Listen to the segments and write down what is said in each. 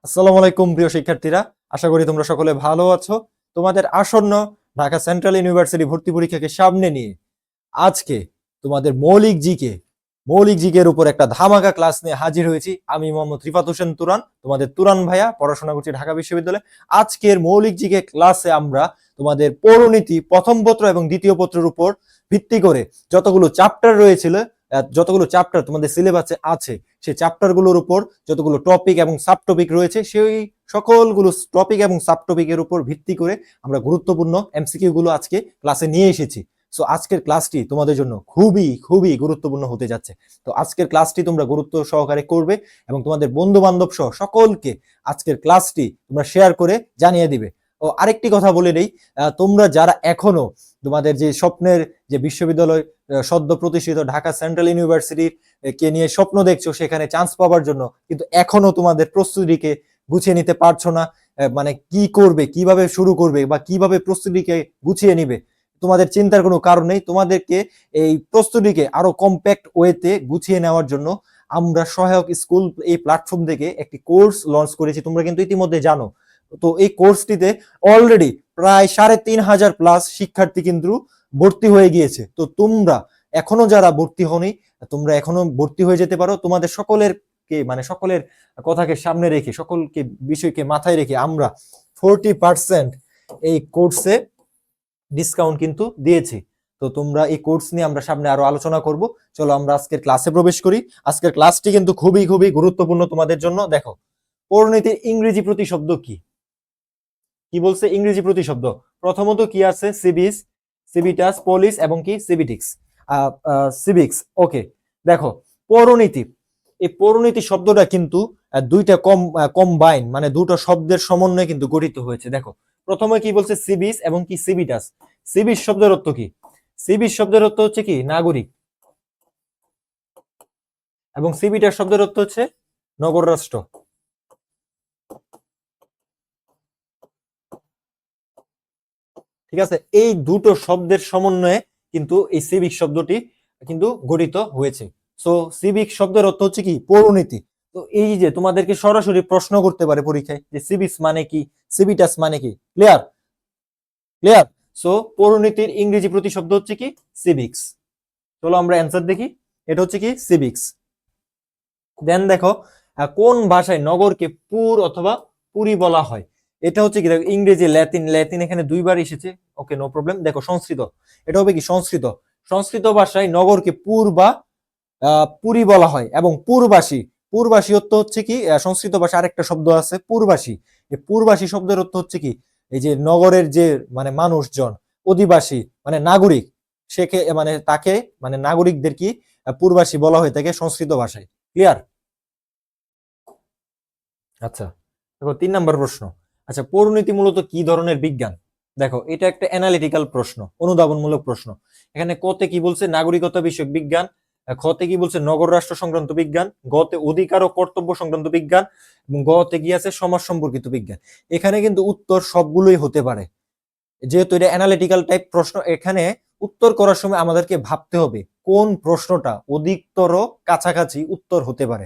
আসসালামু আলাইকুম প্রিয় শিক্ষার্থীরা, আশা করি তোমরা সকলে ভালো আছো। তোমাদের আসন্ন ঢাকা সেন্ট্রাল ইউনিভার্সিটি ভর্তি পরীক্ষাকে সামনে নিয়ে আজকে তোমাদের মৌলিক জিকের উপর একটা ধামাকা ক্লাস নিয়ে হাজির হয়েছি। আমি মোহাম্মদ রিফাত হোসেন তুরান, তোমাদের তুরান ভাইয়া, পড়াশোনা করছি ঢাকা বিশ্ববিদ্যালয়ে। আজকের মৌলিক জিকে ক্লাসে আমরা তোমাদের পৌরনীতি প্রথম পত্র এবং দ্বিতীয় পত্রের উপর ভিত্তি করে যতগুলো চ্যাপ্টার রয়েছিল, যতগুলো চ্যাপ্টার তোমাদের সিলেবাসে আছে, সেই চ্যাপ্টার গুলোর উপর যতগুলো টপিক এবং সাব টপিক রয়েছে, সেই সকলগুলো টপিক এবং সাব টপিকের উপর ভিত্তি করে আমরা গুরুত্বপূর্ণ এমসিকিউ গুলো আজকে ক্লাসে নিয়ে এসেছি। সো আজকের ক্লাসটি তোমাদের জন্য খুবই খুবই গুরুত্বপূর্ণ হতে যাচ্ছে। তো আজকের ক্লাসটি তোমরা গুরুত্ব সহকারে করবে এবং তোমাদের বন্ধু বান্ধব সহ সকলকে আজকের ক্লাসটি তোমরা শেয়ার করে জানিয়ে দিবে। ও আরেকটি কথা বলে নেই, তোমরা যারা এখনো তোমাদের যে স্বপ্নের যে বিশ্ববিদ্যালয় সদ্য প্রতিষ্ঠিত ঢাকা সেন্ট্রাল ইউনিভার্সিটি কে নিয়ে স্বপ্ন দেখছো সেখানে চান্স পাওয়ার জন্য, কিন্তু এখনো তোমাদের প্রস্তুতিকে গুছিয়ে নিতে পারছো না, মানে কি করবে, কিভাবে শুরু করবে বা কিভাবে প্রস্তুতিকে গুছিয়ে নিবে, তোমাদের চিন্তার কোনো কারণ নেই। তোমাদেরকে এই প্রস্তুতিকে আরো কম্প্যাক্ট ওয়েতে গুছিয়ে নেওয়ার জন্য আমরা সহায়ক স্কুল এই প্ল্যাটফর্ম থেকে একটি কোর্স লঞ্চ করেছি, তোমরা কিন্তু ইতিমধ্যে জানো। তো এই কোর্সটিতে অলরেডি প্রায় ৩,৫০০ প্লাস শিক্ষার্থী কিন্তু ভর্তি হয়ে গিয়েছে। তো তোমরা এখনো যারা ভর্তি হওনি, তোমরা এখনো ভর্তি হয়ে যেতে পারো। তোমাদের সকলের কথাকে সামনে রেখে, সকলকে বিষয়কে মাথায় রেখে আমরা 40% এই কোর্সে ডিসকাউন্ট কিন্তু দিয়েছি। তো তোমরা এই কোর্স নিয়ে আমরা সামনে আরো আলোচনা করব। চলো আমরা আজকের ক্লাসে প্রবেশ করি। আজকের ক্লাসটি কিন্তু খুবই খুবই গুরুত্বপূর্ণ তোমাদের জন্য। দেখো, পৌরনীতির ইংরেজি প্রতিশব্দ কি কি বলছে? ইংরেজি প্রতিশব্দ প্রথমত কি আছে? সিভিস, সিভিটাস, পলিস এবং কি সিভিটিক্স, সিভিক্স। ওকে, দেখো পৌরনীতি, এই পৌরনীতি শব্দটা কিন্তু দুইটা কম্বাইন, মানে দুটো শব্দের সমন্বয়ে কিন্তু গঠিত হয়েছে। দেখো প্রথমে কি বলছে? সিভিস এবং কি সিভিটাস। সিভিস শব্দের অর্থ কি? সিভিস শব্দের অর্থ হচ্ছে কি? নাগরিক। এবং সিভিটাস শব্দের অর্থ হচ্ছে নগর রাষ্ট্র। ঠিক আছে, এই দুটো শব্দের সমন্বয়ে কিন্তু এই সিভিক শব্দটি কিন্তু গঠিত হয়েছে। সো সিভিক শব্দের অর্থ হচ্ছে কি? পৌরনীতি। তো এই যে তোমাদেরকে সরাসরি প্রশ্ন করতে পারে পরীক্ষায় যে সিভিক্স মানে কি, সিভিটাস মানে কি। ক্লিয়ার? ক্লিয়ার? সো পৌরনীতির ইংরেজি প্রতিশব্দ হচ্ছে কি? সিভিক্স। চলো আমরা অ্যান্সার দেখি। এটা হচ্ছে কি? সিভিক্স। দেন দেখো, কোন ভাষায় নগরকে পুর অথবা পুরী বলা হয়? এটা হচ্ছে কি? দেখো ইংরেজি, ল্যাটিন, ল্যাটিন এখানে দুইবার এসেছে। ওকে, নো প্রবলেম। দেখো সংস্কৃত, এটা হবে কি? সংস্কৃত। সংস্কৃত ভাষায় নগরকে পুর বা পুরী বলা হয়। এবং পুরবাসী, পুরবাসী অর্থ হচ্ছে কি? সংস্কৃত ভাষায় আরেকটা শব্দ আছে পুরবাসী। এই পুরবাসী শব্দের অর্থ হচ্ছে কি? এই যে নগরের যে মানে মানুষজন, অধিবাসী মানে নাগরিক, মানে তাকে মানে নাগরিকদের কি পুরবাসী বলা হয়ে থাকে সংস্কৃত ভাষায়। ক্লিয়ার? আচ্ছা, দেখো ৩ নম্বর প্রশ্ন। আচ্ছা, পৌরনীতি মূলত কি ধরনের বিজ্ঞান? দেখো এটা একটা অ্যানালিটিক্যাল প্রশ্ন, অনুধাবনমূলক প্রশ্ন। এখানে কতে কি বলছে? নাগরিকতা বিষয়ক বিজ্ঞান। খতে কি বলছে? নগর রাষ্ট্র সংক্রান্ত বিজ্ঞান। গতে অধিকার ও কর্তব্য সংক্রান্ত বিজ্ঞান। এবং গতে কি আছে? সমাজ সম্পর্কিত বিজ্ঞান। এখানে কিন্তু উত্তর সবগুলোই হতে পারে, যেহেতু এটা অ্যানালিটিক্যাল টাইপ প্রশ্ন। এখানে উত্তর করার সময় আমাদেরকে ভাবতে হবে কোন প্রশ্নটা অধিকতর কাছাকাছি উত্তর হতে পারে।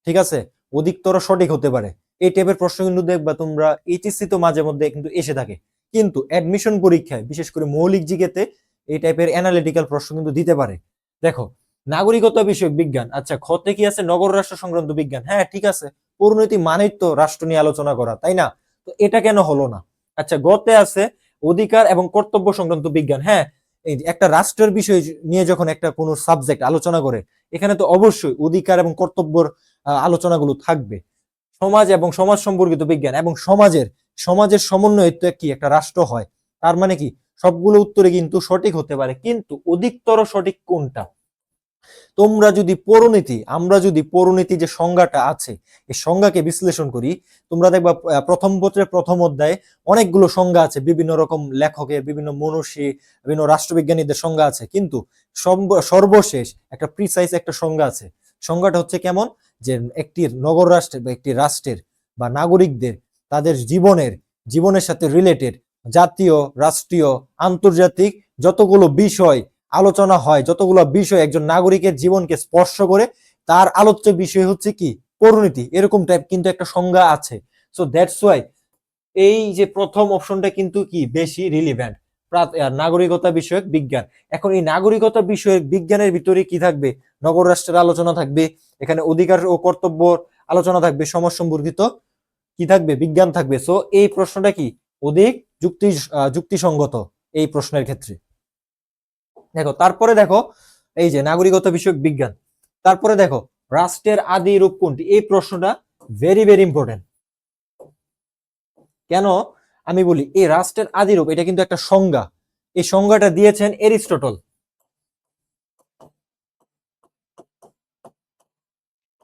ঠিক আছে, অধিকতর সঠিক হতে পারে। এই টাইপের প্রশ্ন কিন্তু দেখবা তোমরা এইচএসসি তো মাঝে মধ্যে কিন্তু এসে থাকে, কিন্তু অ্যাডমিশন পরীক্ষায় বিশেষ করে মৌলিক জিকেতে এই টাইপের অ্যানালিটিক্যাল প্রশ্ন কিন্তু দিতে পারে। দেখো নাগরিকতা বিষয়ক বিজ্ঞান। আচ্ছা, খতে কি আছে? নগর রাষ্ট্র সংক্রান্ত বিজ্ঞান। হ্যাঁ ঠিক আছে, পরিণতি মানেই তো রাষ্ট্র নিয়ে আলোচনা করা, তাই না? তো এটা কেন হলো না? আচ্ছা, গতে আছে অধিকার এবং কর্তব্য সংক্রান্ত বিজ্ঞান। হ্যাঁ, এই একটা রাষ্ট্রের বিষয় নিয়ে যখন একটা কোনো সাবজেক্ট আলোচনা করে, এখানে তো অবশ্যই অধিকার এবং কর্তব্যের আলোচনাগুলো থাকবে। সমাজ এবং সমাজ সম্পর্কিত বিজ্ঞান এবং সমাজের সমন্বয়ে তো কি একটা রাষ্ট্র হয়। তার মানে কি সবগুলো উত্তরে কিন্তু সঠিক হতে পারে, কিন্তু অধিকতর সঠিক কোনটা? আমরা যদি পৌরনীতি যে সংজ্ঞাটা আছে এই সংজ্ঞাকে বিশ্লেষণ করি, তোমরা দেখবা প্রথম পত্রের প্রথম অধ্যায়ে অনেকগুলো সংজ্ঞা আছে, বিভিন্ন রকম লেখকের, বিভিন্ন মনীষী, বিভিন্ন রাষ্ট্রবিজ্ঞানীদের সংজ্ঞা আছে, কিন্তু সর্বশেষ একটা প্রিসাইজ একটা সংজ্ঞা আছে। সংজ্ঞাটা হচ্ছে কেমন? যে একটি নগর রাষ্ট্রের বা একটি রাষ্ট্রের বা নাগরিকদের তাদের জীবনের সাথে রিলেটেড জাতীয়, রাষ্ট্রীয়, আন্তর্জাতিক যতগুলো বিষয় আলোচনা হয়, যতগুলো বিষয় একজন নাগরিকের জীবনকে স্পর্শ করে, তার আলোচ্য বিষয় হচ্ছে কি? পরিণতি। এরকম টাইপ কিন্তু একটা সংজ্ঞা আছে। সো দ্যাটস ওয়াই এই যে প্রথম অপশনটা কিন্তু কি বেশি রিলিভেন্ট, নাগরিকতা বিষয়ক বিজ্ঞান। এখন এই নাগরিকতা বিষয়ক বিজ্ঞানের ভিতরে কি থাকবে, নগর রাষ্ট্রের আলোচনা থাকবে, এখানে অধিকার ও কর্তব্য আলোচনা থাকবে, সমাজ সম্পর্কিত কি থাকবে, বিজ্ঞান থাকবে। সো এই প্রশ্নটা কি অধিক যুক্তিসঙ্গত এই প্রশ্নের ক্ষেত্রে। দেখো তারপরে দেখো এই যে নাগরিকতা বিষয়ক বিজ্ঞান, তারপরে দেখো রাষ্ট্রের আদি রূপ কোনটি, এই প্রশ্নটা ভেরি ভেরি ইম্পর্টেন্ট। কেন আমি বলি, এই রাষ্ট্রের আদি রূপ এটা কিন্তু একটা সংজ্ঞা, এই সংজ্ঞাটা দিয়েছেন এরিস্টটল।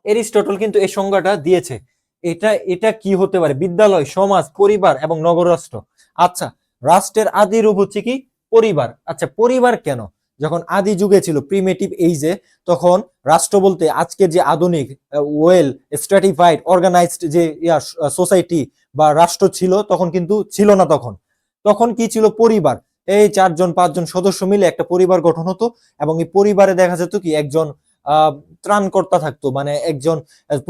এরিস্টটল কিন্তু এই সংজ্ঞাটা দিয়েছে। এটা এটা কি হতে পারে, বিদ্যালয়, সমাজ, পরিবার এবং নগর রাষ্ট্র। আচ্ছা, রাষ্ট্রের আদি রূপ হচ্ছে কি পরিবার। আচ্ছা, পরিবার কেন? যখন আদি যুগে ছিল, প্রিমেটিভ এইজে, তখন রাষ্ট্র বলতে আজকের যে আধুনিক ওয়েল স্ট্র্যাটিফাইড অর্গানাইজড যে সোসাইটি বা রাষ্ট্র ছিল, তখন কিন্তু ছিল না। তখন তখন কি ছিল, পরিবার। এই 4-5 জন সদস্য মিলে একটা পরিবার গঠন হতো, এবং এই পরিবারে দেখা যেত কি একজন ত্রাণকর্তা থাকতো, মানে একজন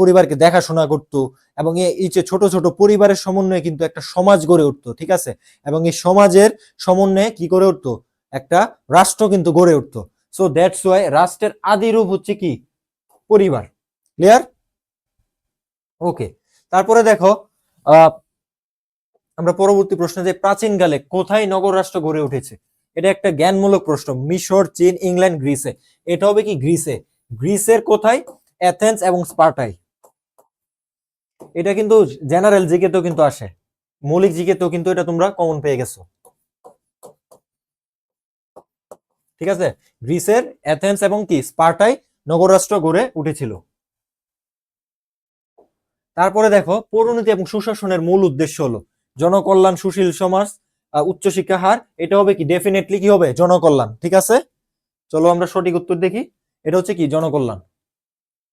পরিবারকে দেখাশোনা করতো, এবং এই যে ছোট ছোট পরিবারের সমন্বয়ে কিন্তু একটা সমাজ গড়ে উঠতো, ঠিক আছে। এবং এই সমাজের সমন্বয়ে কি গড়ে উঠতো, একটা রাষ্ট্র কিন্তু গড়ে উঠতো। সো দ্যাটস ওয়াই রাষ্ট্রের আদি রূপ হচ্ছে কি পরিবার। ক্লিয়ার? ওকে, তারপরে দেখো আমরা পরবর্তী প্রশ্নে যে প্রাচীনকালে কোথায় নগর রাষ্ট্র গড়ে উঠেছে, এটা একটা জ্ঞানমূলক প্রশ্ন। মিশর, চীন, ইংল্যান্ড, গ্রিসে। এটা হবে কি গ্রিসে। গ্রিসের কোথায়? অ্যাথেন্স এবং স্পার্টায়। এটা কিন্তু জেনারেল জিকে তেও কিন্তু আসে, মৌলিক জিকে তেও কিন্তু এটা তোমরা কমন পেয়ে গেছো, ঠিক আছে। গ্রিসের অ্যাথেন্স এবং কি স্পার্টায় নগর রাষ্ট্র গড়ে উঠেছিল। তারপরে দেখো পরিণতি এবং সুশাসনের মূল উদ্দেশ্য হলো জনকল্যাণ, সুশীল সমাজ, উচ্চশিক্ষা হার। এটা হবে কি ডেফিনেটলি কি হবে, জনকল্যাণ, ঠিক আছে। চলো আমরা সঠিক উত্তর দেখি, এটা হচ্ছে কি জনকল্যাণ।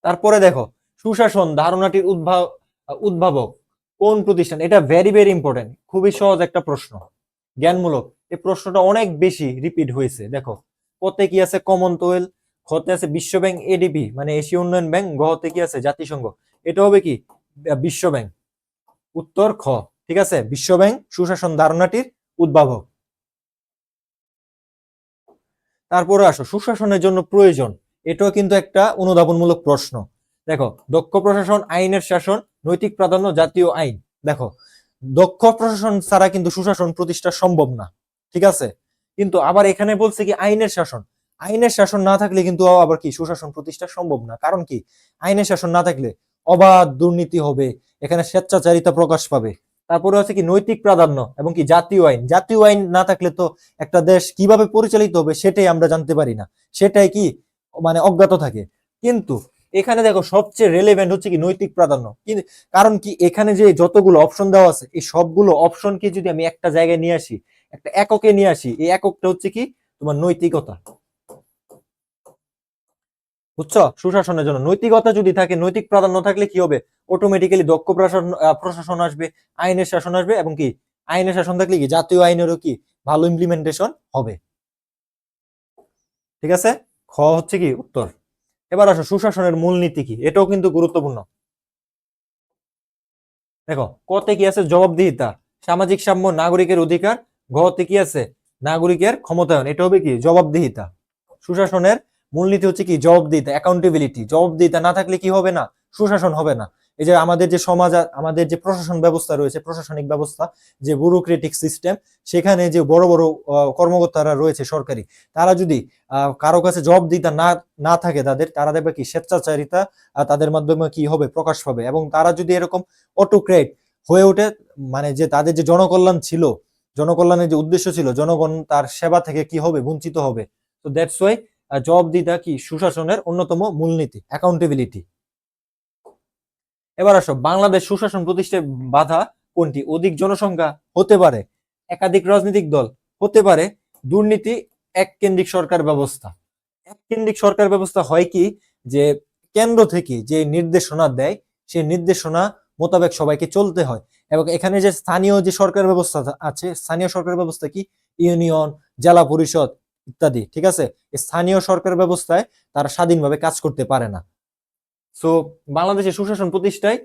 তারপরে দেখো সুশাসন ধারণাটির উদ্ভাবক কোন প্রতিষ্ঠান, এটা ভেরি ভেরি ইম্পর্টেন্ট, খুবই সহজ একটা প্রশ্ন, জ্ঞানমূলক। এই প্রশ্নটা অনেক বেশি রিপিট হয়েছে। দেখো কতে কি আছে, কমনওয়েলথ, খতে আছে বিশ্ব ব্যাংক, এডিবি মানে এশীয় উন্নয়ন ব্যাংক, গতে কি আছে, জাতিসংঘ। এটা হবে কি বিশ্ব ব্যাংক, উত্তর খ, ঠিক আছে। বিশ্ব ব্যাংক সুশাসন ধারণাটির উদ্ভাবক। তারপরে আসো সুশাসনের জন্য প্রয়োজন, এটাও কিন্তু একটা অনুধাবনমূলক প্রশ্ন। দেখো দক্ষ প্রশাসন, আইনের শাসন, নৈতিক প্রাধান্য, জাতীয় আইন। দেখো দক্ষ প্রশাসন ছাড়া কিন্তু সুশাসন প্রতিষ্ঠা সম্ভব না, ঠিক আছে। কিন্তু আবার এখানে বলছে কি আইনের শাসন, আইনের শাসন না থাকলে কিন্তু আবার কি সুশাসন প্রতিষ্ঠা সম্ভব না। কারণ কি আইনের শাসন না থাকলে অবাধ দুর্নীতি হবে, এখানে স্বেচ্ছাচারিতা প্রকাশ পাবে। তারপরে আছে কি নৈতিক প্রাধান্য এবং কি জাতীয় আইন। জাতীয় আইন না থাকলে তো একটা দেশ কিভাবে পরিচালিত হবে সেটাই আমরা জানতে পারি না, সেটাই কি মানে অজ্ঞাত থাকে। কিন্তু এখানে দেখো সবচেয়ে রেলেভেন্ট হচ্ছে কি নৈতিক প্রাধান্য। কিন্তু কারণ কি এখানে যে যতগুলো অপশন দেওয়া আছে, এই সবগুলো অপশনকে যদি আমি একটা জায়গায় নিয়ে আসি, একটা এককে নিয়ে আসি, এই এককটা হচ্ছে কি তোমার নৈতিকতা। বুঝছো? সুশাসনের জন্য নৈতিকতা যদি থাকে, নৈতিক প্রাধান্য থাকলে কি হবে, অটোমেটিক্যালি দক্ষ প্রশাসন আসবে, আইনের শাসন আসবে, এবং কি আইনের শাসন থাকলে কি জাতীয় আইনেরও কি ভালো ইমপ্লিমেন্টেশন হবে, ঠিক আছে। খ হচ্ছে কি উত্তর। এবার আসো সুশাসনের মূলনীতি কি, এটাও কিন্তু গুরুত্বপূর্ণ। দেখো কতে কি আছে, জবাবদিহিতা, সামাজিক সাম্য, নাগরিকের অধিকার। ঘতে কি আছে, নাগরিকের ক্ষমতায়ন। এটা হবে কি জবাবদিহিতা। সুশাসনের মূলনীতি হচ্ছে কি জবাবদিহিতা, অ্যাকাউন্টেবিলিটি। জবাবদিহিতা না থাকলে কি হবে না, সুশাসন হবে না। এই যে আমাদের যে সমাজ, আমাদের যে প্রশাসন ব্যবস্থা রয়েছে, প্রশাসনিক ব্যবস্থা, যে ব্যুরোক্রেটিক সিস্টেম, সেখানে যে বড় বড় কর্মকর্তারা রয়েছে সরকারি, তারা যদি কারো কাছে জবাবদিহিতা না না থাকে তাদের, তারা দেখবে কি স্বেচ্ছাচারিতা তাদের মাধ্যমে কি হবে, প্রকাশ পাবে। এবং তারা যদি এরকম অটোক্রেট হয়ে ওঠে, মানে যে তাদের যে জনকল্যাণ ছিল, জনকল্যাণের যে উদ্দেশ্য ছিল, জনগণ তার সেবা থেকে কি হবে, বঞ্চিত হবে। তো দ্যাটস ওয়াই জবাবদিহিতা কি সুশাসনের অন্যতম মূলনীতি, অ্যাকাউন্টেবিলিটি। এবার আসো বাংলাদেশ সুশাসন প্রতিষ্ঠায় বাধা কোনটি, অধিক জনসংখ্যা হতে পারে, একাধিক রাজনৈতিক দল হতে পারে, দুর্নীতি, এক কেন্দ্রিক সরকার ব্যবস্থা। এক কেন্দ্রিক সরকার ব্যবস্থা হয় কি, যে কেন্দ্র থেকে যে নির্দেশনা দেয়, সেই নির্দেশনা মোতাবেক সবাইকে চলতে হয়। এবং এখানে যে স্থানীয় যে সরকার ব্যবস্থা আছে, স্থানীয় সরকার ব্যবস্থা কি ইউনিয়ন, জেলা পরিষদ ইত্যাদি, ঠিক আছে। স্থানীয় সরকার ব্যবস্থায় তারা স্বাধীনভাবে কাজ করতে পারে না। সো বাংলাদেশের সুশাসন প্রতিষ্ঠায়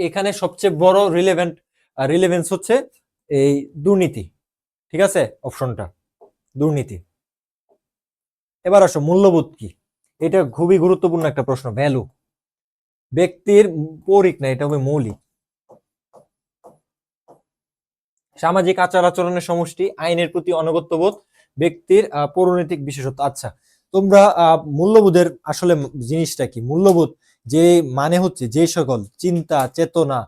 এখানে সবচেয়ে বড় রিলেভেন্স হচ্ছে এই দুর্নীতি। ঠিক আছে, অপশনটা দুর্নীতি। এবার আসো মূল্যবোধ কি, এটা খুবই গুরুত্বপূর্ণ একটা প্রশ্ন। ভ্যালু ব্যক্তির পৌরিক না, এটা হবে মৌলিক। সামাজিক আচার আচরণের সমষ্টি, আইনের প্রতি আনুগত্যবোধ, ব্যক্তির পৌরনৈতিক বিশেষত্ব। আচ্ছা, তোমরা মূল্যবোধের আসলে জিনিসটা কি? মূল্যবোধ যে মানে হচ্ছে যে সকল চিন্তা, চেতনা,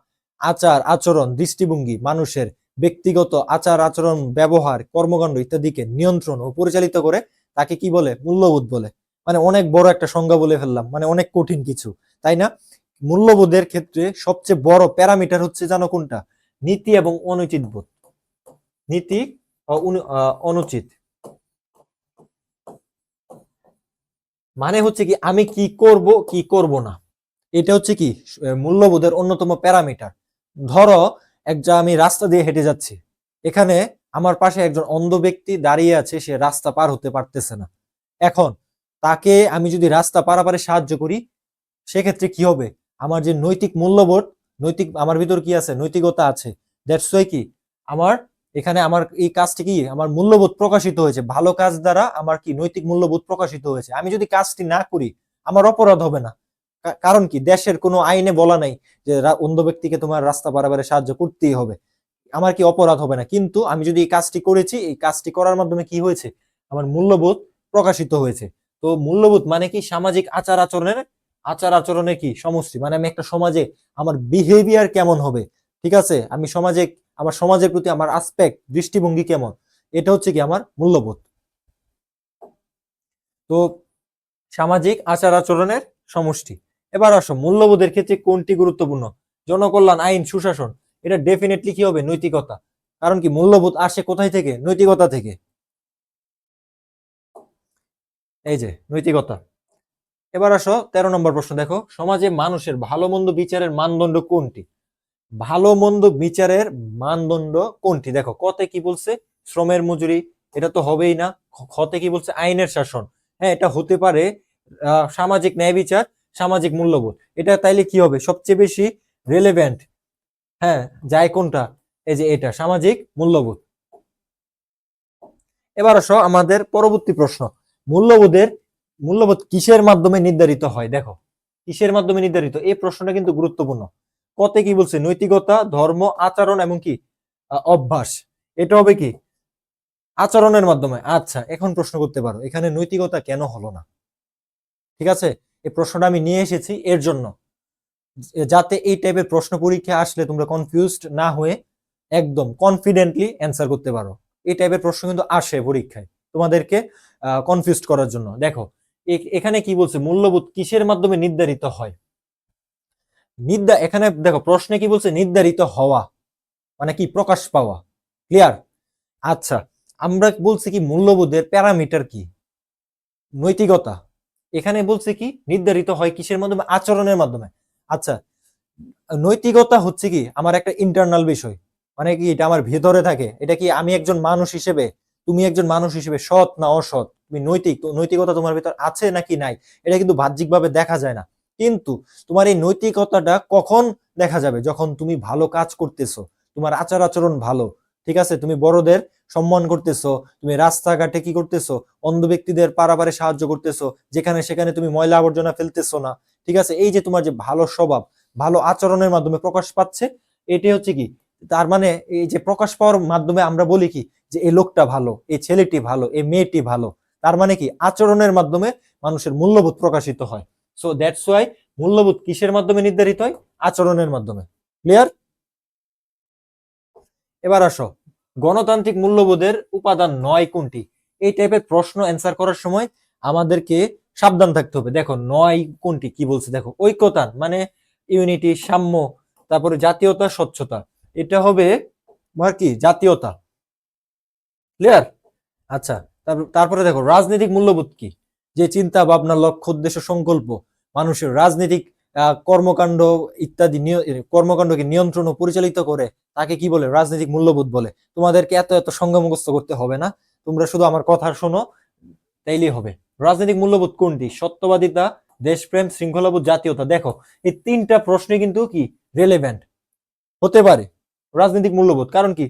আচার আচরণ, দৃষ্টিভঙ্গি মানুষের ব্যক্তিগত আচার আচরণ, ব্যবহার, কর্মকাণ্ড ইত্যাদিকে নিয়ন্ত্রণ ও পরিচালিত করে, তাকে কি বলে? মূল্যবোধ বলে। মানে অনেক বড় একটা সংজ্ঞা বলে ফেললাম, মানে অনেক কঠিন কিছু, তাই না? মূল্যবোধের ক্ষেত্রে সবচেয়ে বড় প্যারামিটার হচ্ছে জানো কোনটা? নীতি এবং অনুচিত বোধ। নীতি ও অনুচিত মানে হচ্ছে কি আমি কি করব কি করব না, এটা হচ্ছে কি মূল্যবোধের অন্যতম প্যারামিটার। ধরো আমি রাস্তা দিয়ে হেঁটে যাচ্ছি, এখানে আমার পাশে একজন অন্ধ ব্যক্তি দাঁড়িয়ে আছে, সে রাস্তা পার হতে পারতেছে না। এখন তাকে আমি যদি রাস্তা পারাপারে সাহায্য করি, সেক্ষেত্রে কি হবে? আমার যে নৈতিক মূল্যবোধ, আমার ভিতর কি আছে? নৈতিকতা আছে। দ্যাটস ওয়াই কি আমার এখানে আমার এই কাজটি কি আমার মূল্যবোধ প্রকাশিত হয়েছে, ভালো কাজ দ্বারা আমার কি নৈতিক মূল্যবোধ প্রকাশিত হয়েছে। আমি যদি কাজটি না করি আমার অপরাধ হবে না, কারণ কি দেশের কোনো আইনে বলা নাই যে অন্ধ ব্যক্তিকে তোমার রাস্তা পারাপারে সাহায্য করতেই হবে, আমার কি অপরাধ হবে না। কিন্তু আমি যদি এই কাজটি করেছি, এই কাজটি করার মাধ্যমে কি হয়েছে? আমার মূল্যবোধ প্রকাশিত হয়েছে। তো মূল্যবোধ মানে কি সামাজিক আচার আচরণের কি সমষ্টি। মানে আমি একটা সমাজে আমার বিহেভিয়ার কেমন হবে, ঠিক আছে, আমি সমাজে আমার সমাজের প্রতি আমার আসপেক্ট, দৃষ্টিভঙ্গি কেমন, এটা হচ্ছে কি আমার মূল্যবোধ। তো সামাজিক আচার আচরণের সমষ্টি। এবার আসো মূল্যবোধের ক্ষেত্রে কোনটি গুরুত্বপূর্ণ? জনকল্যাণ, আইন, সুশাসন। এটা ডেফিনেটলি কি হবে? নৈতিকতা। কারণ কি মূল্যবোধ আসে কোথায় থেকে? নৈতিকতা থেকে। এই যে নৈতিকতা। এবার আসো 13 নম্বর প্রশ্ন, দেখো সমাজে মানুষের ভালো মন্দ বিচারের মানদণ্ড কোনটি? ভালো মন্দ বিচারের মানদণ্ড কোনটি? দেখো কতে কি বলছে? শ্রমের মজুরি, এটা তো হবেই না। খতে কি বলছে? আইনের শাসন। হ্যাঁ, এটা হতে পারে সামাজিক ন্যায় বিচার, সামাজিক মূল্যবোধ। এটা তাইলে কি হবে? সবচেয়ে বেশি রেলেভেন্ট, হ্যাঁ, যায় কোনটা? এই যে এটা সামাজিক মূল্যবোধ। এবার আসো আমাদের পরবর্তী প্রশ্ন, মূল্যবোধ কিসের মাধ্যমে নির্ধারিত হয়? দেখো কিসের মাধ্যমে নির্ধারিত, এই প্রশ্নটা কিন্তু গুরুত্বপূর্ণ। কতে কি বলছে? নৈতিকতা, ধর্ম, আচরণ এবং কি অভ্যাস। এটা হবে কি আচরণের মাধ্যমে। আচ্ছা, এখন প্রশ্ন করতে পারো এখানে নৈতিকতা কেন হলো না? ঠিক আছে, এই প্রশ্নটা আমি নিয়ে এসেছি এর জন্য, যাতে এই টাইপের প্রশ্ন পরীক্ষা আসলে তোমরা কনফিউজড না হয়ে একদম কনফিডেন্টলি অ্যান্সার করতে পারো। এই টাইপের প্রশ্ন কিন্তু আসে পরীক্ষায় তোমাদেরকে কনফিউজড করার জন্য। দেখো এখানে কি বলছে? মূল্যবোধ কিসের মাধ্যমে নির্ধারিত হয়? এখানে দেখো প্রশ্নে কি বলছে? নির্ধারিত হওয়া মানে কি প্রকাশ পাওয়া। ক্লিয়ার? আচ্ছা, আমরা বলছি কি মূল্যবোধের প্যারামিটার কি? নৈতিকতা। এখানে বলছে কি নির্ধারিত হয় কিসের মাধ্যমে? আচরণের মাধ্যমে। আচ্ছা, নৈতিকতা হচ্ছে কি আমার একটা ইন্টারনাল বিষয়, মানে কি এটা আমার ভেতরে থাকে। এটা কি আমি একজন মানুষ হিসেবে, তুমি একজন মানুষ হিসেবে সৎ না অসৎ, তুমি নৈতিকতা তোমার ভিতর আছে নাকি নাই, এটা কিন্তু বাহ্যিকভাবে দেখা যায় না। কিন্তু তোমার এই নৈতিকতাটা কখন দেখা যাবে? যখন তুমি ভালো কাজ করতেছো, তোমার আচার আচরণ ভালো, ঠিক আছে, তুমি বড়দের সম্মান করতেছো, তুমি রাস্তাঘাটে কি করতেছো? অন্ধ ব্যক্তিদের পারাপারে সাহায্য করতেছো, যেখানে সেখানে তুমি ময়লা আবর্জনা ফেলতেছো না, ঠিক আছে, এই যে তোমার যে ভালো স্বভাব, ভালো আচরণের মাধ্যমে প্রকাশ পাচ্ছে। এটি হচ্ছে কি তার মানে এই যে প্রকাশ পাওয়ার মাধ্যমে আমরা বলি কি যে এই লোকটা ভালো, এই ছেলেটি ভালো, এই মেয়েটি ভালো। তার মানে কি আচরণের মাধ্যমে মানুষের মূল্যবোধ প্রকাশিত হয়। সো দ্যাটস ওয়াই মূল্যবোধ কিসের মাধ্যমে নির্ধারিত হয়? আচরণের মাধ্যমে। ক্লিয়ার? এবার আসো গণতান্ত্রিক মূল্যবোধের উপাদান 9 কোনটি? এই টাইপের প্রশ্ন অ্যান্সার করার সময় আমাদেরকে সাবধান থাকতে হবে। দেখো 9 কোনটি কি বলছে? দেখো ঐক্যতান মানে ইউনিটি, সাম্য, তারপরে জাতীয়তা, স্বচ্ছতা। এটা হবে তোমার কি জাতীয়তা। ক্লিয়ার? আচ্ছা, তারপরে দেখো রাজনৈতিক মূল্যবোধ কি? যে চিন্তা ভাবনা, লক্ষ্য, উদ্দেশ্য, সংকল্প মানুষের রাজনৈতিক কর্মকাণ্ড ইত্যাদি কর্মকাণ্ডকে নিয়ন্ত্রণ ও পরিচালিত করে, তাকে কি বলে? রাজনৈতিক মূল্যবোধ বলে। তোমাদেরকে এত এত সংজ্ঞা মুখস্থ করতে হবে না, তোমরা শুধু আমার কথা শোনো তাইলেই হবে। রাজনৈতিক মূল্যবোধ কোনটি? সত্যবাদিতা, দেশপ্রেম, শৃঙ্খলাবোধ, জাতীয়তা। দেখো এই তিনটা প্রশ্নে কিন্তু কি রেলেভেন্ট হতে পারে রাজনৈতিক মূল্যবোধ। কারণ কি,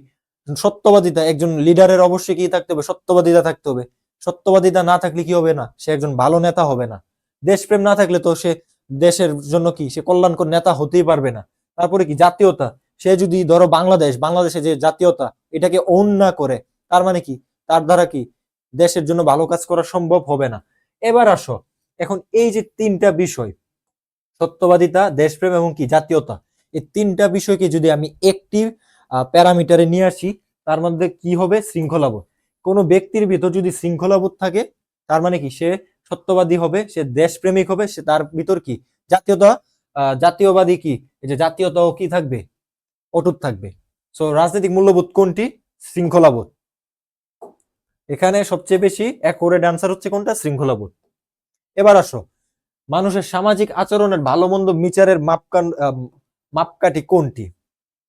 সত্যবাদিতা, একজন লিডারের অবশ্যই কি থাকতে হবে, সত্যবাদিতা থাকতে হবে। সত্যবাদিতা না থাকলে কি হবে না, সে একজন ভালো নেতা হবে না। দেশপ্রেম না থাকলে তো সে দেশের জন্য কি, সে কল্যাণকর নেতা হতেই পারবে না। তারপরে কি জাতীয়তা, সে যদি ধরো বাংলাদেশে যে জাতীয়তা এটাকে ওন না করে, তার মানে কি, তার দ্বারা কি দেশের জন্য ভালো কাজ করা সম্ভব হবে না। এবার আসো, এখন এই যে তিনটা বিষয়, সত্যবাদিতা, দেশপ্রেম এবং কি জাতীয়তা, এই তিনটা বিষয়কে যদি আমি একটি প্যারামিটারে নিয়ে আসি, তার মধ্যে কি হবে, শৃঙ্খলাবোধ। কোনো ব্যক্তির ভিতর যদি শৃঙ্খলাবোধ থাকে, তার মানে কি, সে সত্যবাদী হবে, সে দেশপ্রেমিক হবে, সে তার ভিতর কি জাতীয়তা, জাতীয়বাদী কি, এই যে জাতীয়তাও কি থাকবে, অটুট থাকবে। সো রাজনৈতিক মূল্যবোধ কোনটি, শৃঙ্খলাবোধ। এখানে সবচেয়ে বেশি অ্যাকুরেট আনসার হচ্ছে কোনটা, শৃঙ্খলাবোধ। এবার আসো, মানুষের সামাজিক আচরণের ভালো মন্দ বিচারের মাপকাঠি কোনটি,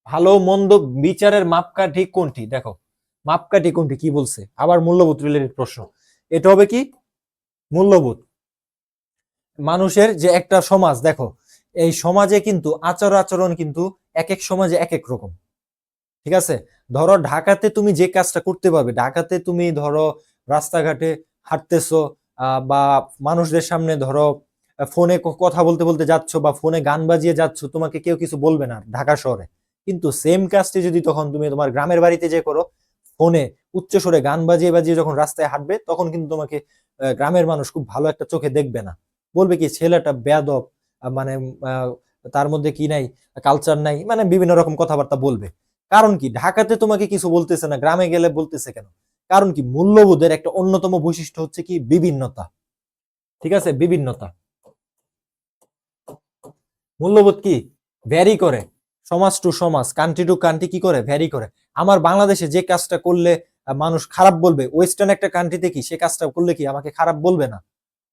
ভালো মন্দ বিচারের মাপকাঠি কোনটি, দেখো মাপকাঠি কোনটি কি বলছে, আবার মূল্যবোধ রিলেটেড প্রশ্ন। এটা হবে কি, মূল্যবোধ। মানুষের যে একটা সমাজ, দেখো এই সমাজে কিন্তু আচরণ কিন্তু এক এক সমাজে এক এক রকম, ঠিক আছে। ধরো ঢাকাতে তুমি যে কাজটা করতে পারবে, ঢাকাতে তুমি ধরো রাস্তাঘাটে হাঁটতেছো, বা মানুষদের সামনে ধরো ফোনে কথা বলতে বলতে যাচ্ছ, বা ফোনে গান বাজিয়ে যাচ্ছ, তোমাকে কেউ কিছু বলবে না ঢাকা শহরে। কিন্তু সেম কাজটি যদি তখন তুমি তোমার গ্রামের বাড়িতে যে করো, ফোনে উচ্চ স্বরে গান বাজিয়ে বাজিয়ে যখন রাস্তায় হাঁটবে, তখন কিন্তু তোমাকে গ্রামের মানুষ খুব ভালো একটা চোখে দেখবে না, বলবে কি ছেলেটা বেয়াদব, মানে তার মধ্যে কি নাই, কালচার নাই, মানে বিভিন্ন রকম কথাবার্তা বলবে। কারণ কি, ঢাকাতে তোমাকে কিছু বলতেছে না, গ্রামে গেলে বলতেছে কেন? কারণ কি, মূল্যবোধের একটা অন্যতম বৈশিষ্ট্য হচ্ছে কি, বিভিন্নতা। ঠিক আছে, বিভিন্নতা। মূল্যবোধ কি ভ্যারি করে, সমাজ টু সমাজ, কান্ট্রি টু কান্ট্রি কি করে, ভ্যারি করে। আমার বাংলাদেশে যে কাজটা করলে মানুষ খারাপ বলবে, ওয়েস্টার্ন একটা কান্ট্রিতে কি সে কাজটা করলে কি আমাকে খারাপ বলবে না।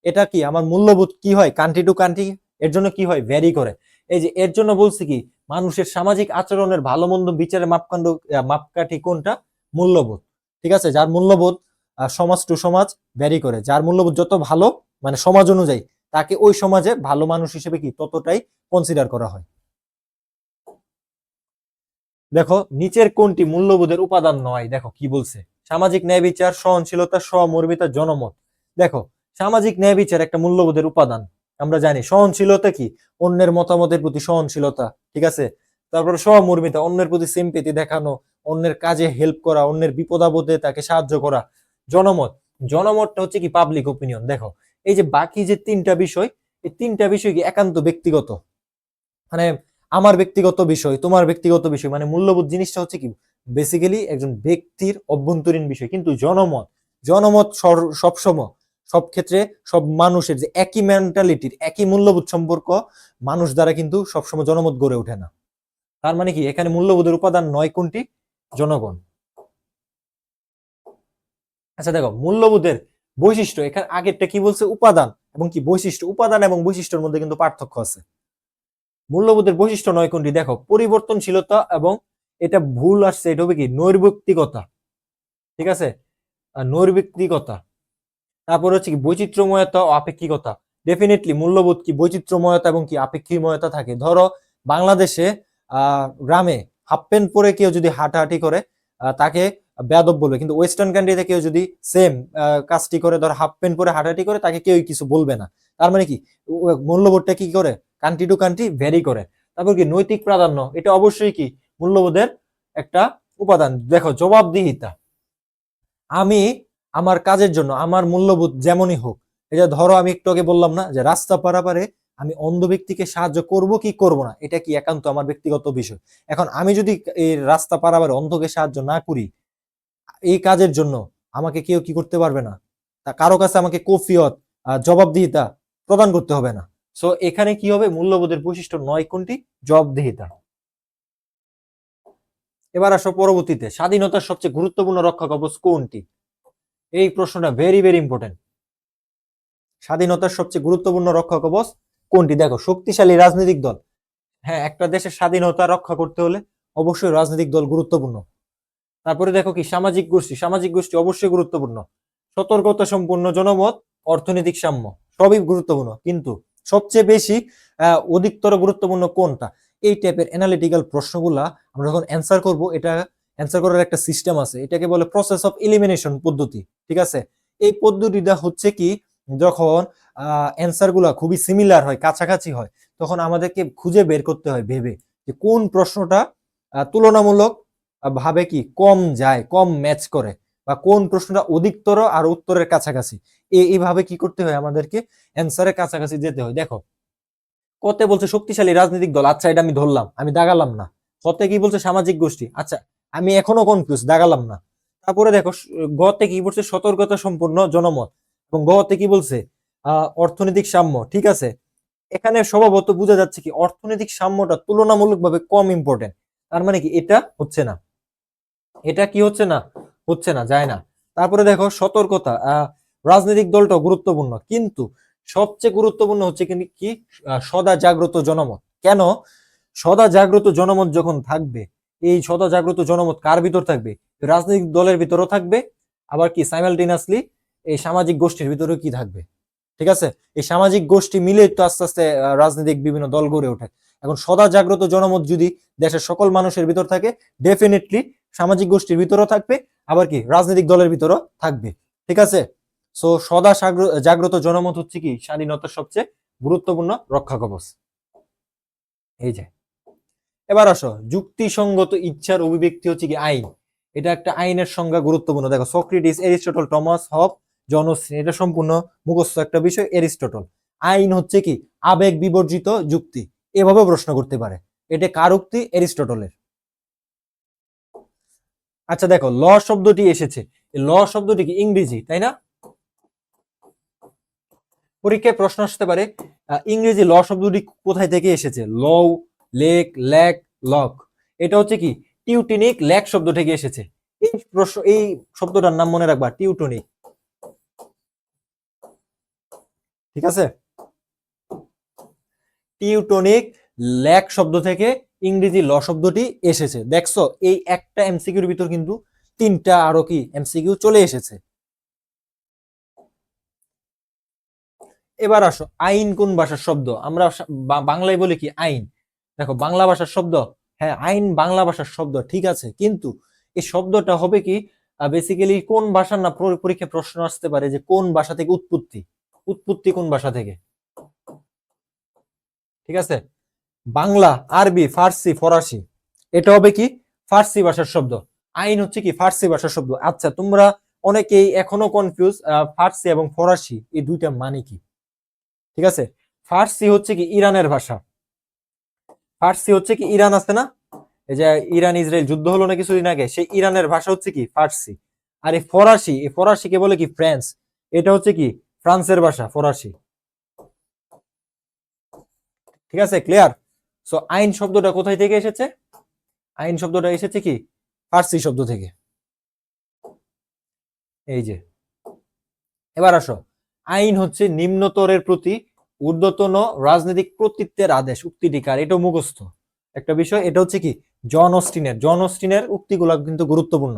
এটা কি আমার মূল্যবোধ কি হয়, কান্ট্রি টু কান্ট্রি এর জন্য কি হয়, ভ্যারি করে। এই যে এর জন্য বলছি কি, মানুষের সামাজিক আচরণের ভালো মন্দ বিচারের মাপকাঠি কোনটা, মূল্যবোধ। ঠিক আছে, যার মূল্যবোধ সমাজ টু সমাজ ভ্যারি করে, যার মূল্যবোধ যত ভালো, মানে সমাজ অনুযায়ী, তাকে ওই সমাজে ভালো মানুষ হিসেবে কি ততটাই কনসিডার করা হয়। দেখো নিচের কোনটি মূল্যবোধের উপাদান নয়, দেখো কি বলছে, সামাজিক ন্যায় বিচার, সহনশীলতা, সমর্মিতা, জনমত। দেখো সামাজিক ন্যায় বিচার একটা মূল্যবোধের উপাদান, আমরা জানি। সহনশীলতা কি, অন্যের মতামতের প্রতি সহনশীলতা, ঠিক আছে। তারপরে সমর্মিতা, অন্যের প্রতি সিম্পেথি দেখানো, অন্যের কাজে হেল্প করা, অন্যের বিপদ আপদে তাকে সাহায্য করা। জনমত, জনমতটা হচ্ছে কি, পাবলিক ওপিনিয়ন। দেখো এই যে বাকি যে তিনটা বিষয়, এই তিনটা বিষয় কি একান্ত ব্যক্তিগত, মানে আমার ব্যক্তিগত বিষয়, তোমার ব্যক্তিগত বিষয়, মানে মূল্যবোধ জিনিসটা হচ্ছে কি বেসিক্যালি একজন ব্যক্তির অভ্যন্তরীণ বিষয়। কিন্তু জনমত, জনমত সবসময় সব ক্ষেত্রে সব মানুষের যে একই মেন্টালিটির, একই মূল্যবোধ সম্পর্ক মানুষ দ্বারা কিন্তু সবসময় জনমত গড়ে ওঠে না। তার মানে কি, এখানে মূল্যবোধের উপাদান নয় কোনটি, জনগণ। আচ্ছা দেখো মূল্যবোধের বৈশিষ্ট্য, এখানে আগেরটা কি বলছে, উপাদান এবং কি বৈশিষ্ট্য। উপাদান এবং বৈশিষ্ট্যের মধ্যে কিন্তু পার্থক্য আছে। মূল্যবোধের বৈশিষ্ট্য নয় কোনটি, দেখো পরিবর্তনশীলতা, এবং এটা ভুল আসছে, এটা হবে কি নৈর্ব্যক্তিকতা, ঠিক আছে, নৈর্ব্যক্তিকতা। তারপর হচ্ছে কি বৈচিত্র্যময়তা ও আপেক্ষিকতা। ডেফিনেটলি মূল্যবোধ কি বৈচিত্র্যময়তা এবং কি আপেক্ষিকময়তা থাকে। ধরো বাংলাদেশে গ্রামে হাফ প্যান্ট পরে কেউ যদি হাঁটাহাঁটি করে, তাকে বেয়াদব বলবে, কিন্তু ওয়েস্টার্ন কান্ট্রিতে কেউ যদি সেম কাজটি করে, ধর হাফ প্যান্ট পরে হাঁটাহাঁটি করে, তাকে কেউ কিছু বলবে না। তার মানে কি, মূল্যবোধটা কি করে, কান্ট্রি টু কান্ট্রি ভ্যারি করে। তারপর কি নৈতিক প্রাধান্য, এটা অবশ্যই কি মূল্যবোধের একটা উপাদান। দেখো জবাবদিহিতা, আমি আমার কাজের জন্য আমার মূল্যবোধ যেমনই হোক, এই যে ধরো আমি একটু আগে বললাম না যে রাস্তা পারাপারে আমি অন্ধ ব্যক্তিকে সাহায্য করব কি করব না, এটা কি একান্ত আমার ব্যক্তিগত বিষয়। এখন আমি যদি এই রাস্তা পারাপারে অন্ধকে সাহায্য না করি, এই কাজের জন্য আমাকে কেউ কি করতে পারবে না, তা কারো কাছে আমাকে কফিয়ত, জবাবদিহিতা প্রদান করতে হবে না। সো এখানে কি হবে, মূল্যবোধের বৈশিষ্ট্য নয় কোনটি, জবাবদিহিতা। এবার আসো পরবর্তীতে, স্বাধীনতার সবচেয়ে গুরুত্বপূর্ণ রক্ষা কবচ কোনটি। এই প্রশ্নটা ভেরি ভেরি ইম্পর্টেন্ট। স্বাধীনতার সবচেয়ে গুরুত্বপূর্ণ রক্ষা কবচ কোনটি, দেখো শক্তিশালী রাজনৈতিক দল। হ্যাঁ, একটা দেশের স্বাধীনতা রক্ষা করতে হলে অবশ্যই রাজনৈতিক দল গুরুত্বপূর্ণ। তারপরে দেখো কি সামাজিক গোষ্ঠী, সামাজিক গোষ্ঠী অবশ্যই গুরুত্বপূর্ণ। সতর্কতা সম্পূর্ণ জনমত, অর্থনৈতিক সাম্য, সবই গুরুত্বপূর্ণ। কিন্তু সবচেয়ে বেশি অধিকতর গুরুত্বপূর্ণ কোনটা, এই টাইপের অ্যানালিটিক্যাল প্রশ্নগুলা আমরা যখন অ্যান্সার করব, এটা অ্যান্সার করার একটা সিস্টেম আছে, এটাকে বলে প্রসেস অফ এলিমিনেশন পদ্ধতি। ঠিক আছে, এই পদ্ধতিটা হচ্ছে কি, যখন অ্যান্সার গুলা খুবই সিমিলার হয়, কাছাকাছি হয়, তখন আমাদেরকে খুঁজে বের করতে হয় ভেবে যে কোন প্রশ্নটা তুলনামূলক ভাবে কি কম যায়, কম ম্যাচ করে, বা কোন প্রশ্নটা অধিকতর আর উত্তরের কাছাকাছি। এইভাবে কি করতে হয়, আমাদেরকে অ্যান্সারের কাছাকাছি যেতে হয়। দেখো কতে বলছে শক্তিশালী রাজনৈতিক দল, আচ্ছা এটা আমি ধরলাম, আমি দাগালাম না। কতে কি বলছে সামাজিক গোষ্ঠী, আচ্ছা আমি এখনো কনফিউজ, দাগালাম না। তারপরে দেখো গতে কি বলছে সতর্কতা সম্পন্ন জনমত, এবং গতে কি বলছে অর্থনৈতিক সাম্য। ঠিক আছে, এখানে স্বভাবত বোঝা যাচ্ছে কি অর্থনৈতিক সাম্যটা তুলনামূলকভাবে কম ইম্পর্টেন্ট। তার মানে কি এটা হচ্ছে না, এটা কি হচ্ছে না, হচ্ছে না, যায় না। তারপরে দেখো সতর্কতা, রাজনৈতিক দলটা গুরুত্বপূর্ণ, কিন্তু সবচেয়ে গুরুত্বপূর্ণ হচ্ছে কিন্তু কি সদা জাগ্রত জনমত। কেন? সদা জাগ্রত জনমত যখন থাকবে, এই সদা জাগ্রত জনমত কার ভিতর থাকবে? রাজনৈতিক দলের ভিতরও থাকবে, আবার কি সাইমালটেনিয়াসলি এই সামাজিক গোষ্ঠীর ভিতরেও কি থাকবে। ঠিক আছে, এই সামাজিক গোষ্ঠী মিলে তো আস্তে আস্তে রাজনৈতিক বিভিন্ন দল গড়ে ওঠে। এখন সদা জাগ্রত জনমত যদি দেশের সকল মানুষের ভিতর থাকে, ডেফিনেটলি সামাজিক গোষ্ঠীর ভিতরও থাকবে, আবার কি রাজনৈতিক দলের ভিতরও থাকবে। ঠিক আছে, সো সদা জাগ্রত জনমত হচ্ছে কি স্বাধীনতার সবচেয়ে গুরুত্বপূর্ণ রক্ষা কবচ। এই যে এবার আসো, যুক্তিসঙ্গত ইচ্ছার অভিব্যক্তি হচ্ছে কি আইন। এটা একটা আইনের সংজ্ঞা গুরুত্বপূর্ণ। দেখো সক্রেটিস, এরিস্টটল, টমাস হব, জনসন, এটা সম্পূর্ণ মুখস্থ একটা বিষয়। এরিস্টটল, আইন হচ্ছে কি আবেগ বিবর্জিত যুক্তি, এভাবে প্রশ্ন করতে পারে। এটা কার উক্তি? এরিস্টটলের। আচ্ছা দেখো ল শব্দটি এসেছে, ল শব্দটি কি ইংরেজি, তাই না? পরীক্ষায় প্রশ্ন আসতে পারে ইংরেজি ল শব্দটি কোথায় থেকে এসেছে। লও, লেক, ল্যাক, লক, এটা হচ্ছে কি টিউটনিক ল্যাক শব্দ থেকে এসেছে। এই প্রশ্ন, এই শব্দটার নাম মনে রাখবা, টিউটনিক। ঠিক আছে, টিউটনিক ল্যাক শব্দ থেকে ইংরেজি ল শব্দটি এসেছে। দেখছো এই একটা এমসিকিউর ভিতর কিন্তু তিনটা আরো কি এমসিকিউ চলে এসেছে। এবার আসো, আইন কোন ভাষার শব্দ? আমরা বাংলায় বলি কি আইন। দেখো বাংলা ভাষার শব্দ, হ্যাঁ আইন বাংলা ভাষার শব্দ, ঠিক আছে, কিন্তু এই শব্দটা হবে কি বেসিক্যালি কোন ভাষার না, পরীক্ষায় প্রশ্ন আসতে পারে যে কোন ভাষা থেকে উৎপত্তি, উৎপত্তি কোন ভাষা থেকে। ঠিক আছে, বাংলা, আরবি, ফার্সি, ফরাসি, এটা হবে কি ফার্সি ভাষার শব্দ। আইন হচ্ছে কি ফার্সি ভাষার শব্দ। আচ্ছা তোমরা অনেকেই এখনো কনফিউজ, ফার্সি এবং ফরাসি এই দুইটা মানে কি। ঠিক আছে, ফার্সি হচ্ছে কি ইরানের ভাষা, ফার্সি হচ্ছে কি ইরান আছে না, এই যে ইরান ইসরায়েল যুদ্ধ হলো না কিছুদিন আগে, সেই ইরানের ভাষা হচ্ছে কি ফার্সি। আর এই ফরাসি, এই ফরাসিকে বলে কি ফ্রান্স, এটা হচ্ছে কি ফ্রান্সের ভাষা ফরাসি। ঠিক আছে, ক্লিয়ার? সো আইন শব্দটা কোথায় থেকে এসেছে? আইন শব্দটা এসেছে কি ফার্সি শব্দ থেকে। এই যে এবার আসো, আইন হচ্ছে নিম্নতরের প্রতি ঊর্ধ্বতন রাজনৈতিক কর্তৃত্বের আদেশ। উক্তিটি কার? এটা মুখস্থ একটা বিষয়। এটা হচ্ছে কি জন অস্টিনের, জন অস্টিনের উক্তিগুলো কিন্তু গুরুত্বপূর্ণ।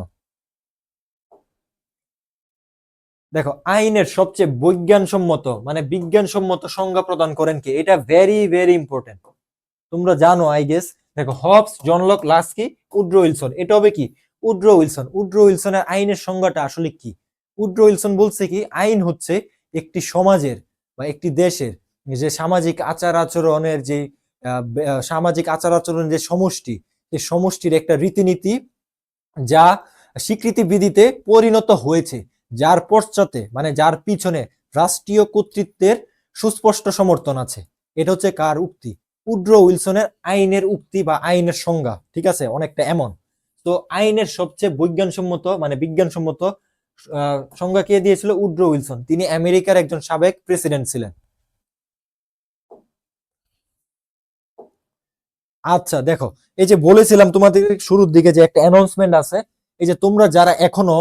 দেখো আইনের সবচেয়ে বৈজ্ঞানসম্মত মানে বিজ্ঞানসম্মত সংজ্ঞা প্রদান করেন কি? এটা ভেরি ভেরি ইম্পর্টেন্ট, তোমরা জানো আই গেস। দেখো Hobbes, John Locke, Laski, Woodrow Wilson, এটা হবে কি উড্রো উইলসন। উড্রো উইলসনের আইনের সংজ্ঞাটা আসলে কি? উড্রো উইলসন বলছে কি আইন হচ্ছে একটি সমাজের বা একটি দেশের যে সামাজিক আচার আচরণের যে সামাজিক আচার আচরণের যে সমষ্টি, এই সমষ্টির একটা রীতিনীতি যা স্বীকৃতি বিধিতে পরিণত হয়েছে, যার পশ্চাতে মানে যার পিছনে রাষ্ট্রীয় কর্তৃত্বের সুস্পষ্ট সমর্থন আছে। এটা হচ্ছে কার উক্তি? উড্রো উইলসনের আইনের উক্তি বা আইনের সংজ্ঞা। ঠিক আছে, অনেকটা এমন। তো আইনের সবচেয়ে বৈজ্ঞানসম্মত মানে বিজ্ঞানসম্মত সংজ্ঞা কে দিয়েছিল? Woodrow Wilson. তিনি আমেরিকার একজন সাবেক প্রেসিডেন্ট ছিলেন। আচ্ছা দেখো, এই যে বলেছিলাম তোমাদের শুরুর দিকে যে একটা অ্যানাউন্সমেন্ট আছে, এই যে তোমরা যারা এখনো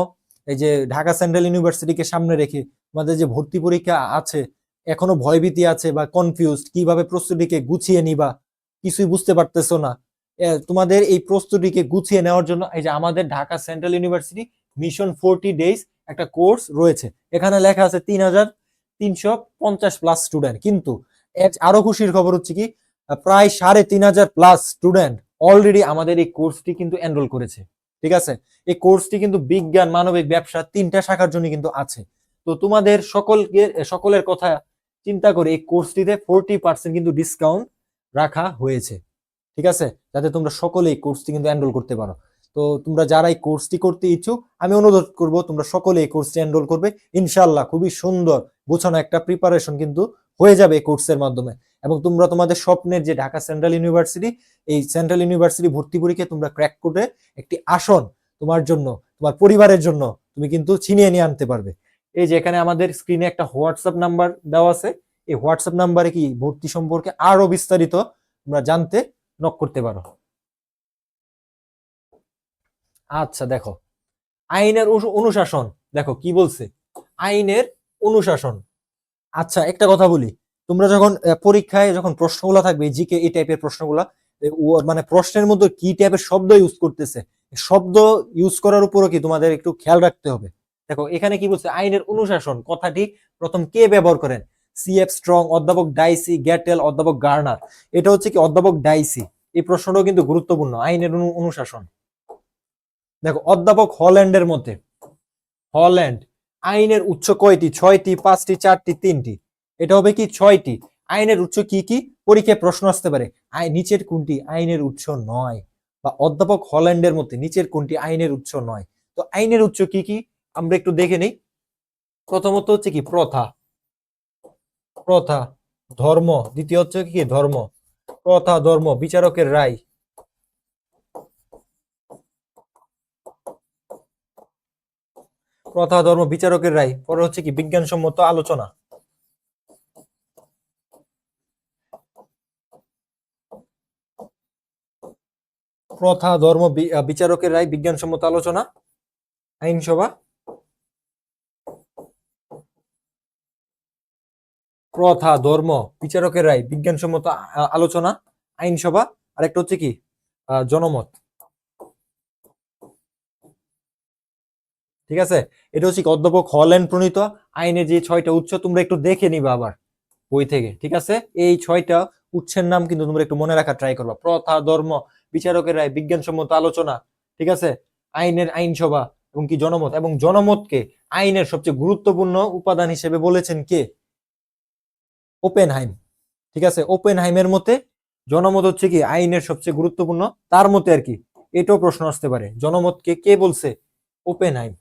এই যে ঢাকা সেন্ট্রাল ইউনিভার্সিটিকে সামনে রেখে তোমাদের যে ভর্তি পরীক্ষা আছে, এখনো ভয়ভীতি আছে বা কনফিউজড, কিভাবে প্রস্তুতিকে গুছিয়ে নিবা কিছুই বুঝতে পারতেছো না, তোমাদের এই প্রস্তুতিকে গুছিয়ে নেওয়ার জন্য এই যে আমাদের Dhaka central university mission 40 days একটা কোর্স রয়েছে। এখানে লেখা আছে 3350 প্লাস স্টুডেন্ট। কিন্তু আরো খুশির খবর হচ্ছে কি প্রায় 3,500 প্লাস স্টুডেন্ট অলরেডি আমাদের এই কোর্সটি কিন্তু এনরোল করেছে। ঠিক আছে, এই কোর্সটি কিন্তু বিজ্ঞান, মানবিক, ব্যবসা 3টা শাখার জন্য কিন্তু আছে। তো তোমাদের সকলের কথা চিন্তা করে এই কোর্সটিতে 40% কিন্তু ডিসকাউন্ট রাখা হয়েছে। ঠিক আছে, যাতে তোমরা সকলে এই কোর্সটি কিন্তু এনরোল করতে পারো। তো তোমরা যারা এই কোর্সটি করতে ইচ্ছুক, আমি অনুরোধ করব তোমরা সকলে এই কোর্সটি এনরোল করবে। ইনশাআল্লাহ খুবই সুন্দর গোছানো একটা প্রিপারেশন কিন্তু হয়ে যাবে এই কোর্সের মাধ্যমে। এবং তোমরা তোমাদের স্বপ্নের যে ঢাকা সেন্ট্রাল ইউনিভার্সিটি, এই সেন্ট্রাল ইউনিভার্সিটি ভর্তি পরীক্ষায় তোমরা ক্র্যাক করে একটি আসন তোমার জন্য, তোমার পরিবারের জন্য তুমি কিন্তু ছিনিয়ে নিয়ে আনতে পারবে। এই যে এখানে আমাদের স্ক্রিনে একটা হোয়াটসঅ্যাপ নাম্বার দেওয়া আছে, এই হোয়াটসঅ্যাপ নাম্বারে কি ভর্তি সম্পর্কে আরো বিস্তারিত তোমরা জানতে নক করতে পারো। আচ্ছা দেখো, আইনের অনুশাসন দেখো কি বলছে, আইনের অনুশাসন। আচ্ছা একটা কথা বলি, তোমরা যখন পরীক্ষায় যখন প্রশ্নগুলো থাকবে জিকে এই টাইপের প্রশ্নগুলা, মানে প্রশ্নের মধ্যে কি টাইপের শব্দ ইউজ করতেছে, শব্দ ইউজ করার উপরও কি তোমাদের একটু খেয়াল রাখতে হবে। দেখো এখানে কি বলছে, আইনের অনুশাসন কথাটি প্রথম কে ব্যবহার করেন? সিএফ স্ট্রং, অধ্যাপক ডাইসি, গ্যাটেল, অধ্যাপক গার্নার। এটা হচ্ছে কি অধ্যাপক ডাইসি। এই প্রশ্নটাও কিন্তু গুরুত্বপূর্ণ, আইনের অনুশাসন। দেখো অধ্যাপক হল্যান্ডের মতে, হল্যান্ড আইনের উৎস কয়টি? 6টি, 5টি, 4টি, 3টি। এটা হবে কি 6টি। আইনের উৎস কি কি? পরীক্ষায় প্রশ্ন আসতে পারে, নিচের কোনটি আইনের উৎস নয়? বা অধ্যাপক হল্যান্ডের মতে নিচের কোনটি আইনের উৎস নয়? তো আইনের উৎস কি কি আমরা একটু দেখে নেই। প্রথমত হচ্ছে কি প্রথা, প্রথা, ধর্ম। দ্বিতীয় হচ্ছে কি ধর্ম, প্রথা, ধর্ম, বিচারকের রায়, প্রথা, ধর্ম, বিচারকের রায়। পরে হচ্ছে কি বিজ্ঞানসম্মত আলোচনা, প্রথা, ধর্ম, বিচারকের রায়, বিজ্ঞানসম্মত আলোচনা, আইনসভা, প্রথা, ধর্ম, বিচারকের রায়, বিজ্ঞানসম্মত আলোচনা, আইনসভা। আর একটা হচ্ছে কি জনমত। ঠিক আছে, এটা হচ্ছে অধ্যাপক হল্যান্ড প্রণীত আইনের যে 6টা উৎস, তোমরা একটু দেখে নিবা আবার বই থেকে। ঠিক আছে, এই 6টা উৎসের নাম কিন্তু তোমরা একটু মনে রাখা ট্রাই করবা। প্রথা, ধর্ম, বিচারকের রায়, বিজ্ঞানসম্মত আলোচনা, ঠিক আছে, আইনের আইনসভা এবং কি জনমত। এবং জনমতকে আইনের সবচেয়ে গুরুত্বপূর্ণ উপাদান হিসেবে বলেছেন কে? ওপেনহাইম। ঠিক আছে, ওপেনহাইমের মতে জনমত হচ্ছে কি আইনের সবচেয়ে গুরুত্বপূর্ণ, তার মতে আর কি। এটাও প্রশ্ন আসতে পারে, জনমতকে কে বলছে? ওপেনহাইম।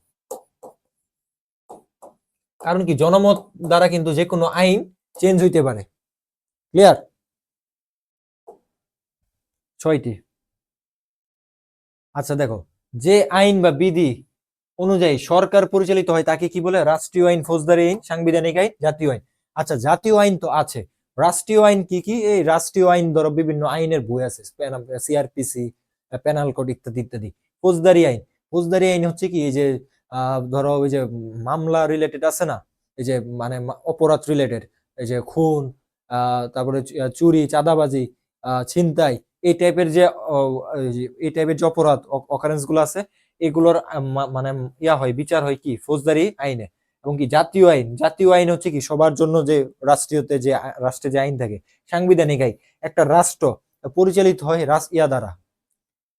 কারণ কি জনমত দ্বারা কিন্তু যে কোনো আইন চেঞ্জ হইতে পারে। ক্লিয়ার? 6টি। আচ্ছা দেখো, যে আইন বা বিধি অনুযায়ী সরকার পরিচালিত হয় তাকে কি বলে? রাষ্ট্রীয় আইন, ফৌজদারি আইন, সাংবিধানিক আইন, জাতীয় আইন। আচ্ছা জাতীয় আইন তো আছে, রাষ্ট্রীয় আইন কি কি? এই রাষ্ট্রীয় আইন ধরো বিভিন্ন আইনের বই আছে, সিআরপিসি, পেনাল কোড ইত্যাদি ইত্যাদি। ফৌজদারি আইন, ফৌজদারি আইন হচ্ছে কি এই যে ধরো ওই যে মামলা রিলেটেড আছে না, এই যে মানে অপরাধ রিলেটেড, এই যে খুন, তারপরে চুরি, চাঁদাবাজি, ছিনতাই, এই টাইপের যে এই টাইপের যে অপরাধ অকারেন্স গুলো আছে, এগুলোর মানে হয় বিচার হয় কি ফৌজদারি আইনে। এবং কি জাতীয় আইন, জাতীয় আইন হচ্ছে কি সবার জন্য যে রাষ্ট্রীয়তে যে রাষ্ট্রে যে আইন থাকে, সাংবিধানিক আইন। একটা রাষ্ট্র পরিচালিত হয় দ্বারা,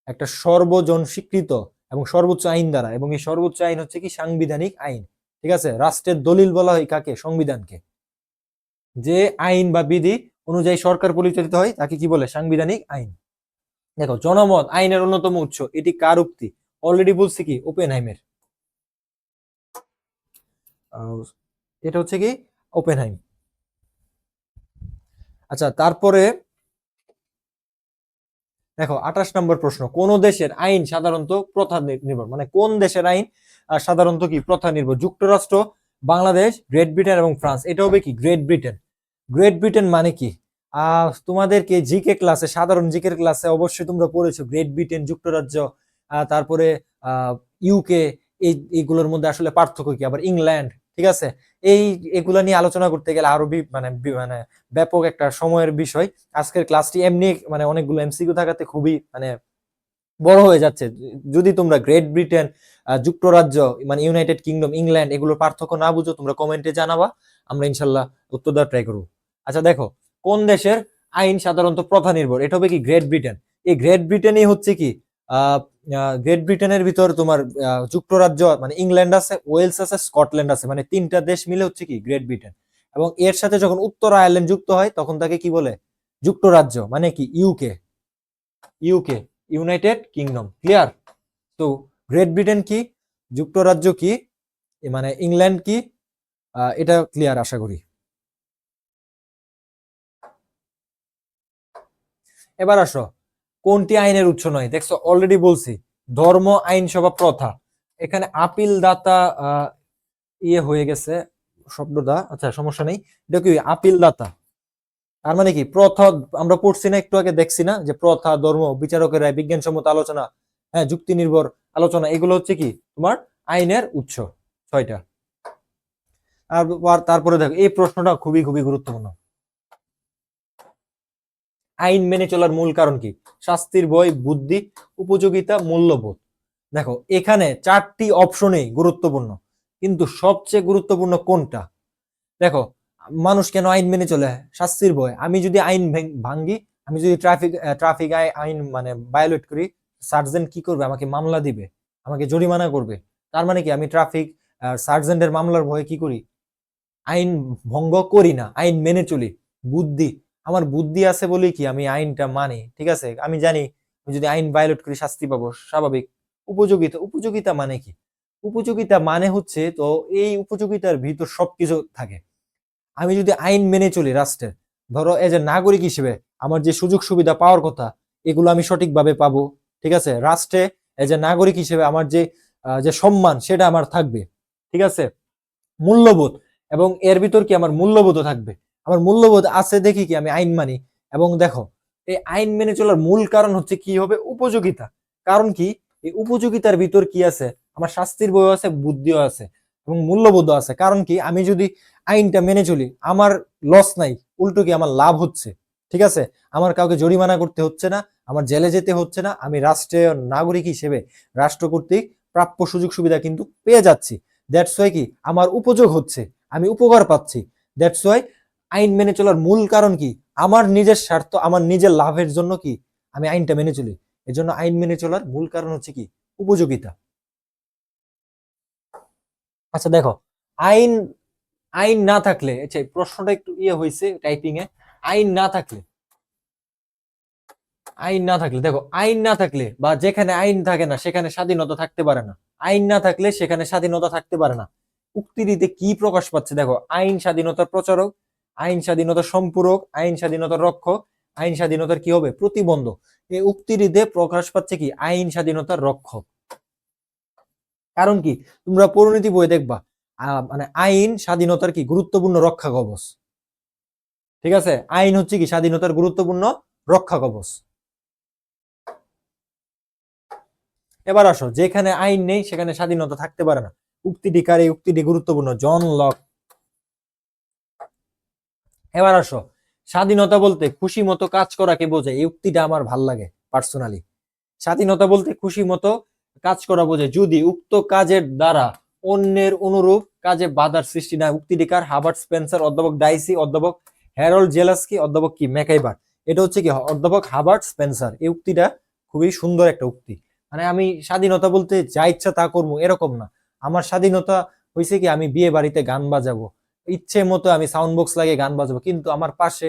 একটা সর্বজন স্বীকৃত এবং সর্বোচ্চ আইন দ্বারা, এবং এই সর্বোচ্চ আইন হচ্ছে কি সাংবিধানিক আইন। ঠিক আছে, রাষ্ট্রের দলিল বলা হয় কাকে? সংবিধানকে। যে আইন বা বিধি অনুযায়ী সরকার পরিচালিত হয় তাকে কি বলে? সাংবিধানিক আইন। দেখো জনমত আইনের অন্যতম উৎস, এটি কার উক্তি? অলরেডি বলছি কি ওপেনহাইমের। এটা হচ্ছে কি ওপেনহাইম। আচ্ছা তারপরে দেখো 28 নম্বর প্রশ্ন, কোন দেশের আইন সাধারণত প্রথা নির্ভর? মানে কোন দেশের আইন সাধারণত কি প্রথা নির্ভর? যুক্তরাষ্ট্র, বাংলাদেশ, গ্রেট ব্রিটেন এবং ফ্রান্স। এটা হবে কি গ্রেট ব্রিটেন। গ্রেট ব্রিটেন মানে কি? তোমাদেরকে জিকে ক্লাসে, সাধারণ জিকে ক্লাসে অবশ্যই তোমরা পড়েছো গ্রেট ব্রিটেন, যুক্তরাজ্য, তারপরে ইউকে, এইগুলোর মধ্যে আসলে পার্থক্য কি, আবার ইংল্যান্ড। ঠিক আছে, এগুলা নিয়ে আলোচনা করতে গেলে আরো মানে মানে ব্যাপক একটা সময়ের বিষয়। আজকের ক্লাসটি এমনি মানে অনেকগুলো এমসিকিউ থাকাতে খুবই মানে বড় হয়ে যাচ্ছে। যদি তোমরা গ্রেট ব্রিটেন, যুক্তরাজ্য মানে ইউনাইটেড কিংডম, ইংল্যান্ড এগুলোর পার্থক্য না বুঝো, তোমরা কমেন্টে জানাবা, আমরা ইনশাল্লাহ উত্তর দেওয়ার ট্রাই করবো। আচ্ছা দেখো, কোন দেশের আইন সাধারণত প্রথা নির্ভর, এটা হবে কি গ্রেট ব্রিটেন। এই গ্রেট ব্রিটেনই হচ্ছে কি গ্রেট ব্রিটেনের ভিতর তোমার যুক্তরাজ্য মানে ইংল্যান্ড আছে, ওয়েলস আছে, স্কটল্যান্ড আছে, মানে 3টা দেশ মিলে হচ্ছে কি গ্রেট ব্রিটেন। এবং এর সাথে যখন উত্তর আয়ারল্যান্ড যুক্ত হয় তখন তাকে কি বলে যুক্তরাজ্য, মানে কি UK, UK United kingdom. Clear? তো গ্রেট ব্রিটেন কি, যুক্তরাজ্য কি, মানে ইংল্যান্ড কি, এটা ক্লিয়ার আশা করি। এবার আসো, কোনটি আইনের উৎস নয়? দেখছো অলরেডি বলছি, ধর্ম, আইনসভা, প্রথা। এখানে আপিল দাতা ইয়ে হয়ে গেছে শব্দটা, আচ্ছা সমস্যা নেই। এটা কি আপিল দাতা, তার মানে কি প্রথা, আমরা পড়ছি না একটু আগে, দেখছি না যে প্রথা, ধর্ম, বিচারকের রায়, বিজ্ঞানসম্মত আলোচনা, হ্যাঁ যুক্তি নির্ভর আলোচনা, এগুলো হচ্ছে কি তোমার আইনের উৎস 6টা। আর তারপরে দেখো এই প্রশ্নটা খুবই খুবই গুরুত্বপূর্ণ। আইন মেনে চলার মূল কারণ কি? শাস্তির ভয়, বুদ্ধি, উপযোগিতা, মূল্যবোধ। দেখো এখানে 4টি অপশনই গুরুত্বপূর্ণ, কিন্তু সবচেয়ে গুরুত্বপূর্ণ কোনটা? দেখো মানুষ কেন আইন মেনে চলে? শাস্তির ভয়। আমি যদি আইন ভাঙ্গি, আমি যদি ট্রাফিক আইন মানে ভায়োলেট করি, সার্জেন্ট কি করবে? আমাকে মামলা দিবে, আমাকে জরিমানা করবে। তার মানে কি আমি ট্রাফিক সার্জেন্টের মামলার ভয়ে কি করি? আইন ভঙ্গ করি না, আইন মেনে চলি। বুদ্ধি, আমার বুদ্ধি আছে বলেই কি আমি আইনটা মানি, ঠিক আছে? আমি জানি আমি যদি আইন ভায়োলেট করি শাস্তি পাবো, স্বাভাবিক। উপযোগিতা, উপযোগিতা মানে কি? উপযোগিতা মানে হচ্ছে, তো এই উপযোগিতার ভিতর সবকিছু থাকে। আমি যদি আইন মেনে চলি রাষ্ট্রের, ধরো এজ এ নাগরিক হিসেবে আমার যে সুযোগ সুবিধা পাওয়ার কথা এগুলো আমি সঠিকভাবে পাবো, ঠিক আছে? রাষ্ট্রে এজ এ নাগরিক হিসেবে আমার যে যে সম্মান সেটা আমার থাকবে, ঠিক আছে? মূল্যবোধ, এবং এর ভিতর কি আমার মূল্যবোধও থাকবে। আমার মূল্যবোধ আছে দেখি কি আমি আইন মানি। এবং দেখো এই আইন মেনে চলার মূল কারণ হচ্ছে কি হবে? উপযোগিতা। কারণ কি? এই উপযোগিতার ভিতর কি আছে? আমার শাস্তির বই আছে, বুদ্ধিও আছে, এবং মূল্যবোধও আছে। কারণ কি? আমি যদি আইনটা মেনে চলি আমার লস নাই, উল্টো কি আমার লাভ হচ্ছে, ঠিক আছে? আমার কাউকে জরিমানা করতে হচ্ছে না, আমার জেলে যেতে হচ্ছে না, আমি রাষ্ট্রের নাগরিক হিসেবে রাষ্ট্র কর্তৃক প্রাপ্য সুযোগ সুবিধা কিন্তু পেয়ে যাচ্ছি। দ্যাটস ওয়াই কি আমার উপযোগ হচ্ছে, আমি উপকার পাচ্ছি। দ্যাটস ওয়াই আইন মেনে চলার মূল কারণ কি? আমার নিজের স্বার্থ, আমার নিজের লাভের জন্য কি আমি আইনটা মেনে চলি। এজন্য আইন মেনে চলার মূল কারণ হচ্ছে কি? উপযোগিতা। আচ্ছা দেখো, আইন আইন না থাকলে, আচ্ছা প্রশ্নটা একটু ইয়ে হয়েছে টাইপিং এ, আইন না থাকলে, আইন না থাকলে, দেখো আইন না থাকলে বা যেখানে আইন থাকে না সেখানে স্বাধীনতা থাকতে পারে না। আইন না থাকলে সেখানে স্বাধীনতা থাকতে পারে না। উক্তিটিতে কি প্রকাশ পাচ্ছে? দেখো, আইন স্বাধীনতার প্রচারক, আইন স্বাধীনতার সম্পূরক, আইন স্বাধীনতার রক্ষক, আইন স্বাধীনতার কি হবে? প্রতিবন্ধক। এই উক্তিটিতে প্রকাশ পাচ্ছে কি আইন স্বাধীনতার রক্ষক। কারণ কি? তোমরা পরিণতি বই দেখবা, মানে আইন স্বাধীনতার কি গুরুত্বপূর্ণ রক্ষা কবচ, ঠিক আছে? আইন হচ্ছে কি স্বাধীনতার গুরুত্বপূর্ণ রক্ষা কবচ। এবার আসো, যেখানে আইন নেই সেখানে স্বাধীনতা থাকতে পারে না। উক্তিটি কার? এই উক্তিটি গুরুত্বপূর্ণ, জন লক। এবার আসো, স্বাধীনতা বলতে খুশি মতো কাজ করাকে বোঝায়। এই উক্তিটা আমার ভাল লাগে পার্সোনালি। স্বাধীনতা বলতে খুশি মতো কাজ করা বোঝায় যদি উক্ত কাজের দ্বারা অন্যের অনুরূপ কাজে বাধার সৃষ্টি না। উক্তিটি কার? হাবার্ট স্পেন্সার, অধ্যাপক ডাইসি, অধ্যাপক হ্যারল্ড জেলাস্কি, অধ্যাপক কি ম্যাকাইবার। এটা হচ্ছে কি অধ্যাপক হাবার্ট স্পেন্সার। এই উক্তিটা খুবই সুন্দর একটা উক্তি। মানে আমি স্বাধীনতা বলতে যা ইচ্ছা তা করবো এরকম না। আমার স্বাধীনতা হয়েছে কি আমি বিয়ে বাড়িতে গান বাজাবো, ইচ্ছে মতো আমি সাউন্ড বক্স লাগিয়ে গান বাজাবো, কিন্তু আমার পাশে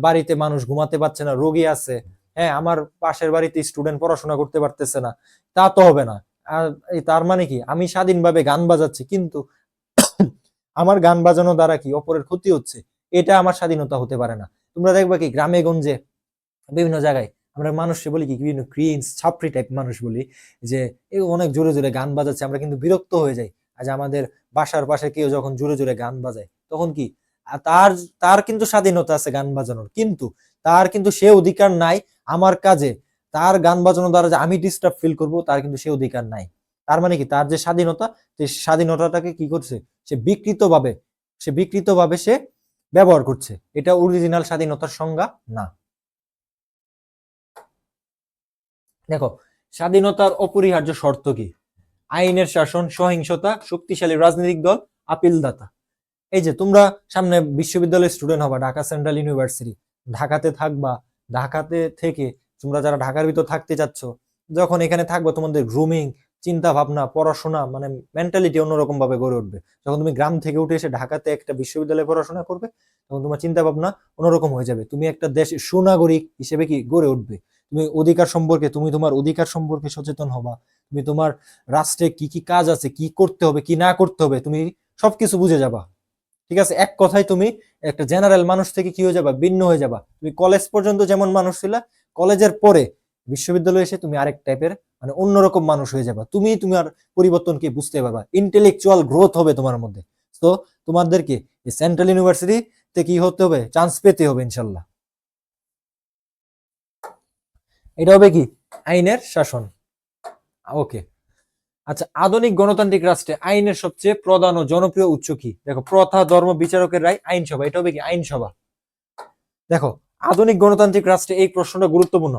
বাড়িতে মানুষ ঘুমাতে পারছে না, রোগী আছে, হ্যাঁ আমার পাশের বাড়িতে স্টুডেন্ট পড়াশোনা করতে পারতেছে না, তা তো হবে না। আর তার মানে কি আমি স্বাধীনভাবে গান বাজাচ্ছি, কিন্তু আমার গান বাজানো দ্বারা কি অপরের ক্ষতি হচ্ছে, এটা আমার স্বাধীনতা হতে পারে না। তোমরা দেখবা কি গ্রামে গঞ্জে বিভিন্ন জায়গায় আমরা মানুষকে বলি কি বিভিন্ন ক্রিন্স ছাপড়ি টাইপ মানুষ বলি যে অনেক জোরে জোরে গান বাজাচ্ছে, আমরা কিন্তু বিরক্ত হয়ে যাই। আজ আমাদের বাসার পাশে কেউ যখন জোরে জোরে গান বাজায় তখন কি তার তার কিন্তু স্বাধীনতা আছে গান বাজানোর, কিন্তু তার কিন্তু সে অধিকার নাই আমার কাজে তার গান বাজানোর দ্বারা যে আমি ডিস্টার্ব ফিল করব তার কিন্তু সে অধিকার নাই। তার মানে কি তার যে স্বাধীনতা, সেই স্বাধীনতাটাকে কি করছে? সে বিকৃতভাবে সে ব্যবহার করছে। এটা অরিজিনাল স্বাধীনতার সংজ্ঞা না। দেখো, স্বাধীনতার অপরিহার্য শর্ত কি? আইনের শাসন, সহিংসতা, শক্তিশালী রাজনৈতিক দল, আপিলদাতা। এই যে তোমরা সামনে বিশ্ববিদ্যালয়ের স্টুডেন্ট হবা, ঢাকা সেন্ট্রাল ইউনিভার্সিটি, ঢাকাতে থাকবা, ঢাকাতে থেকে তোমরা যারা ঢাকার ভিতর থাকতে চাচ্ছ, যখন এখানে থাকবা তোমাদের গ্রুমিং, চিন্তা ভাবনা, পড়াশোনা মানে মেন্টালিটি অন্যরকম ভাবে গড়ে উঠবে। যখন তুমি গ্রাম থেকে উঠে এসে ঢাকাতে একটা বিশ্ববিদ্যালয়ে পড়াশোনা করবে, তখন তোমার চিন্তা ভাবনা অন্যরকম হয়ে যাবে। তুমি একটা দেশের সুনাগরিক হিসেবে কি গড়ে উঠবে। তুমি অধিকার সম্পর্কে, তুমি তোমার অধিকার সম্পর্কে সচেতন হবা। তুমি তোমার রাষ্ট্রে কি কি কাজ আছে, কি করতে হবে, কি না করতে হবে, তুমি সবকিছু বুঝে যাবা। ঠিক আছে, এক কথায় তুমি একটা জেনারেল মানুষ থেকে কি হয়ে যাবা, ভিন্ন হয়ে যাবা। তুমি কলেজ পর্যন্ত যেমন মানুষ ছিলা, কলেজের পরে বিশ্ববিদ্যালয়ে এসে তুমি আরেক টাইপের মানে অন্যরকম মানুষ হয়ে যাবা। তুমি তোমার পরিবর্তনকে বুঝতে পারবা, ইন্টেলেকচুয়াল গ্রোথ হবে তোমার মধ্যে। তো তোমাদেরকে এই সেন্ট্রাল ইউনিভার্সিটিতে কি হতে হবে, চান্স পেতে হবে ইনশাল্লাহ। এটা হবে কি, আইনের শাসন। ওকে, আচ্ছা, আধুনিক গণতান্ত্রিক রাষ্ট্রে আইনের সবচেয়ে প্রধান ও জনপ্রিয় উৎস কি? দেখো, প্রথা, ধর্ম, বিচারকের রায়, আইনসভা। এটা হবে কি, আইনসভা। দেখো, আধুনিক গণতান্ত্রিক রাষ্ট্রে এই প্রশ্নটা গুরুত্বপূর্ণ।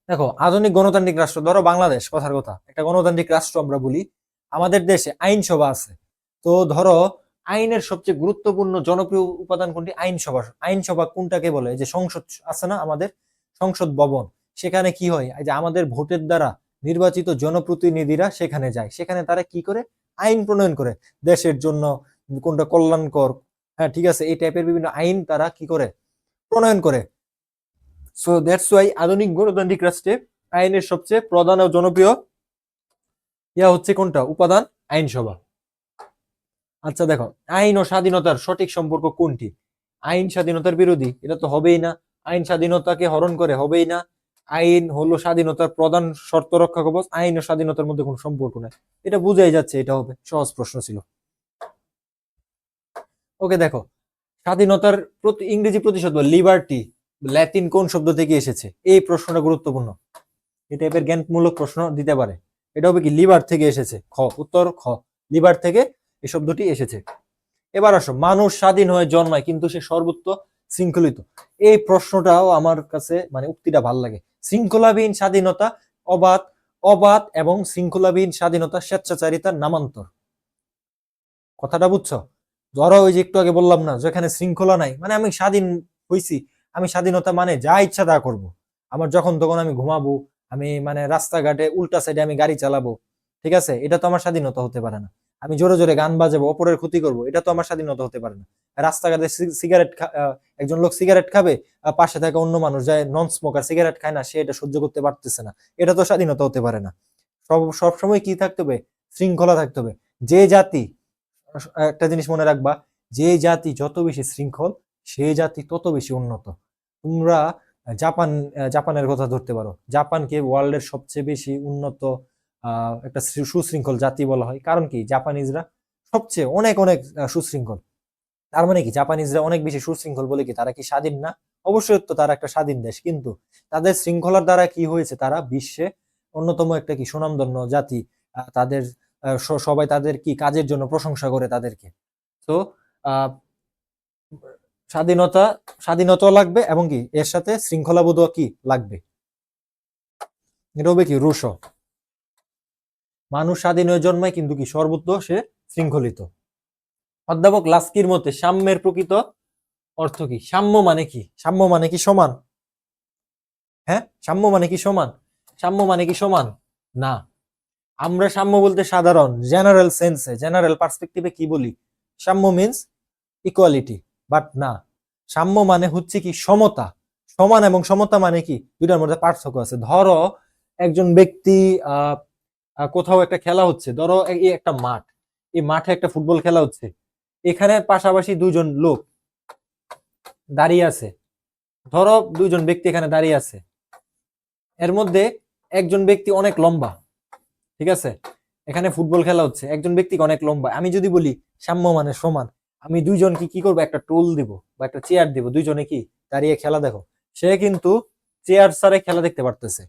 দেখো, আধুনিক গণতান্ত্রিক রাষ্ট্র, ধরো বাংলাদেশ, কথার কথা একটা গণতান্ত্রিক রাষ্ট্র আমরা বলি, আমাদের দেশে আইনসভা আছে। তো ধরো, আইনের সবচেয়ে গুরুত্বপূর্ণ জনপ্রিয় উপাদান কোনটি? আইনসভা। আইনসভা কোনটাকে বলে? যে সংসদ আছে না আমাদের, সংসদ ভবন, সেখানে কি হয়, যে আমাদের ভোটের দ্বারা নির্বাচিত জনপ্রতিনিধিরা সেখানে যায়, সেখানে তারা কি করে, আইন প্রণয়ন করে দেশের জন্য, কোনটা কল্যাণকর, হ্যাঁ ঠিক আছে, এই টাইপের বিভিন্ন আইন তারা কি করে, প্রণয়ন করে। সো দ্যাটস ওয়াই আধুনিক গণতান্ত্রিক রাষ্ট্রে আইনের সবচেয়ে প্রধান ও জনপ্রিয় হচ্ছে কোনটা উপাদান? আইনসভা। আচ্ছা দেখো, আইন ও স্বাধীনতার সঠিক সম্পর্ক কোনটি? আইন স্বাধীনতার বিরোধী? এটা তো হবেই না। আইন স্বাধীনতাকে হরণ করে? হবেই না। আইন হলো স্বাধীনতার প্রধান শর্ত রক্ষা কবচ, আইন ও স্বাধীনতার মধ্যে কোনো সম্পর্ক নাই। এটা বুঝাই যাচ্ছে, এটা হবে সহজ প্রশ্ন ছিল। ওকে, দেখো, স্বাধীনতার ইংরেজি প্রতিশব্দ লিবার্টি ল্যাটিন কোন শব্দ থেকে এসেছে? এই প্রশ্নটা গুরুত্বপূর্ণ, এই টাইপের জ্ঞানমূলক প্রশ্ন দিতে পারে। এটা হবে কি, লিবার থেকে এসেছে। খ, উত্তর খ, লিবার থেকে এই শব্দটি এসেছে। এবার আসো, মানুষ স্বাধীন হয়ে জন্মায় কিন্তু সে সর্বত্র শৃঙ্খলিত। এই প্রশ্নটাও আমার কাছে মানে উক্তিটা ভাল লাগে। শৃঙ্খলাবিহীন স্বাধীনতা অবাধ, অবাধ এবং শৃঙ্খলাবিহীন স্বাধীনতা স্বেচ্ছাচারিতার নামান্তর। কথাটা বুঝছো? ধরো ওই যে একটু আগে বললাম না, যেখানে শৃঙ্খলা নাই, মানে আমি স্বাধীন হইছি, আমি স্বাধীনতা মানে যা ইচ্ছা তা করবো, আমার যখন তখন আমি ঘুমাবো, আমি মানে রাস্তাঘাটে উল্টা সাইডে আমি গাড়ি চালাবো, ঠিক আছে, এটা তো আমার স্বাধীনতা হতে পারে না। আমি জোরে জোরে গান বাজাবো, অপরের ক্ষতি করবো, এটা তো আমার স্বাধীনতা হতে পারে না। রাস্তাঘাটে সিগারেট একজন লোক সিগারেট খাবে, পাশে থাকা অন্য মানুষ যায় নন স্মোকার, সিগারেট খায় না, সে এটা সহ্য করতে পারতেছে না, এটা তো স্বাধীনতা হতে পারে না। সব সময় কি থাকতে হবে, শৃঙ্খলা থাকতে হবে। যে জাতি, একটা জিনিস মনে রাখবা, যে জাতি যত বেশি শৃঙ্খল, সে জাতি তত বেশি উন্নত। তোমরা জাপানের কথা ধরতে পারো, জাপানকে ওয়ার্ল্ডের সবচেয়ে বেশি উন্নত একটা সুশৃঙ্খল জাতি বলা হয়। কারণ কি, জাপানিজরা সবচেয়ে অনেক অনেক সুশৃঙ্খল। তার মানে কি, জাপানিজরা অনেক বেশি সুশৃঙ্খল বলে কি তারা কি স্বাধীন না? অবশ্যই তো তারা একটা স্বাধীন দেশ, কিন্তু তাদের শৃঙ্খলার দ্বারা কি হয়েছে, তারা বিশ্বে অন্যতম একটা কি সুনামধন্য জাতি। তাদের সবাই তাদের কি কাজের জন্য প্রশংসা করে তাদেরকে। তো আহ স্বাধীনতা, স্বাধীনতাও লাগবে এবং কি এর সাথে শৃঙ্খলাবোধও কি লাগবে। এটা হবে কি, রুশো। মানুষ স্বাধীন হয়ে জন্মায় কিন্তু কি সর্বত্র সে শৃঙ্খলিত। অধ্যাপক লাস্কির মতে সাম্যের প্রকৃত অর্থ কি? সাম্য মানে কি? সাম্য মানে কি সমান? হ্যাঁ, সাম্য মানে কি সমান? সাম্য মানে কি সমান? না। আমরা সাম্য বলতে সাধারণ জেনারেল সেন্সে, জেনারেল পার্সপেক্টিভে কি বলি, সাম্য মিন্স ইকুয়ালিটি, বাট না, সাম্য মানে হচ্ছে কি সমতা। সমান এবং সমতা মানে কি, দুইটার মধ্যে পার্থক্য আছে। ধরো একজন ব্যক্তি কোথাও একটা খেলা হচ্ছে, ধরো এই একটা মাঠ, এই মাঠে একটা ফুটবল খেলা হচ্ছে, এখানে পাশাপাশি দুইজন লোক দাঁড়িয়ে আছে। ধরো দুইজন ব্যক্তি এখানে দাঁড়িয়ে আছে, এর মধ্যে একজন ব্যক্তি অনেক লম্বা, ঠিক আছে, এখানে ফুটবল খেলা হচ্ছে, একজন ব্যক্তি অনেক লম্বা। আমি যদি বলি সাম্য মানে সমান, আমি দুইজনকে কি করবো, একটা টোল দিব বা একটা চেয়ার দিব, দুইজনে কি দাঁড়িয়ে খেলা দেখো। সে কিন্তু চেয়ার ছাড়া খেলা দেখতে পারতেছে,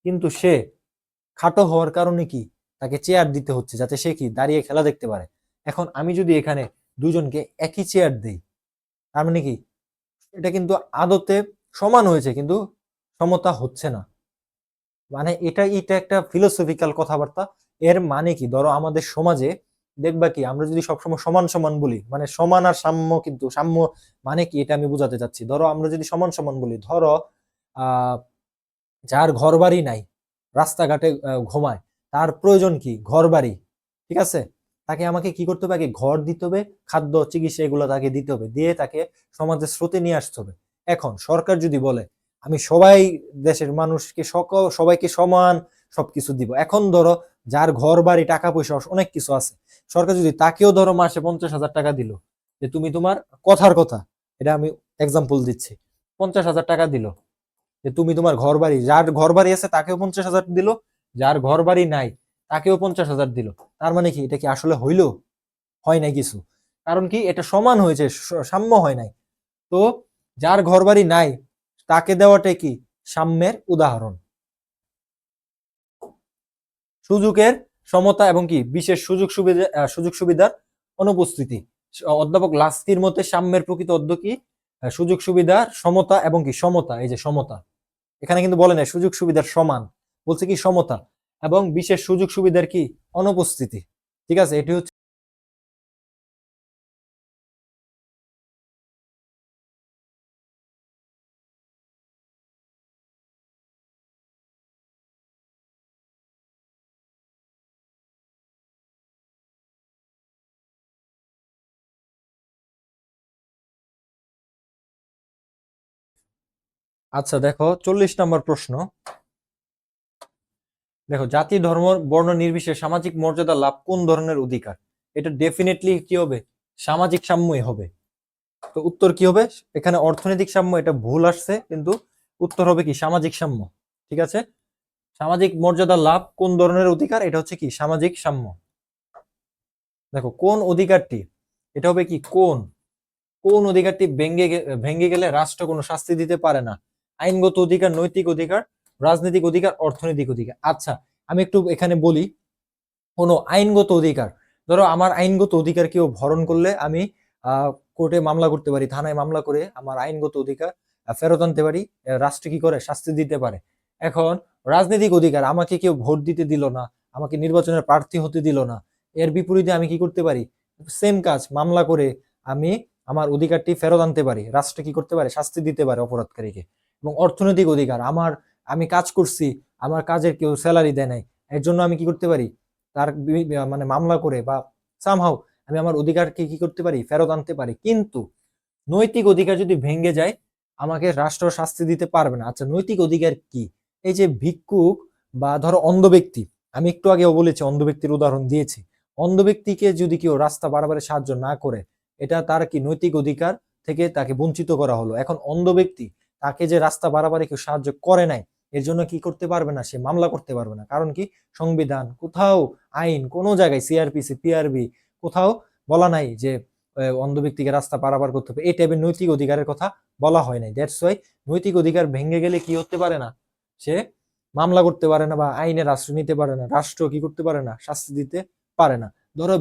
কিন্তু সে খাটো হওয়ার কারণে কি তাকে চেয়ার দিতে হচ্ছে, যাতে সে কি দাঁড়িয়ে খেলা দেখতে পারে। এখন আমি যদি এখানে দুজনকে একই চেয়ার দেই, তার মানে কি এটা কিন্তু আদতে সমান হয়েছে, কিন্তু সমতা হচ্ছে না। মানে এটা এটা একটা ফিলোসফিক্যাল কথাবার্তা। এর মানে কি, ধরো আমাদের সমাজে দেখবা কি আমরা যদি সবসময় সমান সমান বলি, মানে সমান আর সাম্য, কিন্তু সাম্য মানে কি এটা আমি বোঝাতে চাচ্ছি। ধরো আমরা যদি সমান সমান বলি, ধরো আহ যার ঘর বাড়ি নাই, রাস্তাঘাটে ঘুমায়, তার প্রয়োজন কি? ঘর বাড়ি। ঠিক আছে, তাকে আমাকে কি করতে হবে? আগে ঘর দিতে হবে, খাদ্য চিকিৎসা এগুলো তাকে দিতে হবে, দিয়ে তাকে সমাজের স্রোতে নিয়ে আসতে হবে। এখন সরকার যদি বলে আমি সবাই দেশের মানুষকে সবাইকে সমান সবকিছু দিব, এখন ধরো যার ঘর বাড়ি টাকা পয়সা অনেক কিছু আছে, সরকার যদি তাকেও ধরো মাসে 50,000 টাকা দিল, যে তুমি তোমার কথার কথা, এটা আমি এক্সাম্পল দিচ্ছি, 50,000 টাকা দিল যে তুমি তোমার ঘর বাড়ি, যার ঘর বাড়ি আছে তাকেও 50,000 দিল, যার ঘর বাড়ি নাই তাকেও 50,000 দিল। তার মানে কি এটা কি আসলে হইলো? হয় নাই কিছু। কারণ কি এটা সমান হয়েছে, সাম্য হয় নাই। তো যার ঘর বাড়ি নাই তাকে দেওয়াটাই কি সাম্যের উদাহরণ। সুযোগের সমতা এবং কি বিশেষ সুযোগ সুবিধার অনুপস্থিতি। অধ্যাপক লাস্কির মতে সাম্যের প্রকৃত অর্থ কি? সুযোগ সুবিধার সমতা এবং কি সমতা, এই যে সমতা, এখানে কিন্তু বলে নাই সুযোগ সুবিধার সমান, বলছে কি সমতা, এবং বিশেষ সুযোগ সুবিধার কি অনুপস্থিতি। ঠিক আছে, এটি হচ্ছে। আচ্ছা দেখো 40 নম্বর প্রশ্ন, দেখো জাতি ধর্ম বর্ণ নির্বিশেষে সামাজিক মর্যাদা লাভ কোন ধরনের অধিকার? এটা ডেফিনেটলি কি হবে? সামাজিক সাম্যই হবে। তো উত্তর কি হবে? এখানে অর্থনৈতিক সাম্য এটা ভুল আসছে, কিন্তু উত্তর হবে কি সামাজিক সাম্য। ঠিক আছে, সামাজিক মর্যাদা লাভ কোন ধরনের অধিকার? এটা হচ্ছে কি সামাজিক সাম্য। দেখো কোন অধিকারটি, এটা হবে কি কোন কোন অধিকারটি ভেঙে গেলে রাষ্ট্র কোনো শাস্তি দিতে পারে না? আইনগত অধিকার, নৈতিক অধিকার, রাজনৈতিক অধিকার, অর্থনৈতিক অধিকার। আচ্ছা আমি একটু এখানে বলি, কোনো আইনগত অধিকার, ধরো আমার আইনগত অধিকার কেউ হরণ করলে আমি কোর্টে মামলা করতে পারি, থানায় মামলা করে আমার আইনগত অধিকার ফেরত আনতে পারি, রাষ্ট্র কি করে শাস্তি দিতে পারে। এখন রাজনৈতিক অধিকার, আমাকে কেউ ভোট দিতে দিল না, আমাকে নির্বাচনের প্রার্থী হতে দিল না, এর বিপরীতে আমি কি করতে পারি? সেম কাজ মামলা করে আমি আমার অধিকারটি ফেরত আনতে পারি, রাষ্ট্র কি করতে পারে? শাস্তি দিতে পারে অপরাধকারীকে। এবং অর্থনৈতিক অধিকার, আমি কাজ করছি, আমার কাজের কেউ স্যালারি দেয় নাই, এর জন্য আমি কি করতে পারি? তার মানে মামলা করে বা সামহাও আমি আমার অধিকারকে কি করতে পারি? ফেরত আনতে পারি। কিন্তু নৈতিক অধিকার যদি ভেঙে যায়, আমাকে রাষ্ট্র শাস্তি দিতে পারবে না। আচ্ছা নৈতিক অধিকার কি? এই যে ভিক্ষুক বা ধরো অন্ধ ব্যক্তি, আমি একটু আগেও বলেছি, অন্ধ ব্যক্তির উদাহরণ দিয়েছি, অন্ধ ব্যক্তিকে যদি কেউ রাস্তা পারাপারে সাহায্য না করে, এটা তার কি নৈতিক অধিকার থেকে তাকে বঞ্চিত করা হলো। এখন অন্ধ ব্যক্তি, তাকে যে রাস্তা পারাপারে কেউ সাহায্য করে নাই, এর জন্য কি করতে পারবে না? সে মামলা করতে পারবে না। কারণ কি সংবিধান কোথাও, আইন কোনো জায়গায়, সিআরপিসি পিআরবি কোথাও বলা নাই যে অন্ধ ব্যক্তিকে রাস্তা পারাপার করতে হবে, এই টাইপের নৈতিক অধিকারের কথা বলা হয় নাই। দ্যাটস ওয়াই নৈতিক অধিকার ভেঙে গেলে কি হতে পারে না? সে মামলা করতে পারে না বা আইনের আশ্রয় নিতে পারে না, রাষ্ট্র কি করতে পারে না? শাস্তি দিতে পারে না। ধরো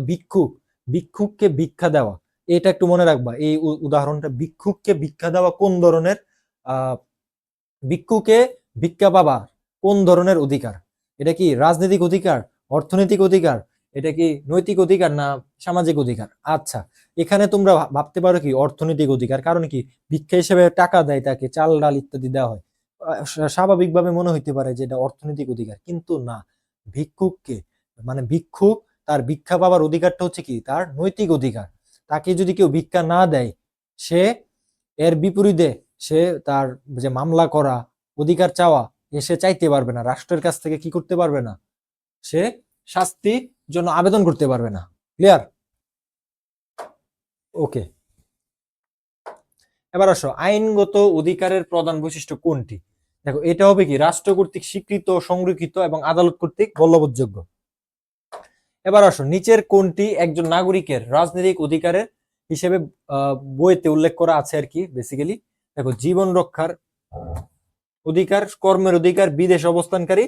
ভিক্ষুককে ভিক্ষা দেওয়া, এটা একটু মনে রাখবা, এই উদাহরণটা। ভিক্ষুককে ভিক্ষা দেওয়া কোন ধরনের আহ ভিক্ষুকে ভিক্ষা পাবা কোন ধরনের অধিকার? এটা কি রাজনৈতিক অধিকার, অর্থনৈতিক অধিকার, এটা কি নৈতিক অধিকার, না সামাজিক অধিকার? আচ্ছা এখানে তোমরা ভাবতে পারো কি অর্থনৈতিক অধিকার, কারণ কি ভিক্ষা হিসেবে টাকা দেয়, তাকে চাল ডাল ইত্যাদি দেওয়া হয়, স্বাভাবিকভাবে মনে হইতে পারে যে এটা অর্থনৈতিক অধিকার, কিন্তু না। ভিক্ষুককে, মানে ভিক্ষুক, তার ভিক্ষা পাবার অধিকারটা হচ্ছে কি তার নৈতিক অধিকার। তাকে যদি কেউ ভিক্ষা না দেয়, সে এর বিপরীতে সে তার যে মামলা করা, অধিকার চাওয়া, সে চাইতে পারবে না, রাষ্ট্রের কাছ থেকে কি করতে পারবে না? সে শাস্তির জন্য আবেদন করতে পারবে না। ক্লিয়ার? ওকে, এবার আসো আইনগত অধিকারের প্রধান বৈশিষ্ট্য কোনটি? দেখো এটা হবে কি রাষ্ট্র কর্তৃক স্বীকৃত, সংরক্ষিত এবং আদালত কর্তৃক বলবৎযোগ্য। এবার আসো নিচের কোনটি একজন নাগরিকের রাজনৈতিক অধিকারের হিসেবে বইতে উল্লেখ করা আছে আর কি বেসিক্যালি। দেখো জীবন রক্ষার অধিকার, কর্মের অধিকার, বিদেশ অবস্থানকারী,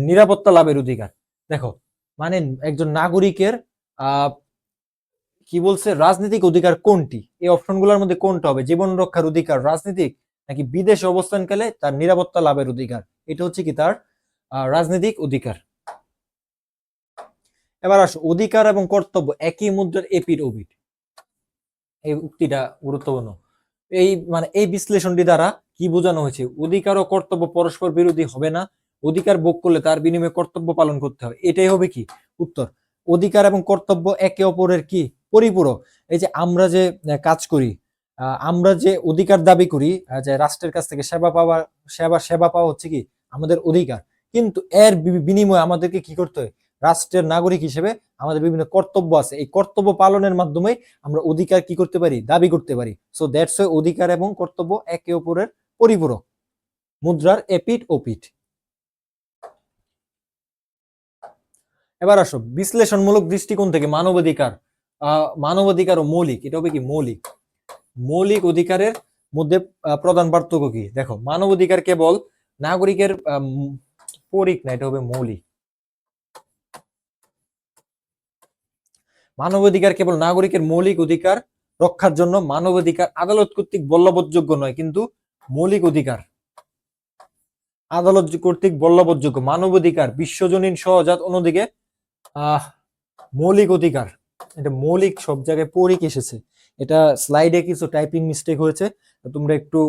নিরাপত্তা লাভের অধিকার। দেখো মানে একজন নাগরিকের আহ কি বলছে, রাজনৈতিক অধিকার কোনটি? এই অপশনগুলোর মধ্যে কোনটা হবে? জীবন রক্ষার অধিকার রাজনৈতিক, নাকি বিদেশে অবস্থানকালে তার নিরাপত্তা লাভের অধিকার? এটা হচ্ছে কি তার রাজনৈতিক অধিকার। এবার আসো, অধিকার এবং কর্তব্য একই মুদ্রার এপিঠ ওপিঠ, এই উক্তিটা গুরুত্বপূর্ণ। এই বিশ্লেষণটি দ্বারা কি বোঝানো হয়েছে? অধিকার ও কর্তব্য পরস্পর বিরোধী হবে না, অধিকার ভোগ করলে তার বিনিময়ে কর্তব্য পালন করতে হবে, এটাই হবে কি উত্তর। অধিকার এবং কর্তব্য একে অপরের কি পরিপূরক। এই যে আমরা যে কাজ করি, আমরা যে অধিকার দাবি করি, যে রাষ্ট্রের কাছ থেকে সেবা পাওয়া হচ্ছে কি আমাদের অধিকার, কিন্তু এর বিনিময়ে আমাদেরকে কি করতে হয়? রাষ্ট্রের নাগরিক হিসেবে আমাদের বিভিন্ন কর্তব্য আছে, এই কর্তব্য পালনের মাধ্যমে আমরা অধিকার কি করতে পারি? দাবি করতে পারি। সো দ্যাটস ওয়াই অধিকার এবং কর্তব্য একে অপরের পরিপূরক, মুদ্রার এপিঠ ওপিঠ। এবার আসো, বিশ্লেষণমূলক দৃষ্টিকোণ থেকে মানবাধিকার ও মৌলিক, এটা হবে কি মৌলিক। মৌলিক অধিকারের মধ্যে প্রধান পার্থক্য কি? দেখো, মানবাধিকার কেবল নাগরিকের পরিক না, এটা হবে মৌলিক। মানবাধিকার কেবল নাগরিকের মৌলিক অধিকার রক্ষার জন্য, মানবাধিকার আদালত কর্তৃক বলবৎযোগ্য নয়, কিন্তু মৌলিক অধিকার আদালত কর্তৃক বলবৎযোগ্য। মানবাধিকার বিশ্বজনীন সহজাত, অন্যদিকে মৌলিক অধিকার, এটা মৌলিক সব জায়গায় পরিক এসেছে, এটা স্লাইডে কিছু টাইপিং মিস্টেক হয়েছে, তোমরা একটু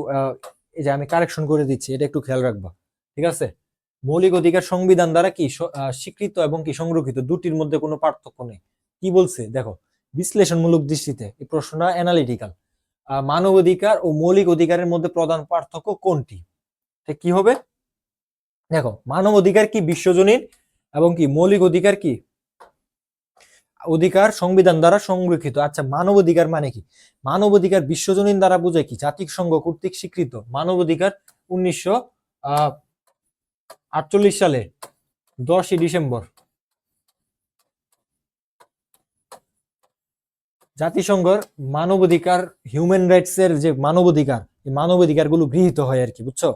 এই যে আমি কারেকশন করে দিচ্ছি, এটা একটু খেয়াল রাখবা, ঠিক আছে? মৌলিক অধিকার সংবিধান দ্বারা কি স্বীকৃত এবং কি সংরক্ষিত, দুটির মধ্যে কোনো পার্থক্য নেই। কি বলছে দেখো, বিশ্লেষণমূলক দৃষ্টিতে এই প্রশ্নটা অ্যানালিটিক্যাল। মানবাধিকার ও মৌলিক অধিকারের মধ্যে প্রধান পার্থক্য কোনটি? কি হবে দেখো, মানব অধিকার কি বিশ্বজনীন এবং কি মৌলিক অধিকার কি অধিকার সংবিধান দ্বারা সংরক্ষিত। আচ্ছা, মানবাধিকার মানে কি? মানবাধিকার বিশ্বজনীন দ্বারা বোঝায় কি জাতিসংঘ কর্তৃক স্বীকৃত। মানবাধিকার 1948 সালে 10 ডিসেম্বর জাতিসংঘের মানবাধিকার হিউম্যান রাইটস এর যে মানবাধিকার, এই মানবাধিকার গুলো গৃহীত হয় আর কি, বুঝছো?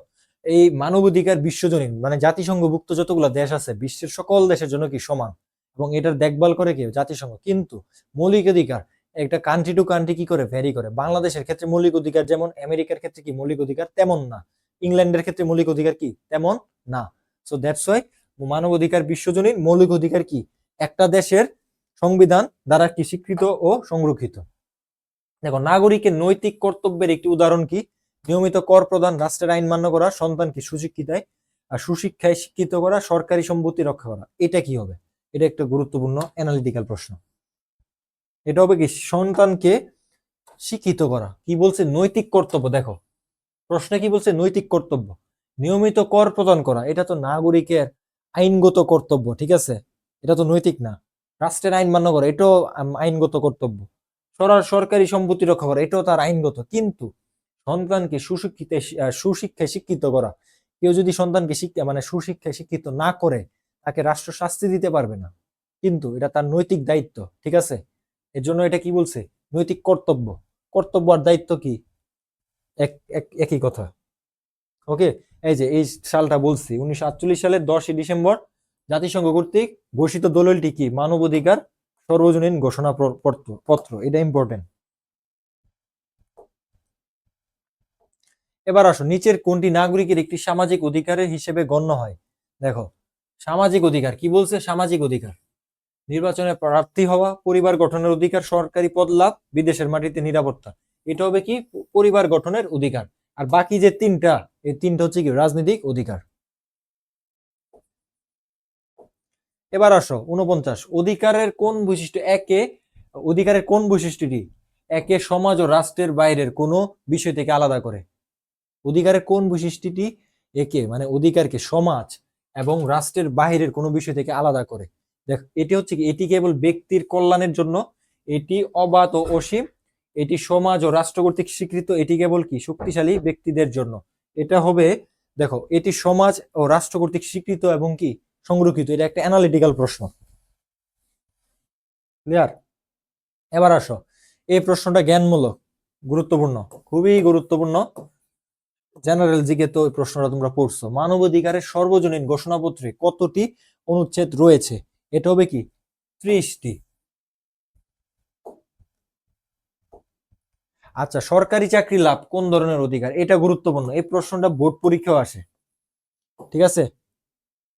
এই মানবাধিকার বিশ্বজনীন মানে জাতিসংঘভুক্ত যতগুলো দেশ আছে বিশ্বের সকল দেশের জন্য কি সমান, এবং এটার দেখভাল করে কি জাতিসংঘ। কিন্তু মৌলিক অধিকার একটা কান্ট্রি টু কান্ট্রি কি করে ভ্যারি করে। বাংলাদেশের ক্ষেত্রে মৌলিক অধিকার যেমন, আমেরিকার ক্ষেত্রে কি মৌলিক অধিকার তেমন না, ইংল্যান্ডের ক্ষেত্রে মৌলিক অধিকার কি তেমন না। সো দ্যাটস ওয়াই মানব অধিকার বিশ্বজনীন, মৌলিক অধিকার কি একটা দেশের সংবিধান দ্বারা কি স্বীকৃত ও সংরক্ষিত। দেখো, নাগরিকের নৈতিক কর্তব্যের একটি উদাহরণ কি? নিয়মিত কর প্রদান, রাষ্ট্রের আইন মান্য করা, সন্তানকে সুশিক্ষায় শিক্ষিত করা, সরকারি সম্পত্তি রক্ষা করা। এটা কি হবে? এটা একটা গুরুত্বপূর্ণ অ্যানালিটিক্যাল প্রশ্ন। এটা হবে কি সন্তানকে শিক্ষিত করা। কি বলছে? নৈতিক কর্তব্য। দেখো প্রশ্নে কি বলছে? নৈতিক কর্তব্য। নিয়মিত কর প্রদান করা, এটা তো নাগরিকের আইনগত কর্তব্য, ঠিক আছে? এটা তো নৈতিক না। রাষ্ট্রের আইন মান্য করা, এটাও আইনগত কর্তব্য। সরকারি সম্পত্তি রক্ষা করা, এটাও তার আইনগত। কিন্তু সন্তানকে সুশিক্ষায় শিক্ষিত করা, কেউ যদি সন্তানকে সুশিক্ষায় শিক্ষিত না করে, তাকে রাষ্ট্র শাস্তি দিতে পারবে না, কিন্তু এটা তার নৈতিক দায়িত্ব, ঠিক আছে? এর জন্য এটা কি বলছে? নৈতিক কর্তব্য। কর্তব্য আর দায়িত্ব কি একই কথা। ওকে, এই যে এই সালটা বলছি 1948 সালের 10 ডিসেম্বর জাতিসংঘ কর্তৃক ঘোষিত দলিলটি কি? মানবাধিকার সর্বজনীন ঘোষণা পত্র। এটা ইম্পর্টেন্ট। এবার আসো, নিচের কোনটি নাগরিকের একটি সামাজিক অধিকারের হিসেবে গণ্য হয়? দেখো, সামাজিক অধিকার কি বলছে? সামাজিক অধিকার নির্বাচনে প্রার্থী হওয়া, পরিবার গঠনের অধিকার, সরকারি পদ লাভ, বিদেশের মাটিতে নিরাপত্তা। এটা হবে কি পরিবার গঠনের অধিকার। আর বাকি যে তিনটা, এই তিনটা হচ্ছে কি রাজনৈতিক অধিকার। এবার আসো 49, অধিকারের কোন বৈশিষ্ট্যটি একে সমাজ ও রাষ্ট্রের বাইরের কোনো বিষয় থেকে আলাদা করে? অধিকারের কোন বৈশিষ্ট্যটি একে অধিকারকে সমাজ এবং রাষ্ট্রের বাইরের কোনো বিষয় থেকে আলাদা করে? দেখ, এটি হচ্ছে কি এটি কেবল ব্যক্তির কল্যাণের জন্য, এটি অবাধ ও অসীম, এটি সমাজ ও রাষ্ট্র কর্তৃক স্বীকৃত, এটি কেবল কি শক্তিশালী ব্যক্তিদের জন্য। এটা হবে দেখো, এটি সমাজ ও রাষ্ট্র কর্তৃক স্বীকৃত এবং কি সংরক্ষিত। এটা একটা অ্যানালিটিক্যাল প্রশ্ন। ক্লিয়ার? এবার আসো, এই প্রশ্নটা জ্ঞানমূলক, গুরুত্বপূর্ণ, খুবই গুরুত্বপূর্ণ। জেনারেল জিকে তো এই প্রশ্নটা তোমরা পড়ছো। মানবাধিকারের সর্বজনীন ঘোষণাপত্রে কতটি অনুচ্ছেদ রয়েছে? এটা হবে কি 30টি। আচ্ছা, সরকারি চাকরি লাভ কোন ধরনের অধিকার? এটা গুরুত্বপূর্ণ, এই প্রশ্নটা বোর্ড পরীক্ষাও আসে, ঠিক আছে?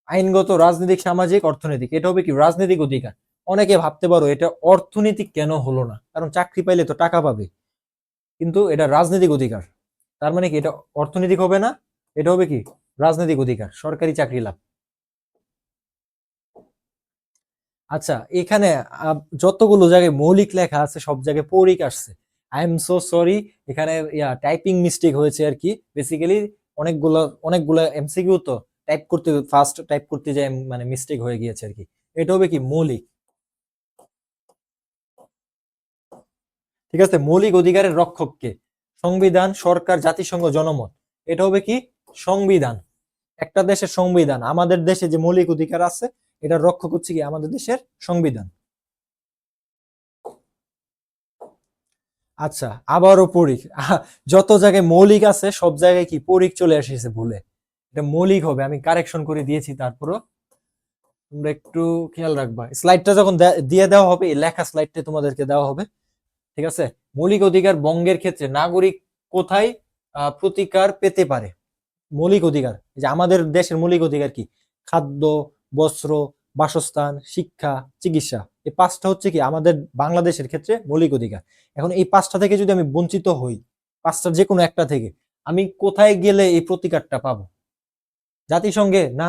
আইনগত, রাজনৈতিক, সামাজিক, অর্থনৈতিক। এটা হবে কি রাজনৈতিক অধিকার। অনেকে ভাবতে পারো এটা অর্থনৈতিক কেন হলো না, কারণ চাকরি পাইলে তো টাকা পাবে, কিন্তু এটা রাজনৈতিক অধিকার। তার মানে কি এটা অর্থনৈতিক হবে না, এটা হবে কি রাজনৈতিক অধিকার, সরকারি চাকরি লাভ। আচ্ছা, এখানে যতগুলো জায়গায় মৌলিক লেখা আছে সব জায়গায় পৌরিক আসছে। আই এম সো সরি, এখানে টাইপিং মিস্টেক হয়েছে আর কি। বেসিক্যালি অনেকগুলো অনেকগুলো এমসিকিউ তো টাইপ করতে ফাস্ট টাইপ করতে যায় মানে মিস্টেক হয়ে গিয়েছে আর কি। এটা হবে কি মৌলিক। ঠিক আছে, মৌলিক অধিকারের রক্ষক কে? সংবিধান, সরকার, জাতিসংঘ, জনমত। এটা হবে কি সংবিধান। একটা দেশের সংবিধান, আমাদের দেশে যে মৌলিক অধিকার আছে এটা রক্ষক হচ্ছে কি আমাদের দেশের সংবিধান। আচ্ছা, আবারও পরিক। যত জায়গায় মৌলিক আছে সব জায়গায় কি পরিক চলে এসেছে ভুলে। এটা মৌলিক হবে, আমি কারেকশন করে দিয়েছি, তারপরও তোমরা একটু খেয়াল রাখবা। স্লাইডটা যখন দিয়ে দেওয়া হবে, এই লেখা স্লাইডটা তোমাদেরকে দেওয়া হবে। ঠিক আছে, মৌলিক অধিকার ভঙ্গের ক্ষেত্রে নাগরিক কোথায় প্রতিকার পেতে পারে? মৌলিক অধিকার, যে আমাদের দেশের মৌলিক অধিকার কি? খাদ্য, বস্ত্র, বাসস্থান, শিক্ষা, চিকিৎসা। এই পাঁচটা হচ্ছে কি আমাদের বাংলাদেশের ক্ষেত্রে মৌলিক অধিকার। এখন এই পাঁচটা থেকে যদি আমি বঞ্চিত হই, পাঁচটার যে কোনো একটা থেকে, আমি কোথায় গেলে এই প্রতিকারটা পাবো? জাতিসংঘে না,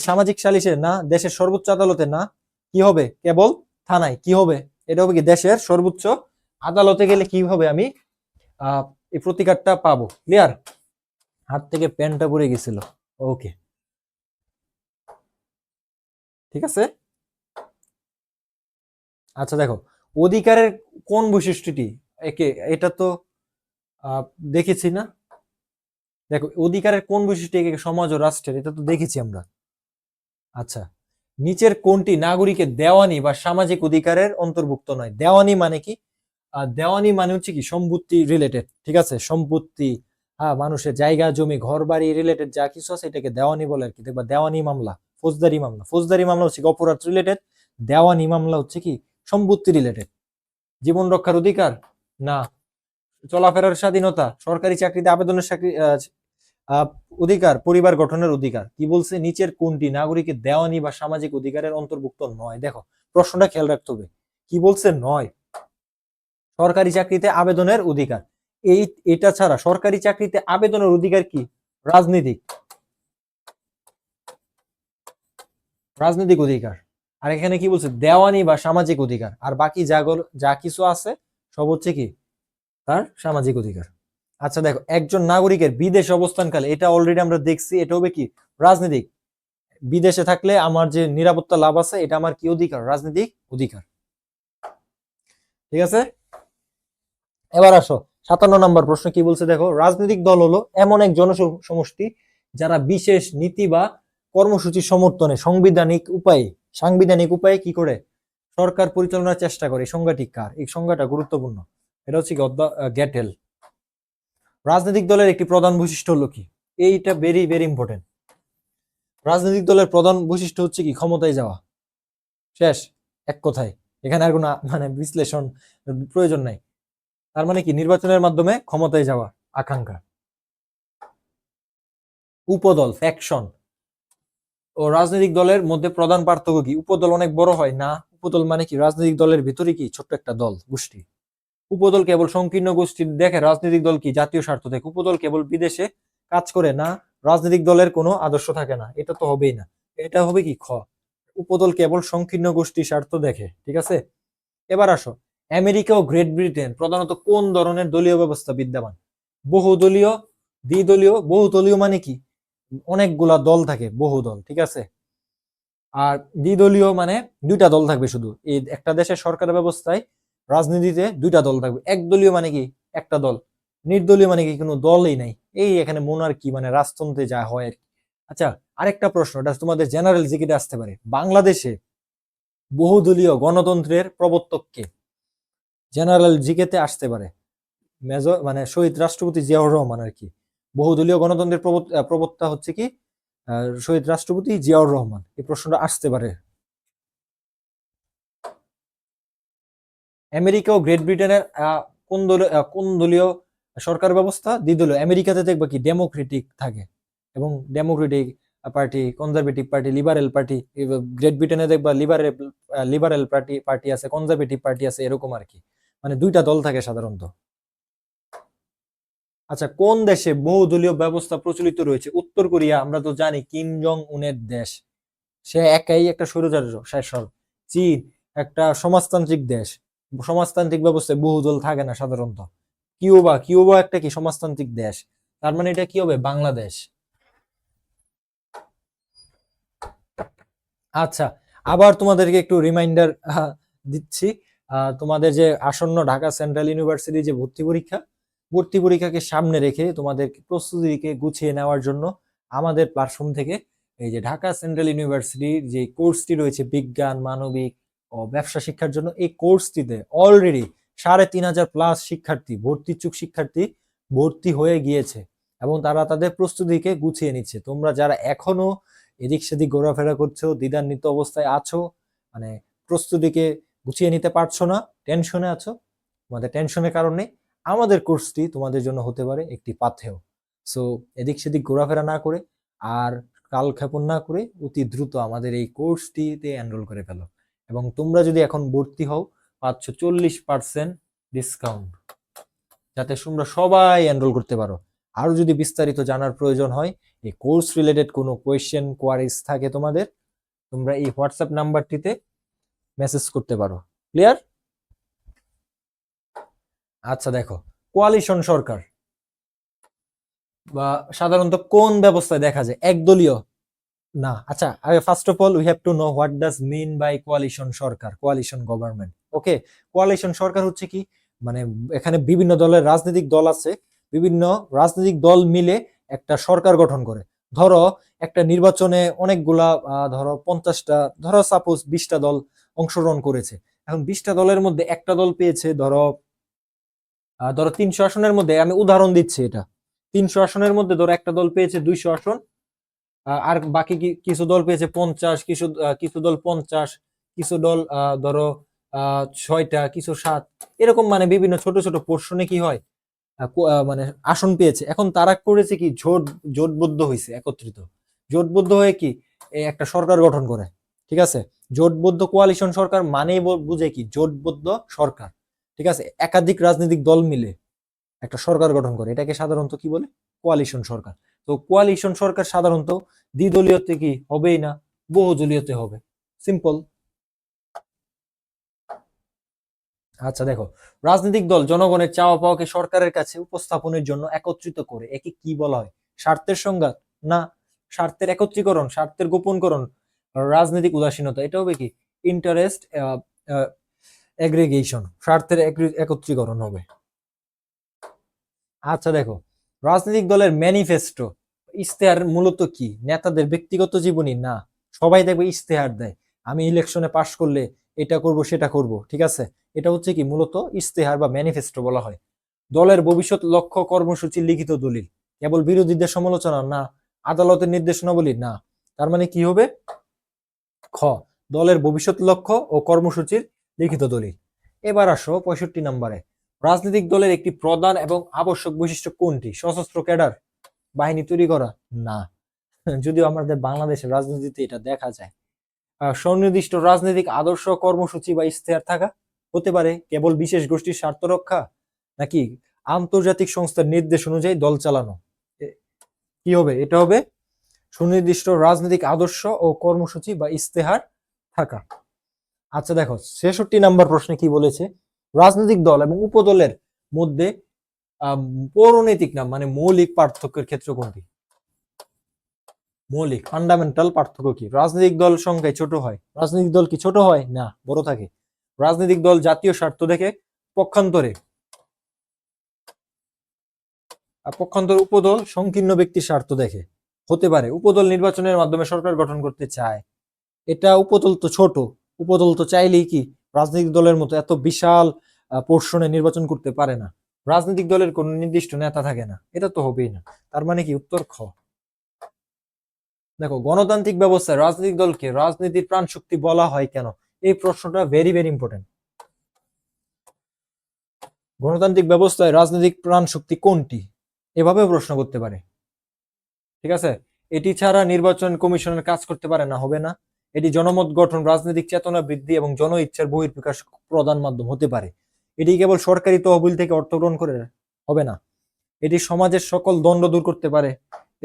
সামাজিক সালিশে না, দেশের সর্বোচ্চ আদালতে না, কি হবে? কেবল থানায়। কি হবে? এটা হবে কি দেশের সর্বোচ্চ আদালতে গেলে কি হবে আমি এই প্রতিকারটা পাবো। ক্লিয়ার? হাত থেকে পেনটা পড়ে গেছিল। ওকে, ঠিক আছে। আচ্ছা দেখো, অধিকারের কোন বৈশিষ্ট্যটি একে, এটা তো দেখেছি না। দেখো, অধিকারের কোন বৈশিষ্ট্য একে সমাজ ও রাষ্ট্রের, এটা তো দেখেছি আমরা। আচ্ছা, নিচের কোনটি নাগরিকের দেওয়ানি বা সামাজিক অধিকারের অন্তর্ভুক্ত নয়? দেওয়ানি মানে কি? দেওয়ানি মানে হচ্ছে কি সম্পত্তি রিলেটেড। ঠিক আছে, সম্পত্তি, মানুষের জায়গা জমি ঘর বাড়ি রিলেটেড যা কিছু আছে এটাকে দেওয়ানি বলে আর কি। দেখবা দেওয়ানি মামলা, ফৌজদারি মামলা, ফৌজদারি মামলা হচ্ছে অপরাধ রিলেটেড, দেওয়ানি মামলা হচ্ছে কি সম্পত্তি রিলেটেড। জীবন রক্ষার অধিকার না, চলাফেরার স্বাধীনতা, সরকারি চাকরিতে আবেদনের অধিকার, পরিবার গঠনের অধিকার। কি বলছে? নিচের কোনটি নাগরিকের দেওয়ানি বা সামাজিক অধিকারের অন্তর্ভুক্ত নয়? দেখো, প্রশ্নটা খেয়াল রাখতে হবে, কি বলছে? নয়। সরকারি চাকরিতে আবেদনের অধিকার, এটা ছাড়া সরকারি চাকরিতে আবেদনের অধিকার কি? রাজনৈতিক রাজনৈতিক অধিকার। আর এখানে কি বলছে? দেওয়ানি বা সামাজিক অধিকার। আর বাকি যা কিছু আছে সব হচ্ছে কি তার সামাজিক অধিকার। আচ্ছা দেখো, একজন নাগরিকের বিদেশ অবস্থানকালে, এটা অলরেডি আমরা দেখছি, এটা হবে কি রাজনৈতিক। বিদেশে থাকলে আমার যে নিরাপত্তা লাভ আছে, এটা আমার কি অধিকার? রাজনৈতিক অধিকার। ঠিক আছে, এবার আসো 57 নম্বর প্রশ্ন কি বলছে দেখো, রাজনৈতিক দল হলো এমন এক জনসমষ্টি যারা বিশেষ নীতি বা কর্মসূচি সমর্থনে সাংবিধানিক উপায়ে কি করে সরকার পরিচালনার চেষ্টা করে। এই সংজ্ঞাটি কার? এই সংজ্ঞাটা গুরুত্বপূর্ণ। এটা হচ্ছে গ্যাটেল। রাজনৈতিক দলের একটি প্রধান বৈশিষ্ট্য হলো কি? এইটা ভেরি ভেরি ইম্পর্টেন্ট। রাজনৈতিক দলের প্রধান বৈশিষ্ট্য হচ্ছে কি ক্ষমতায় যাওয়া। শেষ, এক কথায়। এখানে আর কোনো মানে বিশ্লেষণ প্রয়োজন নাই। তার মানে কি নির্বাচনের মাধ্যমে ক্ষমতায় যাওয়া আকাঙ্ক্ষা। উপদল, ফ্যাকশন ও রাজনৈতিক দলের মধ্যে প্রধান পার্থক্য কি? উপদল অনেক বড় হয় না। উপদল মানে কি রাজনৈতিক দলের ভিতরে কি ছোট্ট একটা দল, গোষ্ঠী। উপদল কেবল সংকীর্ণ গোষ্ঠী দেখে, রাজনৈতিক দল কি জাতীয় স্বার্থ দেখে। উপদল কেবল বিদেশে কাজ করে না, রাজনৈতিক দলের কোনো আদর্শ থাকে না। এটা তো হবেই না, এটা হবে কি খ। উপদল কেবল সংকীর্ণ গোষ্ঠী স্বার্থ দেখে। ঠিক আছে, এবার আসো, আমেরিকা ও গ্রেট ব্রিটেন প্রধানত কোন ধরনের দলীয় ব্যবস্থা বিদ্যমান? বহুদলীয়, দ্বিদলীয়। বহুদলীয় মানে কি অনেকগুলা দল থাকে, বহুদল। ঠিক আছে, আর দ্বিদলীয় মানে দুইটা দল থাকবে শুধু। এই একটা দেশের সরকার ব্যবস্থায় রাজনীতিতে দুইটা দল থাকবে। একদলীয় মানে কি একটা দল, নির্দলীয় মানে কি কোনো দলই নাই। এই এখানে মোনার্কি মানে রাজতন্ত্রে যা হয় আর কি। আচ্ছা, আরেকটা প্রশ্ন, এটা তোমাদের জেনারেল জিকেতে আসতে পারে। বাংলাদেশে বহুদলীয় গণতন্ত্রের প্রবর্তক কে? জেনারেল জিকেতে আসতে পারে। মেজর মানে শহীদ রাষ্ট্রপতি জিয়াউর রহমান আর কি। বহুদলীয় গণতন্ত্রের প্রবক্তা হচ্ছে কি শহীদ রাষ্ট্রপতি জিয়াউর রহমান। এই প্রশ্নটা আসতে পারে। আমেরিকা ও গ্রেট ব্রিটেনের কোন দলীয় সরকার ব্যবস্থা? দ্বিদলীয়। আমেরিকাতে দেখবা কি ডেমোক্রেটিক থাকে এবং Democratic party, conservative party, liberal party. Great ব্রিটেনে দেখবা লিবারেল লিবারেল পার্টি পার্টি আছে, কনজারভেটিভ পার্টি আছে, এরকম আর কি। মানে দুইটা দল থাকে সাধারণত। আচ্ছা, কোন দেশে বহুদলীয় ব্যবস্থা প্রচলিত রয়েছে? উত্তর কোরিয়া। আমরা তো জানি কিম জং উনের দেশ, সে একাই একটা স্বৈরচার শাসক। চীন একটা সমাজতান্ত্রিক দেশ, সমাজতান্ত্রিক ব্যবস্থায় বহুদল থাকে না সাধারণত। কিউবা, কিউবা একটা কি সমাজতান্ত্রিক দেশ। তার মানে এটা কি হবে? বাংলাদেশ। আচ্ছা, আবার তোমাদেরকে একটু রিমাইন্ডার দিচ্ছি। তোমাদের যে আসন্ন ঢাকা সেন্ট্রাল ইউনিভার্সিটি যে ভর্তি পরীক্ষাকে সামনে রেখে তোমাদের প্রস্তুতিকে গুছিয়ে নেওয়ার জন্য আমাদের প্ল্যাটফর্ম থেকে এই যে ঢাকা সেন্ট্রাল ইউনিভার্সিটির যে কোর্সটি রয়েছে বিজ্ঞান, মানবিক ও ব্যবসা শিক্ষার জন্য, এই কোর্সটিতে অলরেডি 3,500+ শিক্ষার্থী, ভর্তিচ্ছুক শিক্ষার্থী ভর্তি হয়ে গিয়েছে এবং তারা তাদের প্রস্তুতিকে গুছিয়ে নিচ্ছে। তোমরা যারা এখনো এদিক সেদিক ঘোরাফেরা করছো, দ্বিধান্বিত অবস্থায় আছো, মানে প্রস্তুতিকে গুছিয়ে নিতে পারছো না, টেনশনে আছো, তোমাদের টেনশনের কারণে আমাদের কোর্সটি তোমাদের জন্য হতে পারে একটি পাথেয়। সো এদিক সেদিক ঘোরাফেরা না করে আর কালক্ষেপণ না করে অতি দ্রুত আমাদের এই কোর্সটিতে এনরোল করে ফেলো। এবং তোমরা যদি এখন ভর্তি হও, পাচ্ছ 40% ডিসকাউন্ট, যাতে তোমরা সবাই এনরোল করতে পারো। আরো যদি বিস্তারিত জানার প্রয়োজন হয়, এই কোর্স রিলেটেড কোনো কোয়েশ্চেন কোয়ারিজ থাকে তোমাদের, তোমরা এই হোয়াটসঅ্যাপ নাম্বারটিতে মেসেজ করতে পারো। ক্লিয়ার? আচ্ছা দেখো, কোয়ালিশন সরকার বা সাধারণত কোন ব্যবস্থায় দেখা যায়? একদলীয় না। আচ্ছা, first of all we have to know what does mean by coalition সরকার, কোয়ালিশন গভর্নমেন্ট। ওকে, কোয়ালিশন সরকার হচ্ছে কি, মানে এখানে বিভিন্ন দলের রাজনৈতিক দল আছে, বিভিন্ন রাজনৈতিক দল মিলে একটা সরকার গঠন করে। ধরো একটা নির্বাচনে অনেকগুলা ধরো 50টা, ধরো সাপোজ 20টা দল অংশগ্রহণ করেছে। এখন 20টা দলের মধ্যে একটা দল পেয়েছে ধরো 300 আসনের মধ্যে, আমি উদাহরণ দিচ্ছি এটা, 300 আসনের মধ্যে ধরো একটা দল পেয়েছে 200 আসন, আর বাকি কিছু দল পেয়েছে 50, কিছু দল 50, কিছু দল ধরো 6টা, কিছু 7, এরকম মানে বিভিন্ন ছোট ছোট পোর্শনে কি হয়, মানে আসন পেয়েছে। এখন তারা করেছে কি, জোটবদ্ধ হয়েছে, একত্রিত জোটবদ্ধ হয়ে কি একটা সরকার গঠন করে। ঠিক আছে, জোটবদ্ধ কোয়ালিশন সরকার মানেই বুঝে কি জোটবদ্ধ সরকার। ঠিক আছে, একাধিক রাজনৈতিক দল মিলে একটা সরকার গঠন করে, এটাকে সাধারণত কি বলে? কোয়ালিশন সরকার। তো কোয়ালিশন সরকার সাধারণত দ্বিদলীয়তে কি হবেই না, বহুদলীয়তে হবে। সিম্পল। আচ্ছা দেখো, রাজনৈতিক দল জনগণের চাওয়া পাওয়াকে সরকারের কাছে উপস্থাপনের জন্য একত্রিত করে, একে কি বলা হয়? স্বার্থের সংঘাত? না। স্বার্থের একত্রীকরণ, স্বার্থের গোপনকরণ, রাজনৈতিক উদাসীনতা, এটা হবে কি ইন্টারেস্ট এগ্রিগেশন, স্বার্থের একত্রীকরণ হবে। আচ্ছা দেখো, রাজনৈতিক দলের ম্যানিফেস্টো, ইশতেহার মূলত কি? নেতাদের ব্যক্তিগত জীবনী? না। সবাই দেখবে ইশতেহার দেয়, আমি ইলেকশনে পাশ করলে এটা করব সেটা করব। ঠিক আছে, এটা হচ্ছে কি মূলত ইশতেহার বা ম্যানিফেস্টো বলা হয়। দলের ভবিষ্যৎ লক্ষ্য কর্মসূচির লিখিত দলিল, কেবল বিরোধীদের সমালোচনা? না। আদালতের নির্দেশনাবলী? না। তার মানে কি হবে? খ, দলের ভবিষ্যৎ লক্ষ্য ও কর্মসূচির লিখিত দলিল। এবার আসো 65 নম্বরে, রাজনৈতিক দলের একটি প্রধান এবং আবশ্যক বৈশিষ্ট্য কোনটি? সশস্ত্র ক্যাডার, বাহিনী তৈরি করা? না। যদিও আমাদের বাংলাদেশের রাজনীতিতে এটা দেখা যায়। সুনির্দিষ্ট রাজনৈতিক আদর্শ, কর্মসূচি বা ইশতেহার থাকা? হতে পারে। কেবল বিশেষ গোষ্ঠীর স্বার্থ রক্ষা, নাকি আন্তর্জাতিক সংস্থার নির্দেশ অনুযায়ী দল চালানো? কি হবে? এটা হবে সুনির্দিষ্ট রাজনৈতিক আদর্শ ও কর্মসূচি বা ইশতেহার থাকা। আচ্ছা দেখো, 66 নাম্বার প্রশ্নে কি বলেছে? রাজনৈতিক দল এবং উপদলের মধ্যে পৌরনৈতিক নাম মানে মৌলিক পার্থক্যের ক্ষেত্র কোনটি? মৌলিক ফান্ডামেন্টাল পার্থক্য কি? রাজনৈতিক দল সংখ্যায় ছোট হয়। রাজনৈতিক দল কি ছোট হয়? না, বড় থাকে। রাজনৈতিক দল জাতীয় স্বার্থ দেখে, পক্ষান্তরে উপদল সংকীর্ণ ব্যক্তির স্বার্থ দেখে। হতে পারে উপদল নির্বাচনের মাধ্যমে সরকার গঠন করতে চায়, এটা উপদল তো ছোট, উপদল তো চাইলেই কি রাজনৈতিক দলের মতো এত বিশাল পোর্শনে নির্বাচন করতে পারে না। রাজনৈতিক দলের কোন নির্দিষ্ট নেতা থাকে না, এটা তো হবেই না। তার মানে কি উত্তর খ। দেখো, গণতান্ত্রিক ব্যবস্থায় রাজনৈতিক দলকে রাজনীতির প্রাণ শক্তি বলা হয় কেন? এই প্রশ্নটা ভেরি ভেরি ইম্পর্টেন্ট। গণতান্ত্রিক ব্যবস্থায় রাজনৈতিক প্রাণ শক্তি কোনটি? এভাবেও প্রশ্ন করতে পারে। ঠিক আছে, এটি ছাড়া নির্বাচন কমিশনের কাজ করতে পারে না, হবে না। এটি জনমত গঠন, রাজনৈতিক চেতনা বৃদ্ধি এবং জন ইচ্ছার বহিঃপ্রকাশ প্রধান মাধ্যম হতে পারে। এটি কেবল সরকারি তহবিল থেকে অর্থ গ্রহণ করে হবে না। এটি সমাজের সকল দ্বন্দ্ব দূর করতে পারে।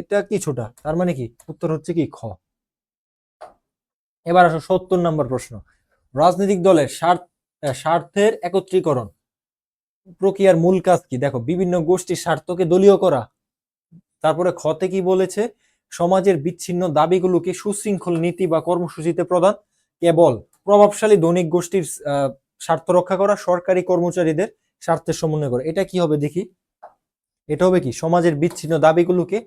এটা কিছুটা, তার মানে কি উত্তর হচ্ছে কি খ। এবার আসো 70 নম্বর প্রশ্ন। রাজনৈতিক দলের স্বার্থের একত্রীকরণ প্রক্রিয়ার মূল কাজ কি? দেখো, বিভিন্ন গোষ্ঠীর স্বার্থকে দলীয় করা। তারপরে খতে কি বলেছে? সমাজের বিচ্ছিন্ন দাবিগুলোকে সুশৃঙ্খল নীতি বা কর্মসূচিতে প্রদান, কেবল প্রভাবশালী ধনিক গোষ্ঠীর স্বার্থ রক্ষা করা, সরকারি কর্মচারীদের স্বার্থের সমন্বয় করা। এটা কি হবে দেখি? এটা হবে কি? সমাজের বিচ্ছিন্ন দাবিগুলোকে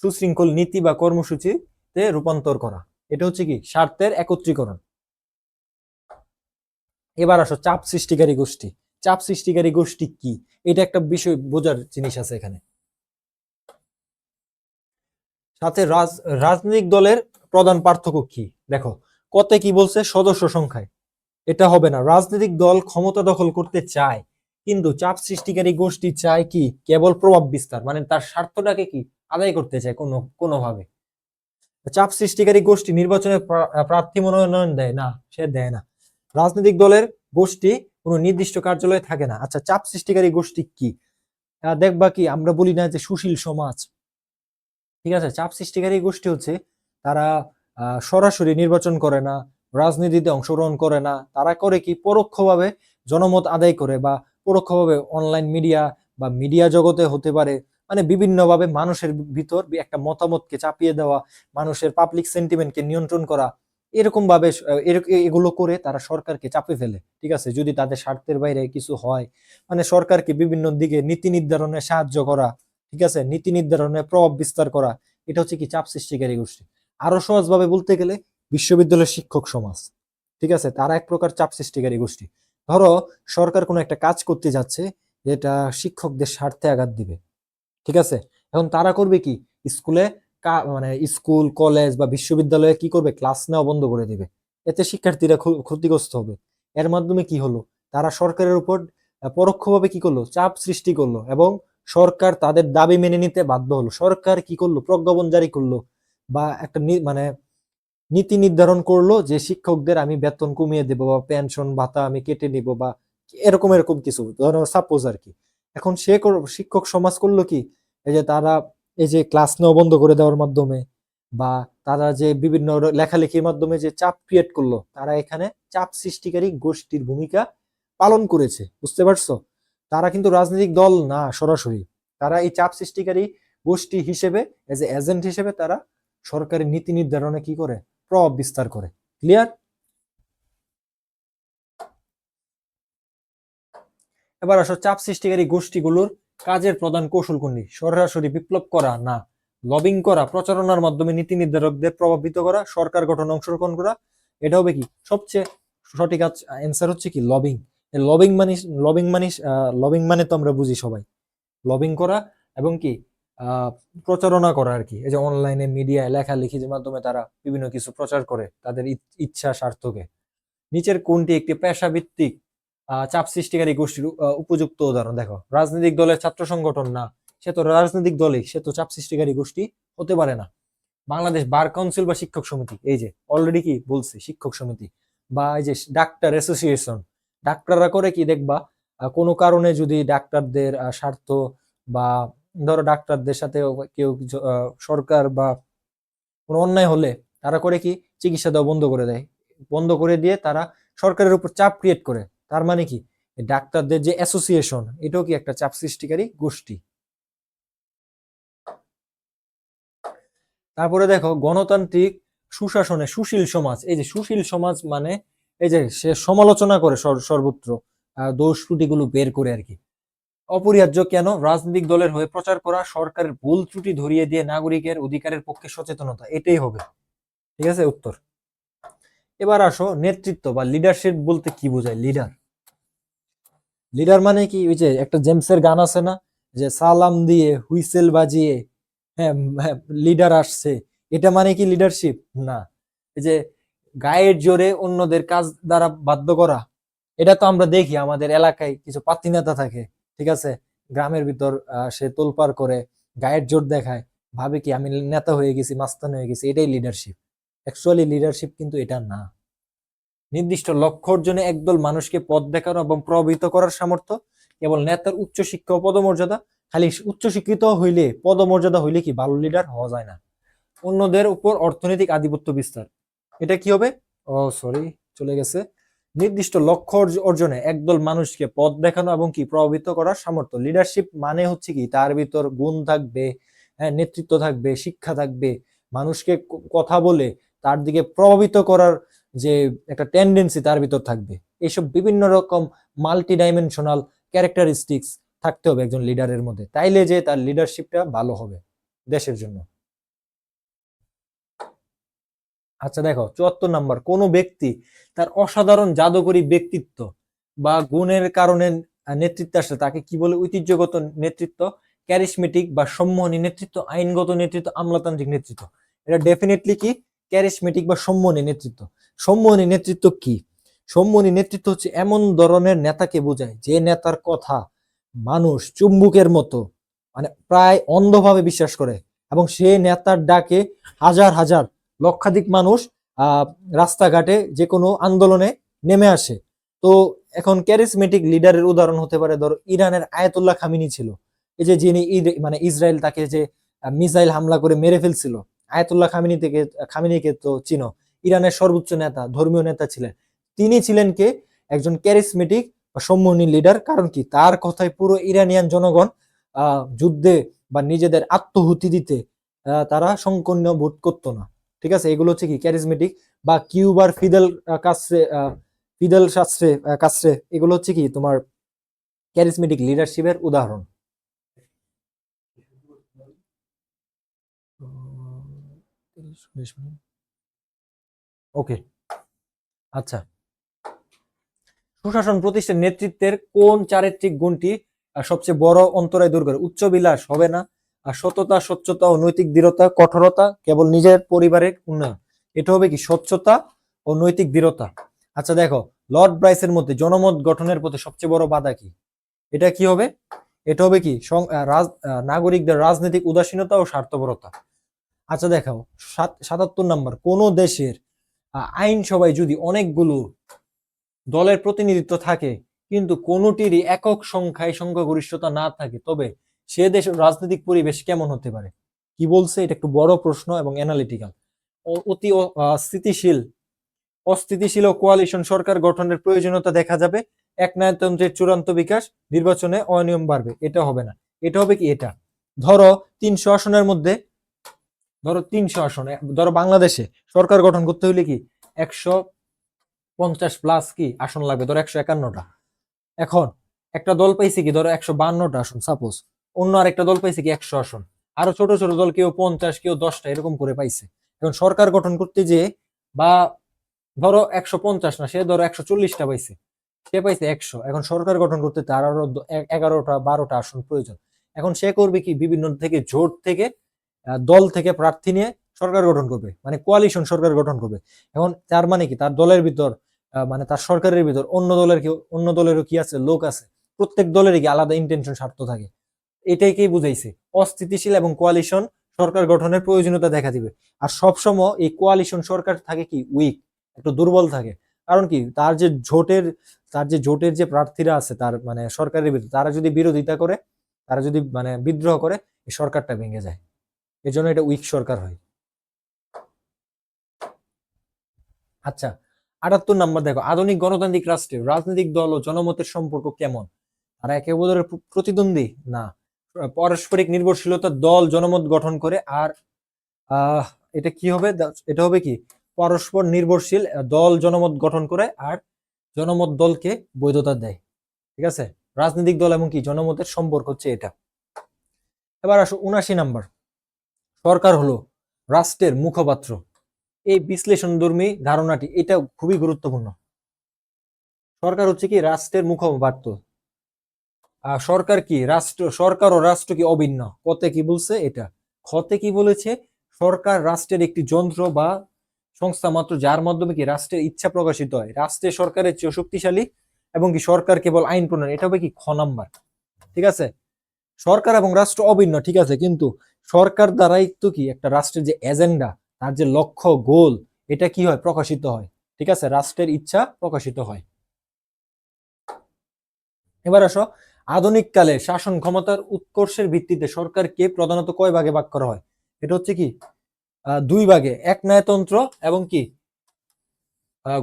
সুশৃঙ্খল নীতি বা কর্মসূচিতে রূপান্তর করা। এটা হচ্ছে কি? স্বার্থের একত্রীকরণ। এবার আসো চাপ সৃষ্টিকারী গোষ্ঠী। চাপ সৃষ্টিকারী গোষ্ঠী কি? এটা একটা বিষয় বোঝার জিনিস আছে এখানে। সাথে রাজনৈতিক দলের প্রধান পার্থক্য কি? দেখো, কতে কি বলছে? সদস্য সংখ্যায়। এটা হবে না। রাজনৈতিক দল ক্ষমতা দখল করতে চায়, কিন্তু চাপ সৃষ্টিকারী গোষ্ঠী চায় কি? কেবল প্রভাব বিস্তার, মানে তার স্বার্থটাকে কি আদায় করতে চায় কোনোভাবে। চাপ সৃষ্টিকারী গোষ্ঠী নির্বাচনে প্রার্থী মনোনয়ন দেয় না, সে দেয় না। রাজনৈতিক দলের গোষ্ঠী কোনো নির্দিষ্ট কার্যালয়ে থাকে না। আচ্ছা, চাপ সৃষ্টিকারী গোষ্ঠী কি? দেখবা কি আমরা বলি না যে সুশীল সমাজ, ঠিক আছে? চাপ সৃষ্টিকারী গোষ্ঠী হচ্ছে তারা সরাসরি নির্বাচন করে না, রাজনীতিতে অংশগ্রহণ করে না। তারা করে কি? পরোক্ষভাবে জনমত আদায় করে, বা পরোক্ষভাবে অনলাইন মিডিয়া বা মিডিয়া জগতে হতে পারে, মানে বিভিন্নভাবে মানুষের ভিতর একটা মতামতকে চাপিয়ে দেওয়া, মানুষের পাবলিক সেন্টিমেন্টকে নিয়ন্ত্রণ করা, এরকম ভাবে এগুলো করে তারা সরকারকে চাপে ফেলে। ঠিক আছে? যদি তাদের স্বার্থের বাইরে কিছু হয়, মানে সরকারকে বিভিন্ন দিকে নীতি নির্ধারণে সাহায্য করা, ঠিক আছে, নীতি নির্ধারণে প্রভাব বিস্তার করা। এটা হচ্ছে কি? চাপ সৃষ্টিকারী গোষ্ঠী। আরো সহজভাবে বলতে গেলে বিশ্ববিদ্যালয়ের শিক্ষক সমাজ, ঠিক আছে, তারা এক প্রকার চাপ সৃষ্টিকারী গোষ্ঠী। ধরো, সরকার কোনো একটা কাজ করতে যাচ্ছে যেটা শিক্ষকদের স্বার্থে আঘাত দিবে, ঠিক আছে, এখন তারা করবে কি? স্কুলে মানে স্কুল কলেজ বা বিশ্ববিদ্যালয়ে কি করবে? ক্লাস নেওয়া বন্ধ করে দিবে। এতে শিক্ষার্থীরা ক্ষতিগ্রস্ত হবে। এর মাধ্যমে কি হলো? তারা সরকারের উপর পরোক্ষভাবে কি করলো? চাপ সৃষ্টি করলো, এবং সরকার তাদের দাবি মেনে নিতে বাধ্য হলো। সরকার কি করলো? প্রজ্ঞাপন জারি করলো, বা একটা মানে নীতি নির্ধারণ করলো যে শিক্ষকদের আমি বেতন কমিয়ে দেবো, বা পেনশন ভাতা আমি কেটে নিব, বা এরকম এরকম কিছু, ধরো সাপোজ আর কি। এখন শিক্ষক সমাজ করলো কি? এই যে তারা এই যে ক্লাস নেওয়া বন্ধ করে দেওয়ার মাধ্যমে, বা তারা যে বিভিন্ন লেখালেখির মাধ্যমে যে চাপ ক্রিয়েট করলো, তারা এখানে চাপ সৃষ্টিকারী গোষ্ঠীর ভূমিকা পালন করেছে। বুঝতে পারছো? তারা কিন্তু রাজনৈতিক দল না সরাসরি, তারা এই চাপ সৃষ্টিকারী গোষ্ঠী হিসেবে, এজ এ এজেন্ট হিসেবে তারা সরকারের নীতি নির্ধারণে কি করে? প্রভাব বিস্তার করে। ক্লিয়ার? এবার আসো চাপ সৃষ্টিকারী গোষ্ঠীগুলোর কাজের প্রধান কৌশল কোনটি? সরাসরি বিপ্লব করা না, লবিং করা, প্রচারণার মাধ্যমে নীতি নির্ধারকদের প্রভাবিত করা, সরকার গঠনে অংশগ্রহণ করা। এটা হবে কি? সবচেয়ে সঠিক অ্যান্সার হচ্ছে কি? লবিং। লবিং মানে লবিং মানে লবিং মানে তো আমরা বুঝি সবাই, লবিং করা এবং কি প্রচারণা করা আর কি। এই যে অনলাইনে মিডিয়ায় লেখালেখির মাধ্যমে তারা বিভিন্ন কিছু প্রচার করে তাদের ইচ্ছা স্বার্থকে। নিচের কোনটি একটি পেশাভিত্তিক চাপ সৃষ্টিকারী গোষ্ঠীর উপযুক্ত উদাহরণ? দেখো, রাজনৈতিক দলের ছাত্র সংগঠন না, সে তো রাজনৈতিক দলই, সে তো চাপ সৃষ্টিকারী গোষ্ঠী হতে পারে না। বাংলাদেশ বার কাউন্সিল বা শিক্ষক সমিতি, এই যে অলরেডি কি বলছি, শিক্ষক সমিতি। বা এই যে ডাক্তার অ্যাসোসিয়েশন, ডাক্তাররা করে কি? দেখবা কোনো কারণে যদি ডাক্তারদের স্বার্থ, বা ধরো ডাক্তারদের সাথে কেউ সরকার বা কোনো অন্যায় হলে, তারা করে কি? চিকিৎসা দেওয়া বন্ধ করে দেয়। বন্ধ করে দিয়ে তারা সরকারের উপর চাপ ক্রিয়েট করে। তার মানে কি? ডাক্তারদের যে অ্যাসোসিয়েশন, এটাও কি একটা চাপ সৃষ্টিকারী গোষ্ঠী। তারপরে দেখো, গণতান্ত্রিক সুশাসনে সুশীল সমাজ। এই যে সুশীল সমাজ মানে এই যে সে সমালোচনা করে সর্বত্র দোষ ত্রুটিগুলো বের করে আর কি। অপরিহার্য কেন? রাজনৈতিক দলের হয়ে প্রচার করা, সরকারের ভুল ত্রুটি ধরিয়ে দিয়ে নাগরিকের অধিকারের পক্ষে সচেতনতা। এটাই হবে, ঠিক আছে, উত্তর। এবার আসো, নেতৃত্ব বা লিডারশিপ বলতে কি বোঝায়? লিডার, লিডার মানে কি? ওই যে একটা জেমসের গান আছে না, যে সালাম দিয়ে হুইসেল বাজিয়ে, হ্যাঁ, লিডার আসছে। এটা মানে কি লিডারশিপ? না। এই যে গায়ের জোরে অন্যদের কাজ দ্বারা বাধ্য করা, এটা তো আমরা দেখি আমাদের এলাকায় কিছু পাতি নেতা থাকে, ঠিক আছে, গ্রামের ভিতর সে তোলপাড় করে গায়ের জোর দেখায়, ভাবে কি আমি নেতা হয়ে গেছি, মাস্তান হয়ে গেছি, এটাই লিডারশিপ। অ্যাকচুয়ালি লিডারশিপ কিন্তু এটা না। নির্দিষ্ট লক্ষ্য অর্জনে একদল মানুষকে পথ দেখানো এবং প্রভাবিত করার সামর্থ্য কেবল নেতার উচ্চশিক্ষা ও পদমর্যাদা, খালি উচ্চশিক্ষিত হইলে পদমর্যাদা হইলে কি ভালো লিডার হওয়া যায় না। অন্যদের উপর অর্থনৈতিক আধিপত্য বিস্তার, এটা কি হবে? সরি, চলে গেছে। নির্দিষ্ট লক্ষ্য অর্জনে একদল মানুষকে পথ দেখানো এবং কি প্রভাবিত করার সামর্থ্য। লিডারশিপ মানে হচ্ছে কি তার ভিতর গুণ থাকবে, হ্যাঁ, নেতৃত্ব থাকবে, শিক্ষা থাকবে, মানুষকে কথা বলে তার দিকে প্রভাবিত করার যে একটা টেন্ডেন্সি তার ভিতর থাকবে। এইসব বিভিন্ন রকম মাল্টি ডাইমেনশনাল ক্যারেক্টারিস্টিক্স থাকতে হবে একজন লিডারের মধ্যে, তাইলে যে তার লিডারশিপটা ভালো হবে দেশের জন্য। আচ্ছা দেখো ৭৪ নাম্বার, কোন ব্যক্তি তার অসাধারণ জাদুকরী ব্যক্তিত্ব বা গুণের কারণে নেতৃত্বে আসলে তাকে কি বলে? ঐতিহ্যগত নেতৃত্ব, ক্যারিসমেটিক বা সম্মোহনী নেতৃত্ব, আইনগত নেতৃত্ব, আমলাতান্ত্রিক নেতৃত্ব। এটা ডেফিনেটলি কি ক্যারিসমেটিক বা সম্মোহনী নেতৃত্ব। সম্মোহনী নেতৃত্ব কি? সম্মোহনী নেতৃত্ব হচ্ছে এমন ধরনের নেতাকে বোঝায় যে নেতার কথা মানুষ চুম্বকের মতো মানে প্রায় অন্ধভাবে বিশ্বাস করে, এবং সে নেতার ডাকে হাজার হাজার লক্ষাধিক মানুষ রাস্তাঘাটে যে কোনো আন্দোলনে নেমে আসে। তো এখন ক্যারিসমেটিক লিডারের উদাহরণ হতে পারে, ধরো ইরানের আয়াতুল্লাহ খামিনি ছিল, এই যে যিনি মানে ইসরায়েল তাকে যে মিসাইল হামলা করে মেরে ফেলছিল। আয়াতুল্লাহ খামিনিকে তো চিনো, ইরানের সর্বোচ্চ নেতা, ধর্মীয় নেতা ছিলেন। তিনি ছিলেন কে? একজন ক্যারিসমেটিক বা সম্মোহনী লিডার। কারণ কি তার কথায় পুরো ইরানিয়ান জনগণ যুদ্ধে বা নিজেদের আত্মহুতি দিতে তারা সংকীর্ণ বোধ করতো না। ঠিক আছে, এগুলো হচ্ছে কি ক্যারিসমেটিক। বা কিউবার ফিদেল কাস্ট্রে এগুলো হচ্ছে কি তোমার ক্যারিসমেটিক লিডারশিপের উদাহরণ। ওকে, আচ্ছা, সুশাসন প্রতিষ্ঠান নেতৃত্বের কোন চারিত্রিক গুণটি সবচেয়ে বড় অন্তরায় দূর করে? উচ্চবিলাস হবে না, আর সততা, স্বচ্ছতা ও নৈতিক দৃঢ়তা, কঠোরতা, কেবল নিজের পরিবারের উন্নয়ন। এটা হবে কি স্বচ্ছতা ও নৈতিক দৃঢ়তা। আচ্ছা দেখো, লর্ড ব্রাইসের মধ্যে জনমত গঠনের পথে সবচেয়ে বড় বাধা কি? এটা কি হবে? এটা হবে কি নাগরিকদের রাজনৈতিক উদাসীনতা ও স্বার্থপরতা। আচ্ছা দেখো ৭৭ নাম্বার, কোন দেশের আইনসভায় যদি অনেকগুলো দলের প্রতিনিধিত্ব থাকে কিন্তু কোনোটিরই একক সংখ্যায় সংখ্যাগরিষ্ঠতা না থাকে, তবে সে দেশের রাজনৈতিক পরিবেশ কেমন হতে পারে? কি বলছে? এটা একটু বড় প্রশ্ন এবং অ্যানালিটিক্যাল। অতি অস্থিতিশীল ও কোয়ালিশন সরকার গঠনের প্রয়োজনীয়তা দেখা যাবে। একনায়কতন্ত্রের চূড়ান্ত বিকাশ, নির্বাচনে অনিয়ম বাড়বে। এটা হবে না। এটা হবে কি? এটা ধরো ৩০০ আসনের মধ্যে, ধরো ৩০০ আসন, ধরো বাংলাদেশে সরকার গঠন করতে হলে কি ১৫০ প্লাস কি আসন লাগবে, ধরো ১৫১টা। এখন একটা দল পাইছে কি ধরো ১৫২টা আসন সাপোজ, অন্য আরেকটা দল পাইছে কি ১০০ আসন, আরো ছোট ছোট দল কেউ ৫০, কেউ ১০টা এরকম করে পাইছে। এখন সরকার গঠন করতে যে বা ধরো ১৫০ না, সে ধরো ১৪০টা পাইছে, সে পাইছে ১০০। এখন সরকার গঠন করতে তার আরো ১১টা ১২টা আসন প্রয়োজন। এখন সে করবে কি বিভিন্ন থেকে জোট থেকে দল থেকে প্রার্থী নিয়ে সরকার গঠন করবে, মানে কোয়ালিশন সরকার গঠন করবে। এখন তার মানে কি তার দলের ভিতর মানে তার সরকারের ভিতর অন্য দলেরও কি আছে, লোক আছে। প্রত্যেক দলেরই কি আলাদা ইন্টেনশন, স্বার্থ থাকে। এটাইকেই বুঝাইছে অস্থিতিশীল এবং কোয়ালিশন সরকার গঠনের প্রয়োজনীয়তা দেখা দিবে। আর সবসময় এই কোয়ালিশন সরকার থাকে কি উইক, একটু দুর্বল থাকে। কারণ কি তার যে জোটের যে প্রার্থীরা আছে তার মানে সরকারের ভিতর, তারা যদি বিরোধিতা করে, তারা যদি মানে বিদ্রোহ করে, এই সরকারটা ভেঙে যায়। এর জন্য এটা উইক সরকার হয়। আচ্ছা ৭৮ নাম্বার দেখো, আধুনিক গণতান্ত্রিক রাষ্ট্রে রাজনৈতিক দল ও জনমতের সম্পর্ক কেমন? তারা একে অপরের প্রতিদ্বন্দ্বী না, পারস্পরিক নির্ভরশীলতা, দল জনমত গঠন করে। আর এটা কি হবে? এটা হবে কি পরস্পর নির্ভরশীল, দল জনমত গঠন করে আর জনমত দলকে বৈধতা দেয়। ঠিক আছে, রাজনৈতিক দল এবং কি জনমতের সম্পর্ক হচ্ছে এটা। এবার আসো ৭৯ নাম্বার, সরকার হলো রাষ্ট্রের মুখপাত্র। এই বিশ্লেষণধর্মী ধারণাটি এটা খুবই গুরুত্বপূর্ণ। সরকার হচ্ছে কি রাষ্ট্রের মুখপাত্র। সরকার কি রাষ্ট্র, সরকার ও রাষ্ট্র কি অভিন্ন? কতে কি বলছে এটা? খতে কি বলেছে? সরকার রাষ্ট্রের একটি যন্ত্র বা সংস্থা মাত্র, যার মাধ্যমে কি রাষ্ট্রের ইচ্ছা প্রকাশিত হয়। রাষ্ট্রের সরকারের চেয়ে শক্তিশালী এবং কি সরকার কেবল আইন প্রণয়ন। এটা হবে কি খ নাম্বার। ঠিক আছে, সরকার এবং রাষ্ট্র অভিন্ন, ঠিক আছে, কিন্তু সরকার দ্বারাই তো কি একটা রাষ্ট্রের যে এজেন্ডা, তার যে লক্ষ্য গোল, এটা কি হয়, প্রকাশিত হয়। ঠিক আছে, রাষ্ট্রের ইচ্ছা প্রকাশিত হয়। এবার আসো, আধুনিক কালে শাসন ক্ষমতার উৎকর্ষের ভিত্তিতে সরকারকে প্রধানত কয় ভাগে ভাগ করা হয়? এটা হচ্ছে কি দুই ভাগে, একনায়তন্ত্র এবং কি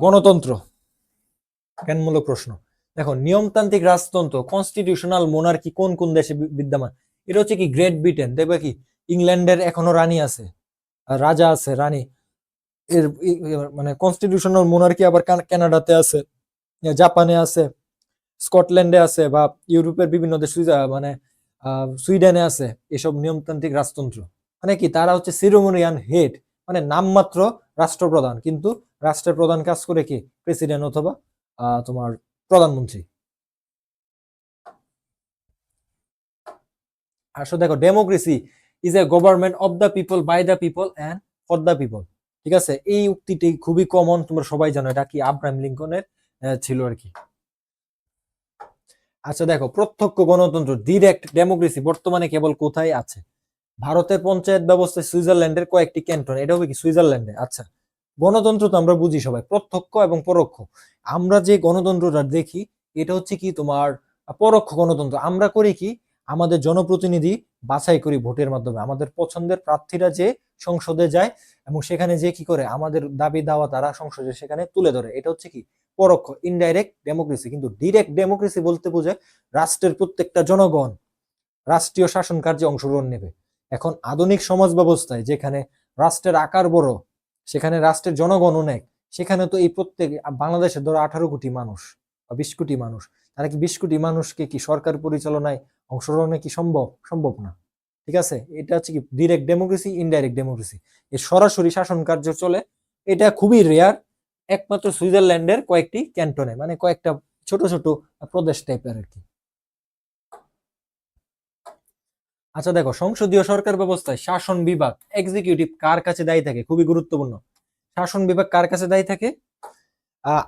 গণতন্ত্র। জ্ঞানমূলক প্রশ্ন। দেখো, নিয়মতান্ত্রিক রাজতন্ত্র কনস্টিটিউশনাল মোনার্কি কোন কোন দেশে বিদ্যমান? এটা হচ্ছে কি গ্রেট ব্রিটেন। দেখবে কি ইংল্যান্ডের এখনো রানী আছে, রাজা আছে, রানী। এর মানে কনস্টিটিউশনাল মোনার্কি আবার কানাডাতে আছে, জাপানে আছে, স্কটল্যান্ডে আছে, বা ইউরোপের বিভিন্ন দেশ, মানে সুইডেনে আছে এসব নিয়মতান্ত্রিক রাজতন্ত্র। মানে কি তারা হচ্ছে সিরিমোনিয়াল হেড, মানে নামমাত্র রাষ্ট্রপ্রধান, কিন্তু রাষ্ট্রের প্রধান কাজ করে কি প্রেসিডেন্ট অথবা তোমার প্রধানমন্ত্রী। আসলে দেখো, democracy is a government of the people, by the people and for the people. ঠিক আছে, এই উক্তিটি খুবই কমন, তোমরা সবাই জানো, এটা কি আব্রাহাম লিঙ্কনের ছিল আর কি। আচ্ছা দেখো, প্রত্যক্ষ গণতন্ত্র ডিরেক্ট ডেমোক্রেসি বর্তমানে কেবল কোথায় আছে? ভারতের পঞ্চায়েত ব্যবস্থায় সুইজারল্যান্ডের কয়েকটি ক্যান্টন, এটা হবে কি সুইজারল্যান্ডে। আচ্ছা, গণতন্ত্র তো আমরা বুঝি সবাই প্রত্যক্ষ এবং পরোক্ষ। আমরা যে গণতন্ত্রটা দেখি এটা হচ্ছে কি তোমার পরোক্ষ গণতন্ত্র। আমরা করি কি, আমাদের জনপ্রতিনিধি বাছাই করি ভোটের মাধ্যমে, আমাদের পছন্দের প্রার্থীরা যে সংসদে যায় এবং সেখানে যে কি করে আমাদের দাবি দাওয়া তারা সংসদে সেখানে তুলে ধরে, এটা হচ্ছে কি পরোক্ষ, ইনডাইরেক্ট ডেমোক্রেসি। কিন্তু ডিরেক্ট ডেমোক্রেসি বলতে বোঝায় রাষ্ট্রের প্রত্যেকটা জনগণ রাষ্ট্রীয় শাসন কার্যে অংশগ্রহণ নেবে। এখন আধুনিক সমাজ ব্যবস্থায় যেখানে রাষ্ট্রের আকার বড়, সেখানে রাষ্ট্রের জনগণ অনেক, সেখানে তো এই প্রত্যেক বাংলাদেশের ধরো 18 কোটি মানুষ বা 20 কোটি মানুষ, তারা কি 20 কোটি মানুষকে কি সরকার পরিচালনায় অংশগ্রহণে কি সম্ভব? সম্ভব না। ঠিক আছে, এটা হচ্ছে কি ডিরেক্ট ডেমোক্রেসি, ইনডাইরেক্ট ডেমোক্রেসি। এই সরাসরি শাসন কার্য চলে, এটা খুবই রেয়ার, একমাত্র সুইজারল্যান্ডের কয়েকটি ক্যান্টনে, মানে কয়েকটা ছোট ছোট প্রদেশ টাইপের আর কি। আচ্ছা দেখো, সংসদীয় সরকার ব্যবস্থায় শাসন বিভাগ এক্সিকিউটিভ কার কাছে দায়ী থাকে? খুবই গুরুত্বপূর্ণ। শাসন বিভাগ কার কাছে দায়ী থাকে?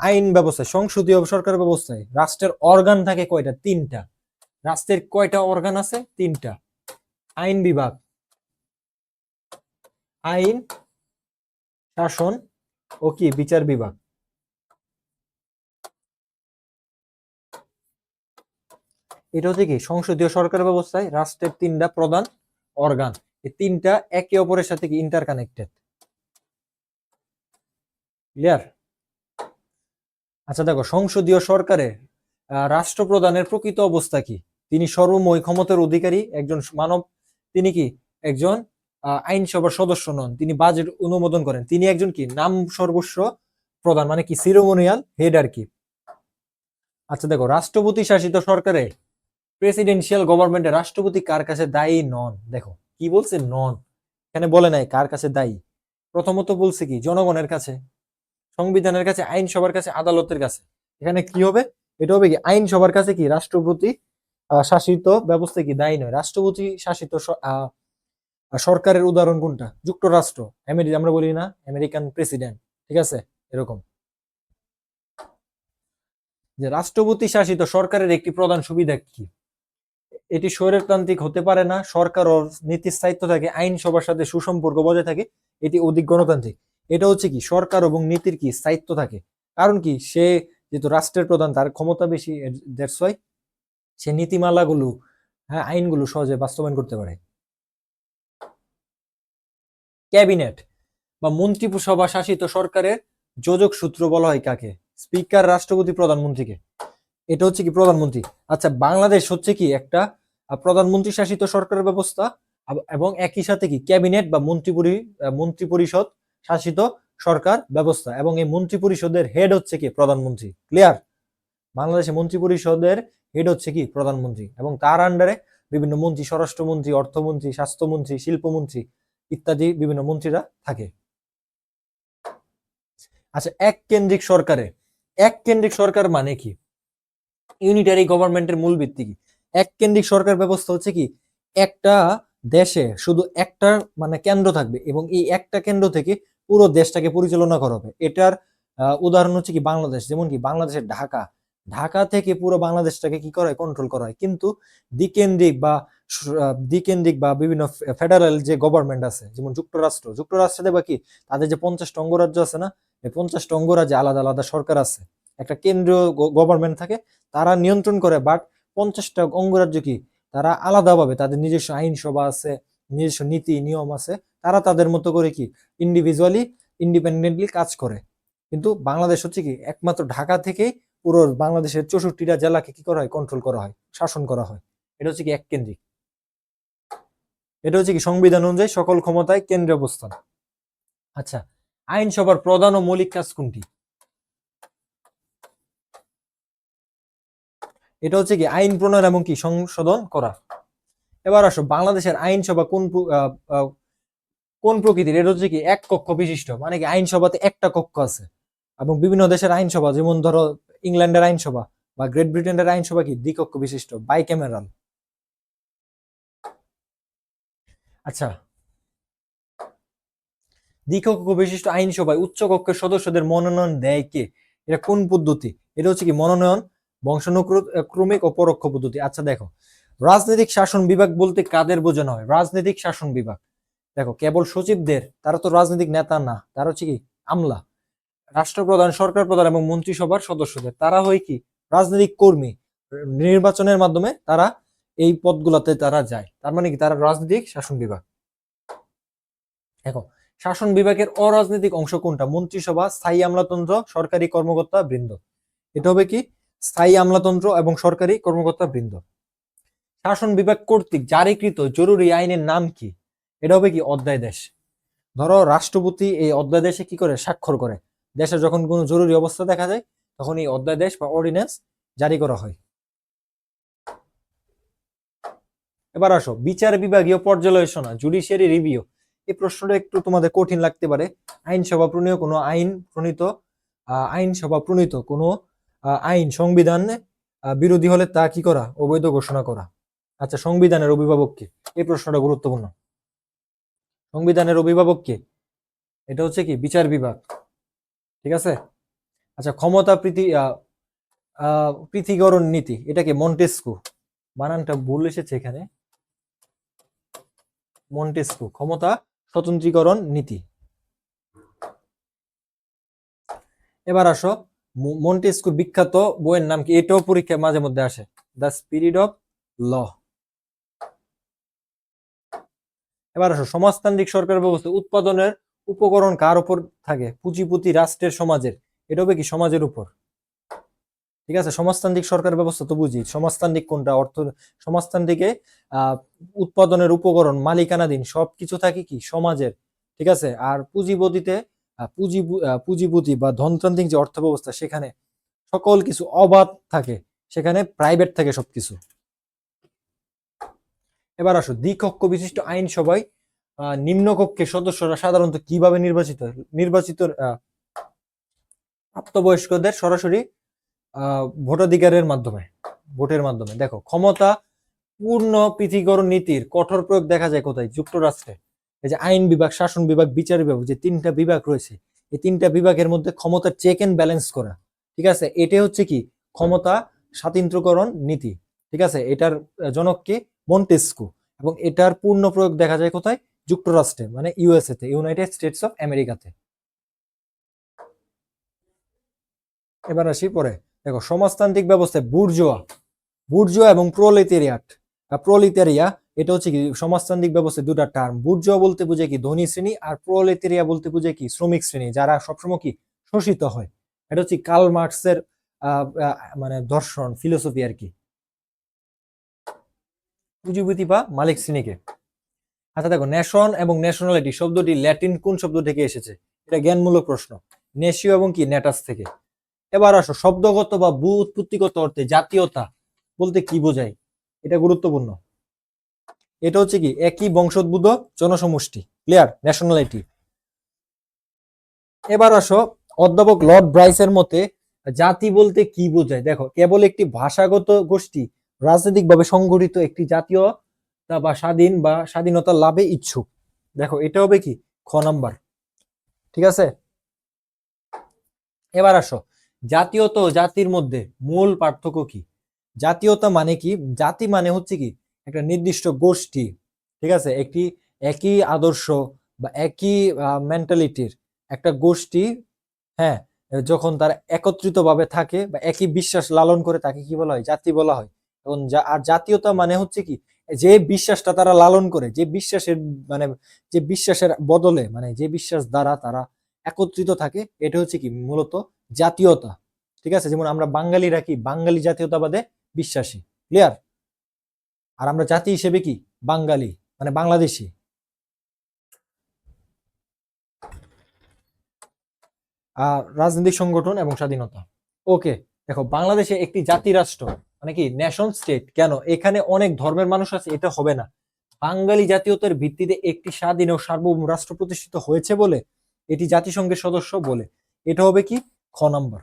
আইন ব্যবস্থায়, সংসদীয় সরকার ব্যবস্থায় রাষ্ট্রের অর্গান থাকে কয়টা? 3টা। রাষ্ট্রের কয়টা অর্গান আছে? 3টা। আইন বিভাগ, আইন, শাসন ও কি বিচার বিভাগ। এটা হচ্ছে কি সংসদীয় সরকার ব্যবস্থায় রাষ্ট্রের 3টা প্রধান অর্গান, এই 3টা একে অপরের সাথে কি ইন্টার কানেক্টেড। ক্লিয়ার? আচ্ছা দেখো, সংসদীয় সরকারের রাষ্ট্রপ্রধানের প্রকৃত অবস্থা কি? তিনি সর্বময় ক্ষমতার অধিকারী একজন মানব। তিনি কি একজন আইনসভার সদস্য নন, তিনি বাজেট অনুমোদন করেন, তিনি একজন কি নাম সর্বস্ব প্রধান, মানে কি সিরিমোনিয়াল হেড আর কি। আচ্ছা দেখো, রাষ্ট্রপতি শাসিত সরকারে প্রেসিডেন্সিয়াল গভর্নমেন্টে রাষ্ট্রপতি কার কাছে দায়ী নন? দেখো কি বলছে, নন, এখানে বলে নাই কার কাছে দায়ী। প্রথমত বলছে কি জনগণের কাছে, সংবিধানের কাছে, আইনসভার কাছে, আদালতের কাছে। এখানে কি হবে, এটা হবে কি আইনসভার কাছে কি রাষ্ট্রপতি শাসিত ব্যবস্থা কি দায়ী নয়। রাষ্ট্রপতি শাসিত সরকারের উদাহরণ কোনটা? যুক্তরাষ্ট্র, আমরা বলি না আমেরিকান প্রেসিডেন্ট। ঠিক আছে, এরকম যে রাষ্ট্রপতি শাসিত সরকারের একটি প্রধান সুবিধা কি? এটি স্বৈরতান্ত্রিক হতে পারে না, সরকার ও নীতির স্থায়িত্ব থাকে, আইনসভার সাথে সুসম্পর্ক বজায় থাকে, এটি অধিক গণতান্ত্রিক। এটা হচ্ছে কি সরকার এবং নীতির কি স্থায়িত্ব থাকে। কারণ কি সে যেহেতু রাষ্ট্রের প্রধান, তার ক্ষমতা বেশি, দ্যাটস ওয়াই সে নীতিমালাগুলো, হ্যাঁ আইনগুলো সহজে বাস্তবায়ন করতে পারে। ক্যাবিনেট বা মন্ত্রিসভা শাসিত সরকারের যোজক সূত্র বলা হয় কাকে? স্পিকার, রাষ্ট্রপতি, প্রধানমন্ত্রীকে। এটা হচ্ছে কি প্রধানমন্ত্রী। আচ্ছা, বাংলাদেশ হচ্ছে কি একটা প্রধানমন্ত্রী শাসিত সরকার ব্যবস্থা, এবং একই সাথে কি ক্যাবিনেট বা মন্ত্রী পরিষদ শাসিত সরকার ব্যবস্থা, এবং এই মন্ত্রী পরিষদের হেড হচ্ছে কি প্রধানমন্ত্রী। ক্লিয়ার? বাংলাদেশে মন্ত্রী পরিষদের হেড হচ্ছে কি প্রধানমন্ত্রী, এবং তার আন্ডারে বিভিন্ন মন্ত্রী, স্বরাষ্ট্রমন্ত্রী, অর্থমন্ত্রী, স্বাস্থ্যমন্ত্রী, শিল্পমন্ত্রী ইত্যাদি বিভিন্ন মন্ত্রীরা থাকে। আচ্ছা, এক কেন্দ্রিক সরকার মানে কি? ইউনিটারি গভর্নমেন্টের মূল ভিত্তি কি? এক কেন্দ্রিক সরকার ব্যবস্থা হচ্ছে কি একটা দেশে শুধু একটা মানে কেন্দ্র থাকবে, এবং এই একটা কেন্দ্র থেকে পুরো দেশটাকে পরিচালনা করা হবে। এটার উদাহরণ হচ্ছে কি বাংলাদেশ। যেমন কি বাংলাদেশের ঢাকা, ঢাকা থেকে পুরো বাংলাদেশটাকে কি করা হয়, কন্ট্রোল করা হয়। কিন্তু দ্বিকেন্দ্রিক বা দ্বিকেন্দ্রিক বা বিভিন্ন ফেডারেল যে গভর্নমেন্ট আছে, যেমন যুক্তরাষ্ট্রে দেখবা কি তাদের যে 50টা অঙ্গরাজ্য আছে না, এই 50টা অঙ্গরাজ্যে আলাদা আলাদা সরকার আছে, একটা কেন্দ্রীয় গভর্নমেন্ট থাকে, তারা নিয়ন্ত্রণ করে। বাট 50টা অঙ্গরাজ্য কি তারা আলাদাভাবে, তাদের নিজস্ব আইনসভা আছে, নিজস্ব নীতি নিয়ম আছে, তারা তাদের মতো করে কি ইন্ডিভিজুয়ালি ইন্ডিপেন্ডেন্টলি কাজ করে। কিন্তু বাংলাদেশ হচ্ছে কি একমাত্র ঢাকা থেকেই পুরো বাংলাদেশের 64টা জেলাকে কি করা হয়, কন্ট্রোল করা হয়, শাসন করা হয়। এটা হচ্ছে কি এককেন্দ্রিক। এটা হচ্ছে কি সংবিধান অনুযায়ী সকল ক্ষমতায় কেন্দ্রে অবস্থান। আচ্ছা, আইনসভার প্রধান ও মৌলিক কাজ কোনটি? এটা হচ্ছে কি আইন প্রণয়ন এবং কি সংশোধন করা। এবার আসো, বাংলাদেশের আইনসভা কোন প্রকৃতির? এটা হচ্ছে কি এক কক্ষ বিশিষ্ট, মানে কি আইনসভাতে একটা কক্ষ আছে। এবং বিভিন্ন দেশের আইনসভা, যেমন ধরো ইংল্যান্ডের আইনসভা বা গ্রেট ব্রিটেনের আইনসভা কি দ্বিকক্ষ বিশিষ্ট, বাইক্যামেরাল। আচ্ছা, দ্বিকক্ষ বিশিষ্ট আইনসভায় উচ্চ কক্ষের সদস্যদের মনোনয়ন দেয় কে? এটা কোন পদ্ধতি? এটা হচ্ছে কি মনোনয়ন বংশানুক্রমিক ও পরোক্ষ পদ্ধতি। আচ্ছা দেখো, রাজনৈতিক শাসন বিভাগ বলতে কাদের বোঝানো হয়? রাজনৈতিক শাসন বিভাগ, দেখো কেবল সচিবদের, তারা তো রাজনৈতিক নেতা না, তারা হচ্ছে কি আমলা। রাষ্ট্রপ্রধান, সরকার প্রধান এবং মন্ত্রিসভার সদস্যদের, তারা হয় কি রাজনৈতিক কর্মী। নির্বাচনের মাধ্যমে তারা এই পদগুলোতে তারা যায়, তার মানে কি তারা রাজনৈতিক শাসন বিভাগ। দেখো, শাসন বিভাগের অরাজনৈতিক অংশ কোনটা? মন্ত্রিসভা, স্থায়ী আমলাতন্ত্র, সরকারি কর্মকর্তা বৃন্দ। এটা হবে কি স্থায়ী আমলাতন্ত্র এবং সরকারি কর্মকর্তা বৃন্দ। শাসন বিভাগ কর্তৃক জারিকৃত জরুরি আইনের নাম কি? এটা হবে কি অধ্যাদেশ। ধরো রাষ্ট্রপতি এই অধ্যাদেশে কি করে স্বাক্ষর করে, দেশে যখন কোনো জরুরি অবস্থা দেখা যায় তখন এই অধ্যাদেশ বা অর্ডিন্যান্স জারি করা হয়। এবার আসো, বিচার বিভাগীয় পর্যালোচনা, জুডিশিয়ারি রিভিউ। এই প্রশ্নটা একটু তোমাদের কঠিন লাগতে পারে। আইনসভা প্রণীত কোনো আইন সংবিধান বিরোধী হলে তা কি করা? অবৈধ ঘোষণা করা। আচ্ছা, সংবিধানের অভিভাবক কে? এই প্রশ্নটা গুরুত্বপূর্ণ। সংবিধানের অভিভাবক কে? এটা হচ্ছে কি বিচার বিভাগ। ঠিক আছে। আচ্ছা, ক্ষমতা পৃথিকরণ নীতি, এটাকে মন্টেস্কু, বানানটা ভুল এসেছে এখানে, মন্টেস্কু, ক্ষমতা স্বতন্ত্রীকরণ নীতি। এবার আসো, মন্টেস্কুর বিখ্যাত বইয়ের নাম কি? এটাও পরীক্ষায় মাঝে মধ্যে আসে, দ্য স্পিরিট অফ ল। এবার আসো, সমাজতান্ত্রিক সরকার ব্যবস্থা উৎপাদনের উপকরণ কার উপর থাকে? পুঁজিপতি রাষ্ট্রের, সমাজের। এটা হবে কি সমাজের উপর। ঠিক আছে, সমাজতান্ত্রিক সরকার ব্যবস্থা তো বুঝি, সমাজতান্ত্রিক কোনটা? সমাজতান্ত্রিকে উৎপাদনের উপকরণ মালিকানাধীন সবকিছু থাকে কি সমাজের। ঠিক আছে, আর পুঁজিপতিতে পুঁজিপতি বা ধনতান্ত্রিক যে অর্থ ব্যবস্থা, সেখানে সকল কিছু অবাধ থাকে, সেখানে প্রাইভেট থাকে সবকিছু। এবার আসো, দ্বিকক্ষ বিশিষ্ট আইনসভায় নিম্নকক্ষের সদস্যরা সাধারণত কিভাবে নির্বাচিত প্রাপ্তবয়স্কদের সরাসরি ভোটাধিকারের মাধ্যমে, ভোটের মাধ্যমে। দেখো, ক্ষমতা পূর্ণ পৃথিকরণ নীতির কঠোর প্রয়োগ দেখা যায় কোথায়? যুক্তরাষ্ট্রে। এই যে আইন বিভাগ, শাসন বিভাগ, বিচার বিভাগ, যে তিনটা বিভাগ রয়েছে, এই তিনটা বিভাগের মধ্যে ক্ষমতার চেক এন্ড ব্যালেন্স করা। ঠিক আছে, এটা হচ্ছে কি ক্ষমতা স্বাতন্ত্র্যকরণ নীতি। ঠিক আছে, এটার জনক কে? মন্টেস্কু। এবং এটার পূর্ণ প্রয়োগ দেখা যায় কোথায়? যুক্তরাষ্ট্রে, মানে ইউএসএ তে, ইউনাইটেড স্টেটস অফ আমেরিকাতে। এবার আসি পরে। দেখো, সমাজতান্ত্রিক ব্যবস্থায় বুর্জোয়া এবং প্রোলেতারিয়া, এটা হচ্ছে কি সমাজতান্ত্রিক ব্যবস্থায় দুটা টার্ম। বুর্জোয়া বলতে বুঝে কি ধনী শ্রেণী, আর প্রোলেতারিয়া বলতে বুঝে কি শ্রমিক শ্রেণী, যারা সবসময় কি শোষিত হয়। এটা হচ্ছে কার্ল মার্কসের মানে দর্শন, ফিলোসফি আর কি, পুঁজিপতি বা মালিক শ্রেণীকে। আচ্ছা দেখো, নেশন এবং ন্যাশনালিটি শব্দটি ল্যাটিন কোন শব্দ থেকে এসেছে? এটা জ্ঞানমূলক প্রশ্ন। নেশিও এবং কি নেটাস থেকে। এবার আসো, শব্দগত বা ভূ উৎপত্তিগত অর্থে জাতীয়তা বলতে কি বোঝায়? এটা গুরুত্বপূর্ণ। এটা হচ্ছে কি একই বংশোদ্ভূত জনসমষ্টি, ক্লিয়ার, ন্যাশনালিটি। এবার আসো, অধ্যাপক লর্ড ব্রাইসের মতে জাতি বলতে কি বোঝায়? দেখো, কেবল একটি ভাষাগত গোষ্ঠী রাজনৈতিকভাবে সংগঠিত একটি জাতীয়তা বা স্বাধীনতা লাভে ইচ্ছুক। দেখো, এটা হবে কি খ নাম্বার। ঠিক আছে। এবার আসো, জাতীয়তা ও জাতির মধ্যে মূল পার্থক্য কি? জাতীয়তা মানে কি? জাতি মানে হচ্ছে কি একটা নির্দিষ্ট গোষ্ঠী, ঠিক আছে, একটি একই আদর্শ বা একই মেন্টালিটির একটা গোষ্ঠী, হ্যাঁ, যখন তারা একত্রিত ভাবে থাকে বা একই বিশ্বাস লালন করে তাকে কি বলা হয়? জাতি বলা হয়। এবং আর জাতীয়তা মানে হচ্ছে কি যে বিশ্বাসটা তারা লালন করে, যে বিশ্বাসের মানে যে বিশ্বাসের বদলে মানে যে বিশ্বাস দ্বারা তারা একত্রিত থাকে, এটা হচ্ছে কি মূলত জাতীয়তা। ঠিক আছে, যেমন আমরা বাঙালিরা কি বাঙালি জাতীয়তাবাদে বিশ্বাসী, ক্লিয়ার? আর আমরা জাতি হিসেবে কি বাঙালি মানে বাংলাদেশি। রাজনৈতিক সংগঠন এবং স্বাধীনতা। ওকে, দেখো বাংলাদেশে একটি জাতি রাষ্ট্র মানে কি নেশন স্টেট কেন? এখানে অনেক ধর্মের মানুষ আছে, এটা হবে না। বাঙালি জাতীয়তার ভিত্তিতে একটি স্বাধীন ও সার্বভৌম রাষ্ট্র প্রতিষ্ঠিত হয়েছে বলে এটি জাতিসংঘের সদস্য বলে, এটা হবে কি খ নাম্বার।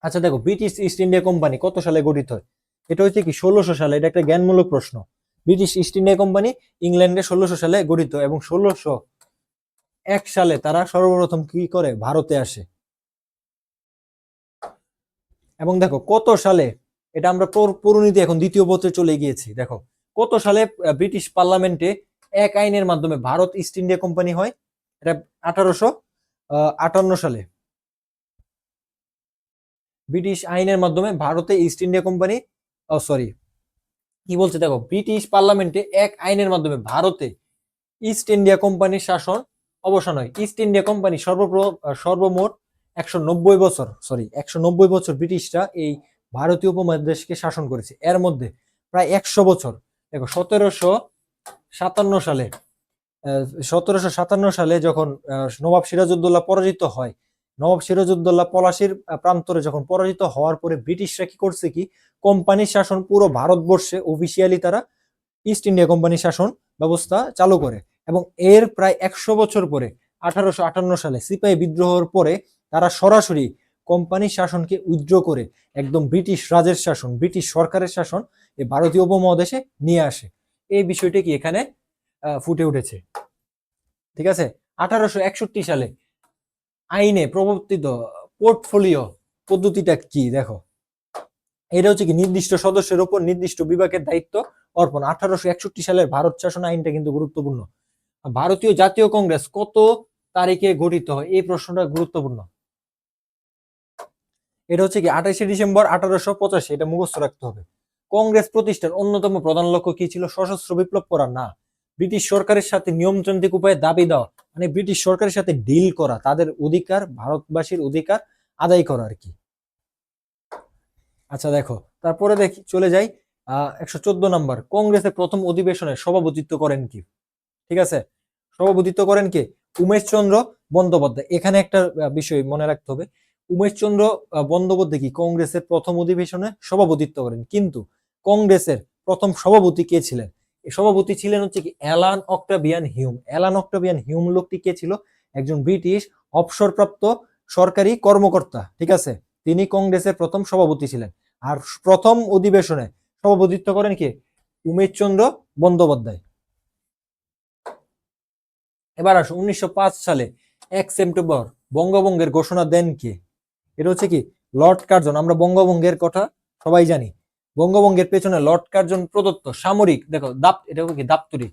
আচ্ছা দেখো, ব্রিটিশ ইস্ট ইন্ডিয়া কোম্পানি কত সালে গঠিত হয়? এটা হচ্ছে কি 1600 সালে। এটা একটা জ্ঞানমূলক প্রশ্ন। ব্রিটিশ ইস্ট ইন্ডিয়া কোম্পানি ইংল্যান্ডে 1600 সালে গঠিত এবং 1601 সালে তারা সর্বপ্রথম কি করে ভারতে আসে। এবং দেখো কত সালে, এটা আমরা পরিণতি এখন দ্বিতীয় পত্রে চলে গিয়েছি। দেখো কত সালে ব্রিটিশ পার্লামেন্টে এক আইনের মাধ্যমে ভারত ইস্ট ইন্ডিয়া কোম্পানি হয়? এটা 1858 সালে ব্রিটিশ আইনের মাধ্যমে ভারতে ইস্ট ইন্ডিয়া কোম্পানি, সরি কি বলছে দেখো, ব্রিটিশ পার্লামেন্টে এক আইনের মাধ্যমে ভারতে ইস্ট ইন্ডিয়া কোম্পানির শাসন অবসান হয়। ইস্ট ইন্ডিয়া কোম্পানি সর্বমোট 190 বছর, সরি 190 বছর ব্রিটিশরা এই ভারতীয় উপমহাদেশকে শাসন করেছে। এর মধ্যে প্রায় 100 বছর, দেখো 1757 সালে 1757 সালে যখন নবাব সিরাজউদ্দৌলা পরাজিত হয়, নবাব সিরাজউদ্দৌলা পলাশির প্রান্তরে যখন পরাজিত হওয়ার পরে ব্রিটিশরা কি করছে কি কোম্পানির শাসন পুরো ভারতবর্ষে অফিসিয়ালি তারা ইস্ট ইন্ডিয়া কোম্পানি শাসন ব্যবস্থা চালু করে। এবং এর প্রায় 100 বছর পরে 1858 সালে সিপাহী বিদ্রোহের পরে তারা সরাসরি কোম্পানি শাসনকে উইথড্র করে একদম ব্রিটিশ রাজের শাসন, ব্রিটিশ সরকারের শাসন এই ভারতীয় উপমহাদেশে নিয়ে আসে। এই বিষয়টি কি এখানে ফুটে উঠেছে। ঠিক আছে, 1861 সালে আইনে প্রবর্তিত পোর্টফোলিও পদ্ধতিটা কি? দেখো এটা হচ্ছে কি নির্দিষ্ট সদস্যের উপর নির্দিষ্ট বিভাগের দায়িত্ব অর্পণ। 1861 সালের ভারত শাসন আইনটা কিন্তু গুরুত্বপূর্ণ। ভারতীয় জাতীয় কংগ্রেস কত তারিখে গঠিত হয়? এই প্রশ্নটা গুরুত্বপূর্ণ। এটা হচ্ছে কি 28শে ডিসেম্বর 1885। এটা মুখস্থ রাখতে হবে। কংগ্রেস প্রতিষ্ঠার অন্যতম প্রধান লক্ষ্য কি ছিল? সশস্ত্র বিপ্লব করা না, ব্রিটিশ সরকারের সাথে নিয়মতান্ত্রিক উপায়ে দাবি দেওয়া, মানে ব্রিটিশ সরকারের সাথে ডিল করা, তাদের অধিকার ভারতবাসীর অধিকার আদায় করা আর কি। আচ্ছা দেখো তারপরে দেখি চলে যাই 114 নম্বর, কংগ্রেসের প্রথম অধিবেশনে সভাপতিত্ব করেন কি? ঠিক আছে, সভাপতিত্ব করেন কে? উমেশ চন্দ্র বন্দ্যোপাধ্যায়। এখানে একটা বিষয় মনে রাখতে হবে, উমেশ চন্দ্র বন্দ্যোপাধ্যায় কি কংগ্রেসের প্রথম অধিবেশনে সভাপতিত্ব করেন, কিন্তু কংগ্রেসের প্রথম সভাপতি কে ছিলেন? এই সভাপতি ছিলেন হচ্ছে কি Alan Octavian Hume. Alan Octavian Hume লোকটি কে ছিল? একজন ব্রিটিশ অবসরপ্রাপ্ত সরকারি কর্মকর্তা। ঠিক আছে, তিনি কংগ্রেসের প্রথম সভাপতি ছিলেন। আর প্রথম অধিবেশনে সভাপতিত্ব করেন কে? উমেশ চন্দ্র বন্দ্যোপাধ্যায়। এবার আসো 1905 সালে 1 সেপ্টেম্বর বঙ্গভঙ্গের ঘোষণা দেন কে? এটা হচ্ছে কি লর্ড কার্জন। আমরা বঙ্গভঙ্গের কথা সবাই জানি। বঙ্গভঙ্গের পেছনে লর্ড কার্জন প্রদত্ত সামরিক, দেখো এটা কি দাপ্তরিক।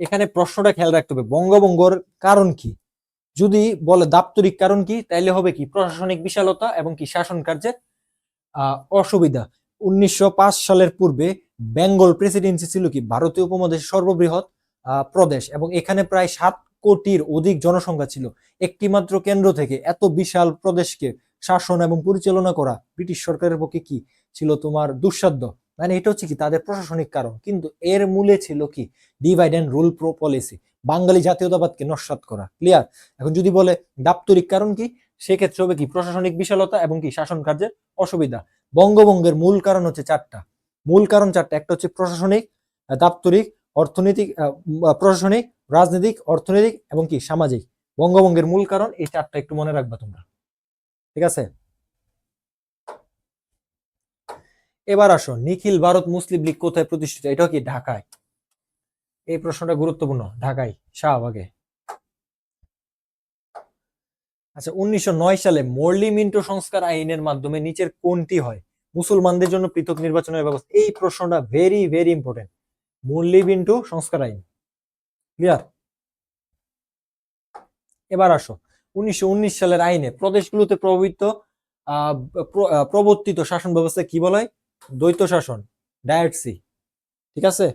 এখানে প্রশ্নটা খেয়াল রাখতে হবে, বঙ্গভঙ্গর কারণ কি? যদি বলে দাপ্তরিক কারণ কি, তাইলে হবে কি প্রশাসনিক বিশালতা এবং কি শাসন কার্যের অসুবিধা। 1905 সালের পূর্বে বেঙ্গল প্রেসিডেন্সি ছিল কি ভারতীয় উপমহাদেশের সর্ববৃহৎ প্রদেশ, এবং এখানে প্রায় 7 কোটির অধিক জনসংখ্যা ছিল। একটি মাত্র কেন্দ্র থেকে এত বিশাল প্রদেশকে শাসন এবং পরিচালনা করা ব্রিটিশ সরকারের পক্ষে কি ছিল তোমার দুঃসাধ্য। মানে এটা হচ্ছে কি তাদের প্রশাসনিক কারণ, কিন্তু এর মূলে ছিল কি ডিভাইড অ্যান্ড রুল পলিসি, বাঙালি জাতীয়তাবাদকে নস্যাৎ করা। ক্লিয়ার? এখন যদি বলে দাপ্তরিক কারণ কি, সেক্ষেত্রে হবে কি প্রশাসনিক বিশালতা এবং কি শাসন কার্যের অসুবিধা। বঙ্গভঙ্গের মূল কারণ হচ্ছে 4টা। মূল কারণ 4টা, একটা হচ্ছে প্রশাসনিক, দাপ্তরিক, অর্থনৈতিক, প্রশাসনিক, রাজনৈতিক, অর্থনৈতিক এবং কি সামাজিক। বঙ্গভঙ্গের মূল কারণ এই 4টা, একটু মনে রাখবা তোমরা। ঠিক আছে, এবার আসো নিখিল ভারত মুসলিম লীগ কোথায় প্রতিষ্ঠিত? এটা কি ঢাকায়। এই প্রশ্নটা গুরুত্বপূর্ণ, ঢাকায় শাহবাগে। আচ্ছা, 1909 সালে মরলি মিন্টো সংস্কার আইনের মাধ্যমে নিচের কোনটি হয়? মুসলমানদের জন্য পৃথক নির্বাচনের ব্যবস্থা। এই প্রশ্নটা ভেরি ভেরি ইম্পর্টেন্ট। মরলি মিন্টো সংস্কার আইন। ক্লিয়ার? এবার আসো, 1919 সালের আইনে প্রদেশগুলোতে প্রবর্তিত শাসন ব্যবস্থা কি বলা হয়? দ্বৈত শাসন, ডায়েটসি। ঠিক আছে?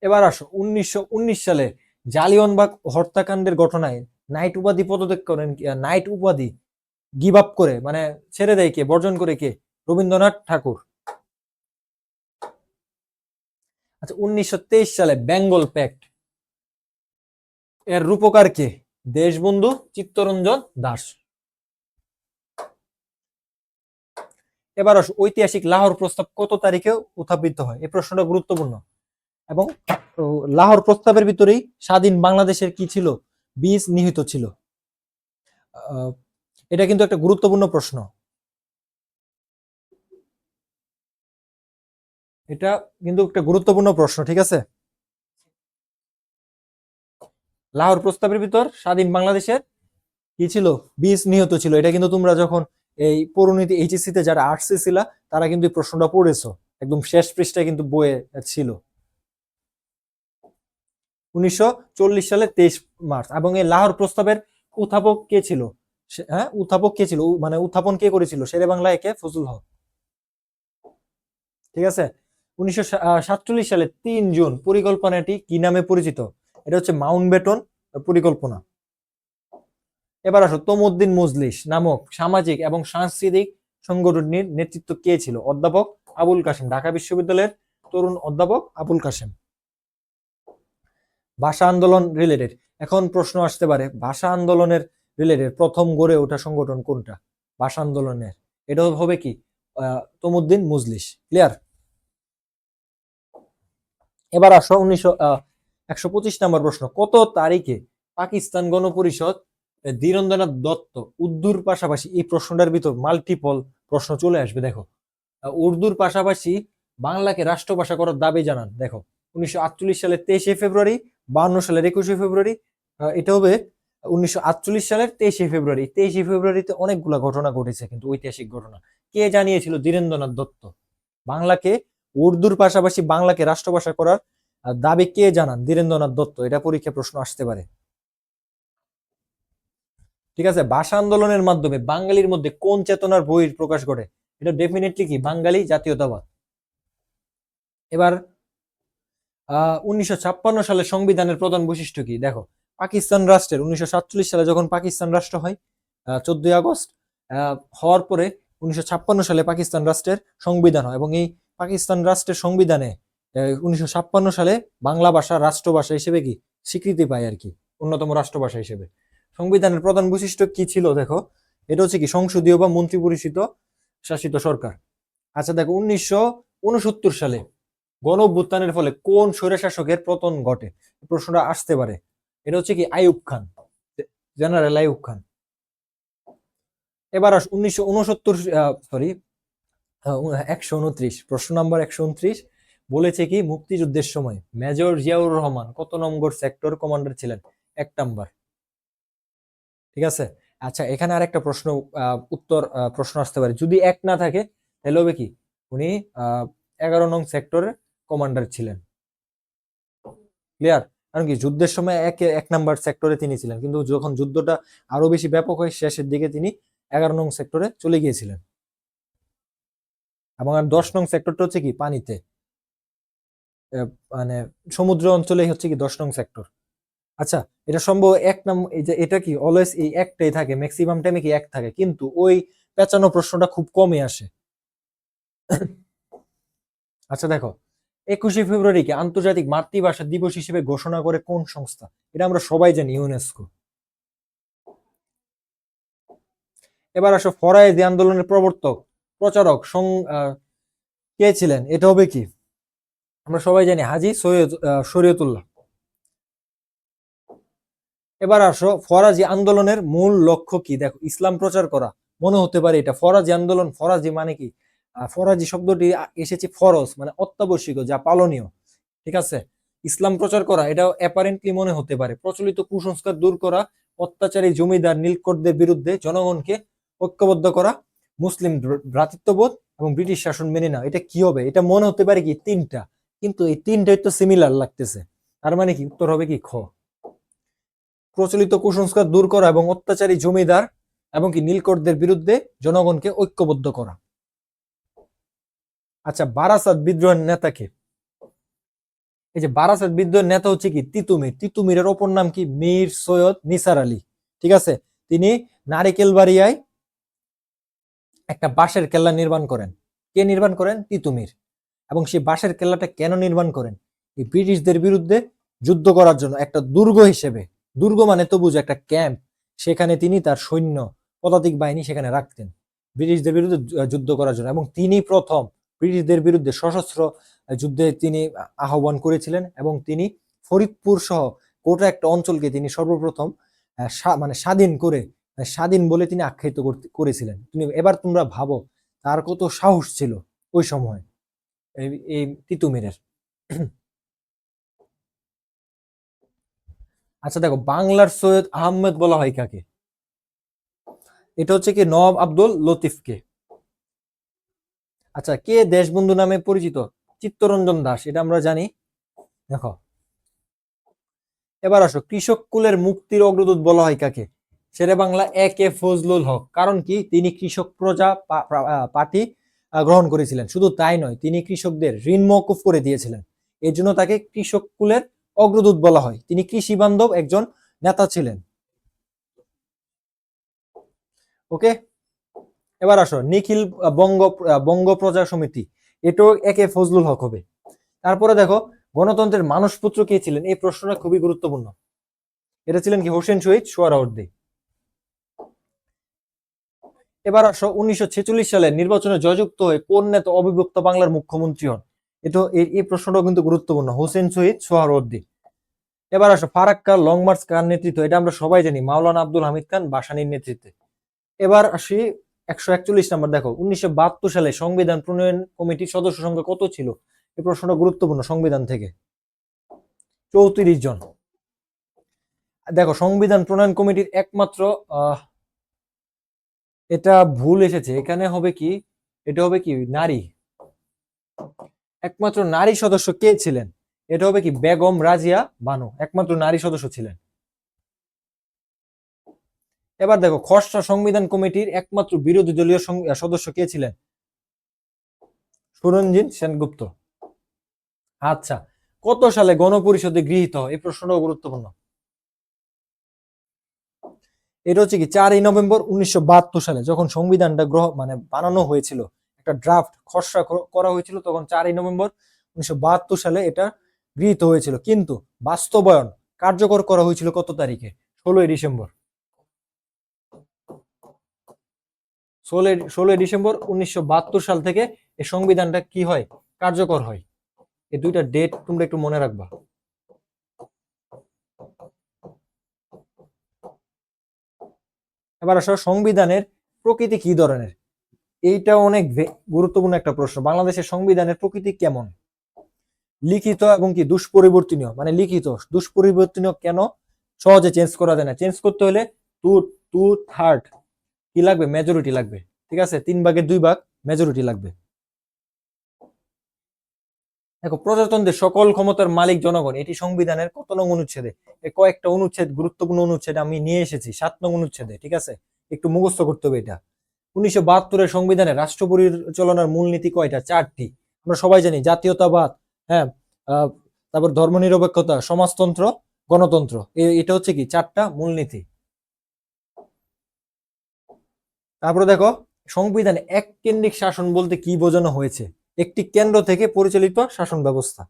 এবার আসো, 1919 সালে জালিয়ানবাগ হত্যাকাণ্ডের ঘটনায় নাইট উপাধি পদত্যাগ করেন, নাইট উপাধি গিভ আপ করে, মানে ছেড়ে দেয় কে, বর্জন করে কে? রবীন্দ্রনাথ ঠাকুর। আচ্ছা, 1923 সালে বেঙ্গল প্যাক্ট এর রূপকার কে? দেশবন্ধু চিত্তরঞ্জন দাস। এবার আসো, ঐতিহাসিক লাহোর প্রস্তাব কত তারিখে উত্থাপিত হয়? এই প্রশ্নটা গুরুত্বপূর্ণ। এবং লাহোর প্রস্তাবের ভিতরেই স্বাধীন বাংলাদেশের কি ছিল? বীজ নিহিত ছিল। এটা কিন্তু একটা গুরুত্বপূর্ণ প্রশ্ন। এটা কিন্তু একটা গুরুত্বপূর্ণ প্রশ্ন, ঠিক আছে? লাহোর প্রস্তাবের ভিতর স্বাধীন বাংলাদেশের কি ছিল? বীজ নিহত ছিল। এটা কিন্তু তোমরা যখন এই পরিণতি এইচএসসি তে যারা আর্টসে ছিল তারা কিন্তু এই প্রশ্নটা পড়েছো, একদম শেষ পৃষ্ঠায় কিন্তু বইয়ে ছিল। 1940 সালে 23 মার্চ। এবং এই লাহোর প্রস্তাবের উত্থাপক কে ছিল? হ্যাঁ, উত্থাপক কে ছিল, মানে উত্থাপন কে করেছিল? শেরে বাংলা একে ফজল হক। ঠিক আছে? 1947 সালে 3 জুন পরিকল্পনাটি কি নামে পরিচিত? এটা হচ্ছে মাউন্টব্যাটেন পরিকল্পনা। এবার আসো, তমুদ্দিন মজলিস নামক সামাজিক এবং সাংস্কৃতিক সংগঠনটির নেতৃত্ব কে ছিল? অধ্যাপক আবুল কাশেম, ঢাকা বিশ্ববিদ্যালয়ের তরুণ অধ্যাপক আবুল কাশেম। ভাষা আন্দোলন রিলেটেড এখন প্রশ্ন আসতে পারে, ভাষা আন্দোলনের রিলেটেড প্রথম গড়ে ওঠা সংগঠন কোনটা ভাষা আন্দোলনের? এটা হবে কি? তমুদ্দিন মজলিস। ক্লিয়ার? এবার আসো, 125 নম্বর প্রশ্ন, কত তারিখে পাকিস্তান গণপরিষদ ধীরেন্দ্রনাথ দত্ত উর্দুর পাশাপাশি, এই প্রশ্নটার ভিতর মাল্টিপল প্রশ্ন চলে আসবে, দেখো, উর্দুর পাশাপাশি বাংলাকে রাষ্ট্রভাষা করার দাবি জানান। দেখো, 1948 সালের 23শে ফেব্রুয়ারি, 52 সালের 21শে ফেব্রুয়ারি, এটা হবে 1948 সালের 23শে ফেব্রুয়ারি। 23শে ফেব্রুয়ারিতে অনেকগুলা ঘটনা ঘটেছে, কিন্তু ঐতিহাসিক ঘটনা। কে জানিয়েছিল? ধীরেন্দ্রনাথ দত্ত। বাংলাকে, উর্দুর পাশাপাশি বাংলাকে রাষ্ট্রভাষা করার দাবি কে জানান? ধীরেন্দ্রনাথ দত্ত। এটা পরীক্ষা প্রশ্ন আসতে পারে। ঠিক আছে? ভাষা আন্দোলনের মাধ্যমে বাঙালির মধ্যে কোন চেতনার বহির প্রকাশ ঘটে? এটা ডেফিনেটলি কি? বাঙালি জাতীয়তাবাদ। এবার 1956 সালের সংবিধানের প্রধান বৈশিষ্ট্য কি? দেখো, পাকিস্তান রাষ্ট্রের 1947 সালে যখন পাকিস্তান রাষ্ট্র হয়, 14ই আগস্ট হওয়ার পরে 1956 সালে পাকিস্তান রাষ্ট্রের সংবিধান হয়। এবং এই পাকিস্তান রাষ্ট্রের সংবিধানে 1956 সালে বাংলা ভাষা রাষ্ট্রভাষা হিসেবে কি স্বীকৃতি পায় আর কি, অন্যতম রাষ্ট্রভাষা হিসেবে। সংবিধানের প্রধান বৈশিষ্ট্য কি ছিল? দেখো, এটা হচ্ছে কি? সংসদীয় বা মন্ত্রী পরিষদ শাসিত সরকার। আচ্ছা দেখো, 1969 সালে গণ অভ্যুত্থানের ফলে কোন স্বৈরশাসকের পতন ঘটে? প্রশ্নটা আসতে পারে। এটা হচ্ছে কি? আইয়ুব খান, জেনারেল আইয়ুব খান। এবার 1969, সরি, 129, প্রশ্ন নাম্বার 129 বলেছে কি? মুক্তিযুদ্ধের সময় মেজর জিয়াউর রহমান কত নম্বর সেক্টর কমান্ডার ছিলেন? 1 নাম্বার। ঠিক আছে? আচ্ছা, এখানে আরেকটা প্রশ্ন, উত্তর প্রশ্ন আসতে পারে, যদি 1 না থাকে তাহলে হবে কি? উনি 11 নং সেক্টরের কমান্ডার ছিলেন। ক্লিয়ার? কারণ কি, যুদ্ধের সময় 1 নাম্বার সেক্টরে তিনি ছিলেন, কিন্তু যখন যুদ্ধটা আরো বেশি ব্যাপক হয় শেষের দিকে তিনি 11 নং সেক্টরে চলে গিয়েছিলেন। এবং আর 10 নং সেক্টরটা হচ্ছে কি? পানিতে, মানে সমুদ্র অঞ্চলেই হচ্ছে কি 10 নং সেক্টর। আচ্ছা, এটা সম্ভব 1 নম্বর, এই যে এটা কি অলওয়েজ এই একটাই থাকে, ম্যাক্সিমাম টাইমে কি 1 থাকে, কিন্তু ওই পেঁচানো প্রশ্নটা খুব কমই আসে। আচ্ছা দেখো, 21শে ফেব্রুয়ারিকে আন্তর্জাতিক মাতৃভাষা দিবস হিসেবে ঘোষণা করে কোন সংস্থা? এটা আমরা সবাই জানি, ইউনেস্কো। এবার আসো, ফরায়েজি আন্দোলনের প্রবর্তক, প্রচারক কে ছিলেন? এটা হবে কি? আমরা সবাই জানি, হাজী সৈয়দ শরীয়তুল্লাহ। এবার আসো, ফরাজি আন্দোলনের মূল লক্ষ্য কি? দেখো, ইসলাম প্রচার করা মনে হতে পারে এটা ফরাজি আন্দোলন। ফরাজি মানে কি? ফরাজি শব্দটি এসেছে ফরজ, মানে অত্যাবশ্যকীয়, যা পালনীয়। ঠিক আছে? ইসলাম প্রচার করা, এটা অ্যাপারেন্টলি মনে হতে পারে প্রচলিত কুসংস্কার দূর করা, অত্যাচারী জমিদার নীলকরদের বিরুদ্ধে জনগণকে ঐক্যবদ্ধ করা, মুসলিম ভ্রাতৃত্ববোধ এবং ব্রিটিশ শাসন মেনে নেওয়া। এটা কি হবে? এটা মনে হতে পারে কি তিনটা, কিন্তু এই তিনটাই তো সিমিলার লাগতেছে। তার মানে কি উত্তর হবে কি খ। প্রচলিত কুসংস্কার দূর করা এবং অত্যাচারী জমিদার এবং কি নীলকরদের বিরুদ্ধে জনগণকে ঐক্যবদ্ধ করা। আচ্ছা, বারাসাত বিদ্রোহের নেতাকে? এই যে বারাসাত বিদ্রোহের নেতা হচ্ছে কি তিতুমির। তিতুমিরের অপর নাম কি? মীর সৈয়দ নিসার আলী। ঠিক আছে, তিনি নারিকেলবাড়িয়ায় একটা বাঁশের কেল্লা নির্মাণ করেন। কে নির্মাণ করেন? তিতুমির। এবং সেই বাঁশের কেল্লাটা কেন নির্মাণ করেন? এই ব্রিটিশদের বিরুদ্ধে যুদ্ধ করার জন্য, একটা দুর্গ হিসেবে। দুর্গ মানে তো বুঝো একটা ক্যাম্প, সেখানে তিনি তার সৈন্য পদাতিক বাহিনী সেখানে রাখতেন ব্রিটিশদের বিরুদ্ধে যুদ্ধ করার জন্য। এবং তিনি প্রথম ব্রিটিশদের বিরুদ্ধে সশস্ত্র যুদ্ধে তিনি আহ্বান করেছিলেন, এবং তিনি ফরিদপুর সহ গোটা একটা অঞ্চলকে তিনি সর্বপ্রথম মানে স্বাধীন করে, স্বাধীন বলে তিনি আখ্যায়িত করেছিলেন। তুমি এবার তোমরা ভাবো তার কত সাহস ছিল ওই সময় এই তিতুমিরের। আচ্ছা দেখো, বাংলার সৈয়দ আহমেদ বলা হয় কাকে? এটা হচ্ছে কি নওয়াব আব্দুল লতিফকে। আচ্ছা, কে দেশবন্ধু নামে পরিচিত? চিত্তরঞ্জন দাস, এটা আমরা জানি। দেখো, এবার আসো, কৃষক কুলের মুক্তির অগ্রদূত বলা হয় কাকে? শেরে বাংলা এ কে ফজলুল হক। কারণ কি? তিনি কৃষক প্রজা পার্টি গ্রহণ করেছিলেন। শুধু তাই নয়, তিনি কৃষকদের ঋণ মওকুফ করে দিয়েছিলেন। এর জন্য তাকে কৃষক কুলের অগ্রদূত বলা হয়। তিনি কৃষি বান্ধব একজন নেতা ছিলেন। ওকে, এবার আসো, নিখিল বঙ্গ প্রজা সমিতি, এটাও একে ফজলুল হক হবে। তারপরে দেখো, গণতন্ত্রের মানসপুত্র কে ছিলেন? এই প্রশ্নটা খুবই গুরুত্বপূর্ণ। এটা ছিলেন কি? হোসেন শহীদ সোহরাওয়ার্দী। এবার আসো, 1946 সালে নির্বাচনে জয়যুক্ত হয়ে কোন নেতা অবিভক্ত বাংলার মুখ্যমন্ত্রী হন? এটা এই প্রশ্নটাও কিন্তু গুরুত্বপূর্ণ। হোসেন শহীদ সোহরাওয়ার্দী। এবার আসো, ফারাক্কা লং মার্চ কার নেতৃত্ব? এটা আমরা সবাই জানি, মাওলানা আব্দুল হামিদ খান বাসানির নেতৃত্বে। এবার আসি 141 নাম্বার। দেখো, 1972 সালে সংবিধান প্রণয়ন কমিটির সদস্য সংখ্যা কত ছিল? এই প্রশ্নটা গুরুত্বপূর্ণ সংবিধান থেকে। 34 জন। দেখো, সংবিধান প্রণয়ন কমিটির একমাত্র এটা ভুল এসেছে, এখানে হবে কি? এটা হবে কি নারী। একমাত্র নারী সদস্য কে ছিলেন? এটা হবে কি বেগম রাজিয়া বানু, একমাত্র নারী সদস্য ছিলেন। এবার দেখো, খসড়া সংবিধান কমিটির একমাত্র বিরোধী দলীয় সদস্য কে ছিলেন? সুরঞ্জিত সেনগুপ্ত। আচ্ছা, কত সালে গণপরিষদে গৃহীত হয়? এই প্রশ্নটাও গুরুত্বপূর্ণ। এটা হচ্ছে কি 4 নভেম্বর 1972 সালে, যখন সংবিধানটা মানে বানানো হয়েছিল, একটা ড্রাফট খসড়া করা হয়েছিল, তখন 4 নভেম্বর 1972 সালে এটা গৃহীত হয়েছিল। কিন্তু বাস্তবায়ন কার্যকর করা হয়েছিল কত তারিখে? 16 ডিসেম্বর। 16 ডিসেম্বর 1972 সাল থেকে এই সংবিধানটা কি হয়? কার্যকর হয়। এই দুইটা ডেট তোমরা একটু মনে রাখবা। এবার আসো, সংবিধানের প্রকৃতি কি ধরনের? এইটা অনেক গুরুত্বপূর্ণ একটা প্রশ্ন। বাংলাদেশের সংবিধানের প্রকৃতি কেমন? লিখিত এবং কি দুষ্পরিবর্তনীয়। মানে লিখিত, দুষ্পরিবর্তনীয় কেন? সহজে চেঞ্জ করা যায় না। চেঞ্জ করতে হলে টু থার্ড কি লাগবে? মেজরিটি লাগবে। ঠিক আছে, 3/2 মেজরিটি লাগবে। দেখো, প্রজাতন্ত্রের সকল ক্ষমতার মালিক জনগণ, এটি সংবিধানের কত নং অনুচ্ছেদে? কয়েকটা অনুচ্ছেদ, গুরুত্বপূর্ণ অনুচ্ছেদ আমি নিয়ে এসেছি 7 নং অনুচ্ছেদে। ঠিক আছে, একটু মুখস্থ করতে হবে এটা। 1972 সংবিধানে রাষ্ট্র পরিচালনার মূলনীতি কয়টা? 4টি। আমরা সবাই জানি, জাতীয়তাবাদ, হ্যাঁ, তারপর ধর্মনিরপেক্ষতা, সমাজতন্ত্র, গণতন্ত্র। এটা হচ্ছে কি 4টা মূলনীতি। তারপরে দেখো, সংবিধানে এক কেন্দ্রিক শাসন বলতে কি বোঝানো হয়েছে? একটি কেন্দ্র থেকে পরিচালিত শাসন ব্যবস্থা।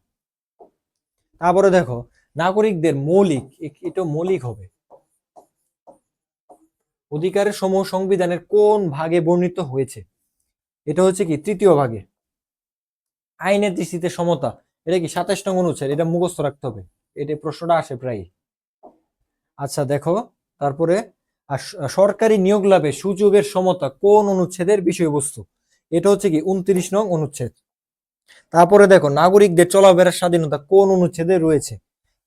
তারপরে দেখো, নাগরিকদের মৌলিক, এটা মৌলিক হবে, অধিকারের সমূহ সংবিধানের কোন ভাগে বর্ণিত হয়েছে? এটা হচ্ছে কি 3য় ভাগে। আইনের দৃষ্টিতে সমতা, এটা কি 27 নং অনুচ্ছেদ। এটা মুখস্থ রাখতে হবে, এটা প্রশ্নটা আসে প্রায়। আচ্ছা দেখো, তারপরে সরকারি নিয়োগ লাভে সুযোগের সমতা কোন অনুচ্ছেদের বিষয়বস্তু? এটা হচ্ছে কি 29 নং অনুচ্ছেদ। তারপরে দেখো, নাগরিকদের চলাফেরার স্বাধীনতা কোন অনুচ্ছেদে রয়েছে?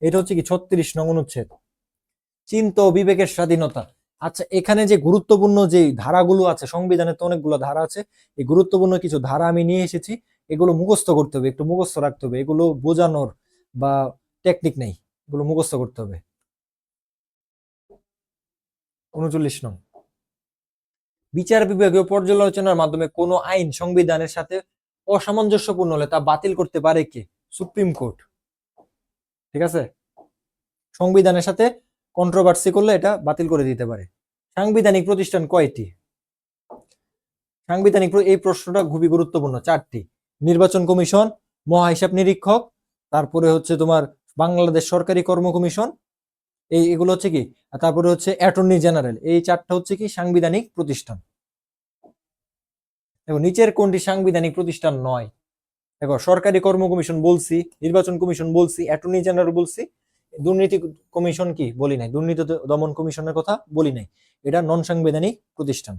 এটা হচ্ছে কি 36 নং অনুচ্ছেদ। চিন্তা ও বিবেকের স্বাধীনতা। আচ্ছা, এখানে যে গুরুত্বপূর্ণ যে ধারাগুলো আছে, সংবিধানে তো অনেকগুলো ধারা আছে, এই গুরুত্বপূর্ণ কিছু ধারা আমি নিয়ে এসেছি। এগুলো মুখস্থ করতে হবে, একটু মুখস্থ রাখতে হবে, এগুলো বোঝানোর বা টেকনিক নেই, এগুলো মুখস্থ করতে হবে। 39 নং, বিচার বিভাগীয় পর্যালোচনার মাধ্যমে কোনো আইন সংবিধানের সাথে অসামঞ্জস্যপূর্ণ হলে তা বাতিল করতে পারে কে? Supreme court. ঠিক আছে, সংবিধানের সাথে কন্ট্রোভার্সি করলে এটা বাতিল করে দিতে পারে। সাংবিধানিক প্রতিষ্ঠান কয়টি? এই প্রশ্নটা খুবই গুরুত্বপূর্ণ, 4টি। নির্বাচন কমিশন, মহাহিসাব নিরীক্ষক, তারপরে হচ্ছে তোমার বাংলাদেশ সরকারি কর্ম কমিশন, এগুলো হচ্ছে কি, তারপরে হচ্ছে অ্যাটর্নি জেনারেল। এই 4টা হচ্ছে কি সাংবিধানিক প্রতিষ্ঠান। এবং নিচের কোনটি সাংবিধানিক প্রতিষ্ঠান নয়? দেখো, সরকারি কর্ম কমিশন বলছি, নির্বাচন কমিশন বলছি, অ্যাটর্নি জেনারেল বলছি, দুর্নীতি কমিশন কি বলি নাই, দুর্নীতি দমন কমিশনের কথা বলি নাই, এটা নন সাংবিধানিক প্রতিষ্ঠান।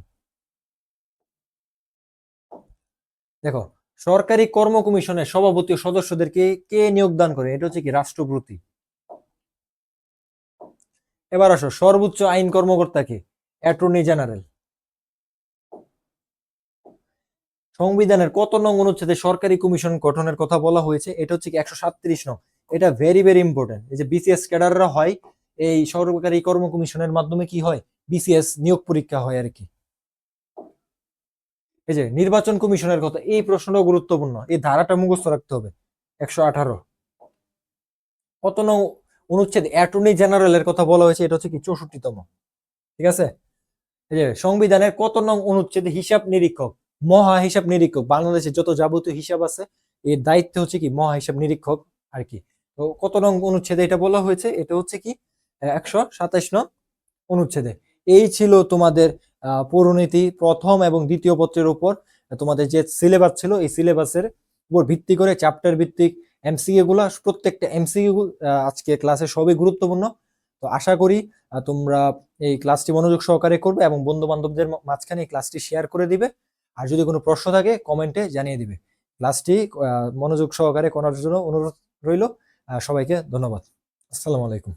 দেখো, সরকারি কর্ম কমিশনের সভাপতি ও সদস্যদেরকে কে নিয়োগদান করে? এটা হচ্ছে কি রাষ্ট্রপতি। এবার আসো, সর্বোচ্চ আইন কর্মকর্তা কে? Attorney general. সংবিধানের কত নং অনুচ্ছেদে সরকারি কমিশন গঠনের কথা বলা হয়েছে? এটা হচ্ছে কি 137 নং। এটা ভেরি ভেরি ইম্পর্টেন্ট। এই যে বিসিএস ক্যাডাররা হয়, এই সরকারি কর্ম কমিশনের মাধ্যমে কি হয়, বিসিএস নিয়োগ পরীক্ষা হয় আর কি। এই যে নির্বাচন কমিশনের কথা, এই প্রশ্নটাও গুরুত্বপূর্ণ, এই ধারাটা মুখস্থ রাখতে হবে। 118 কত নং অনুচ্ছেদ অ্যাটর্নি জেনারেলের কথা বলা হয়েছে? এটা হচ্ছে কি 64তম। ঠিক আছে, এই যে সংবিধানের কত নং অনুচ্ছেদে হিসাব নিরীক্ষক, মহা হিসাব নিরীক্ষক, বাংলাদেশের যত যাবতীয় হিসাব আছে এর দায়িত্ব হচ্ছে কি মহা হিসাব নিরীক্ষক আর কি। তো কত নং অনুচ্ছেদে এটা বলা হয়েছে? এটা হচ্ছে কি 127 নং অনুচ্ছেদে। এই ছিল তোমাদের পৌরনীতি প্রথম এবং দ্বিতীয় পত্রের উপর তোমাদের যে সিলেবাস ছিল, এই সিলেবাসের উপর ভিত্তি করে চ্যাপ্টার ভিত্তিক এমসিকিউ গুলা, প্রত্যেকটা এমসিকিউ আজকে ক্লাসে সবই গুরুত্বপূর্ণ। তো আশা করি তোমরা এই ক্লাসটি মনোযোগ সহকারে করবে এবং বন্ধু বান্ধবদের মাঝখানে এই ক্লাসটি শেয়ার করে দিবে। আর যদি কোনো প্রশ্ন থাকে কমেন্টে জানিয়ে দিবে। ক্লাসটি মনোযোগ সহকারে করার জন্য অনুরোধ রইল। সবাইকে ধন্যবাদ। আসসালামু আলাইকুম।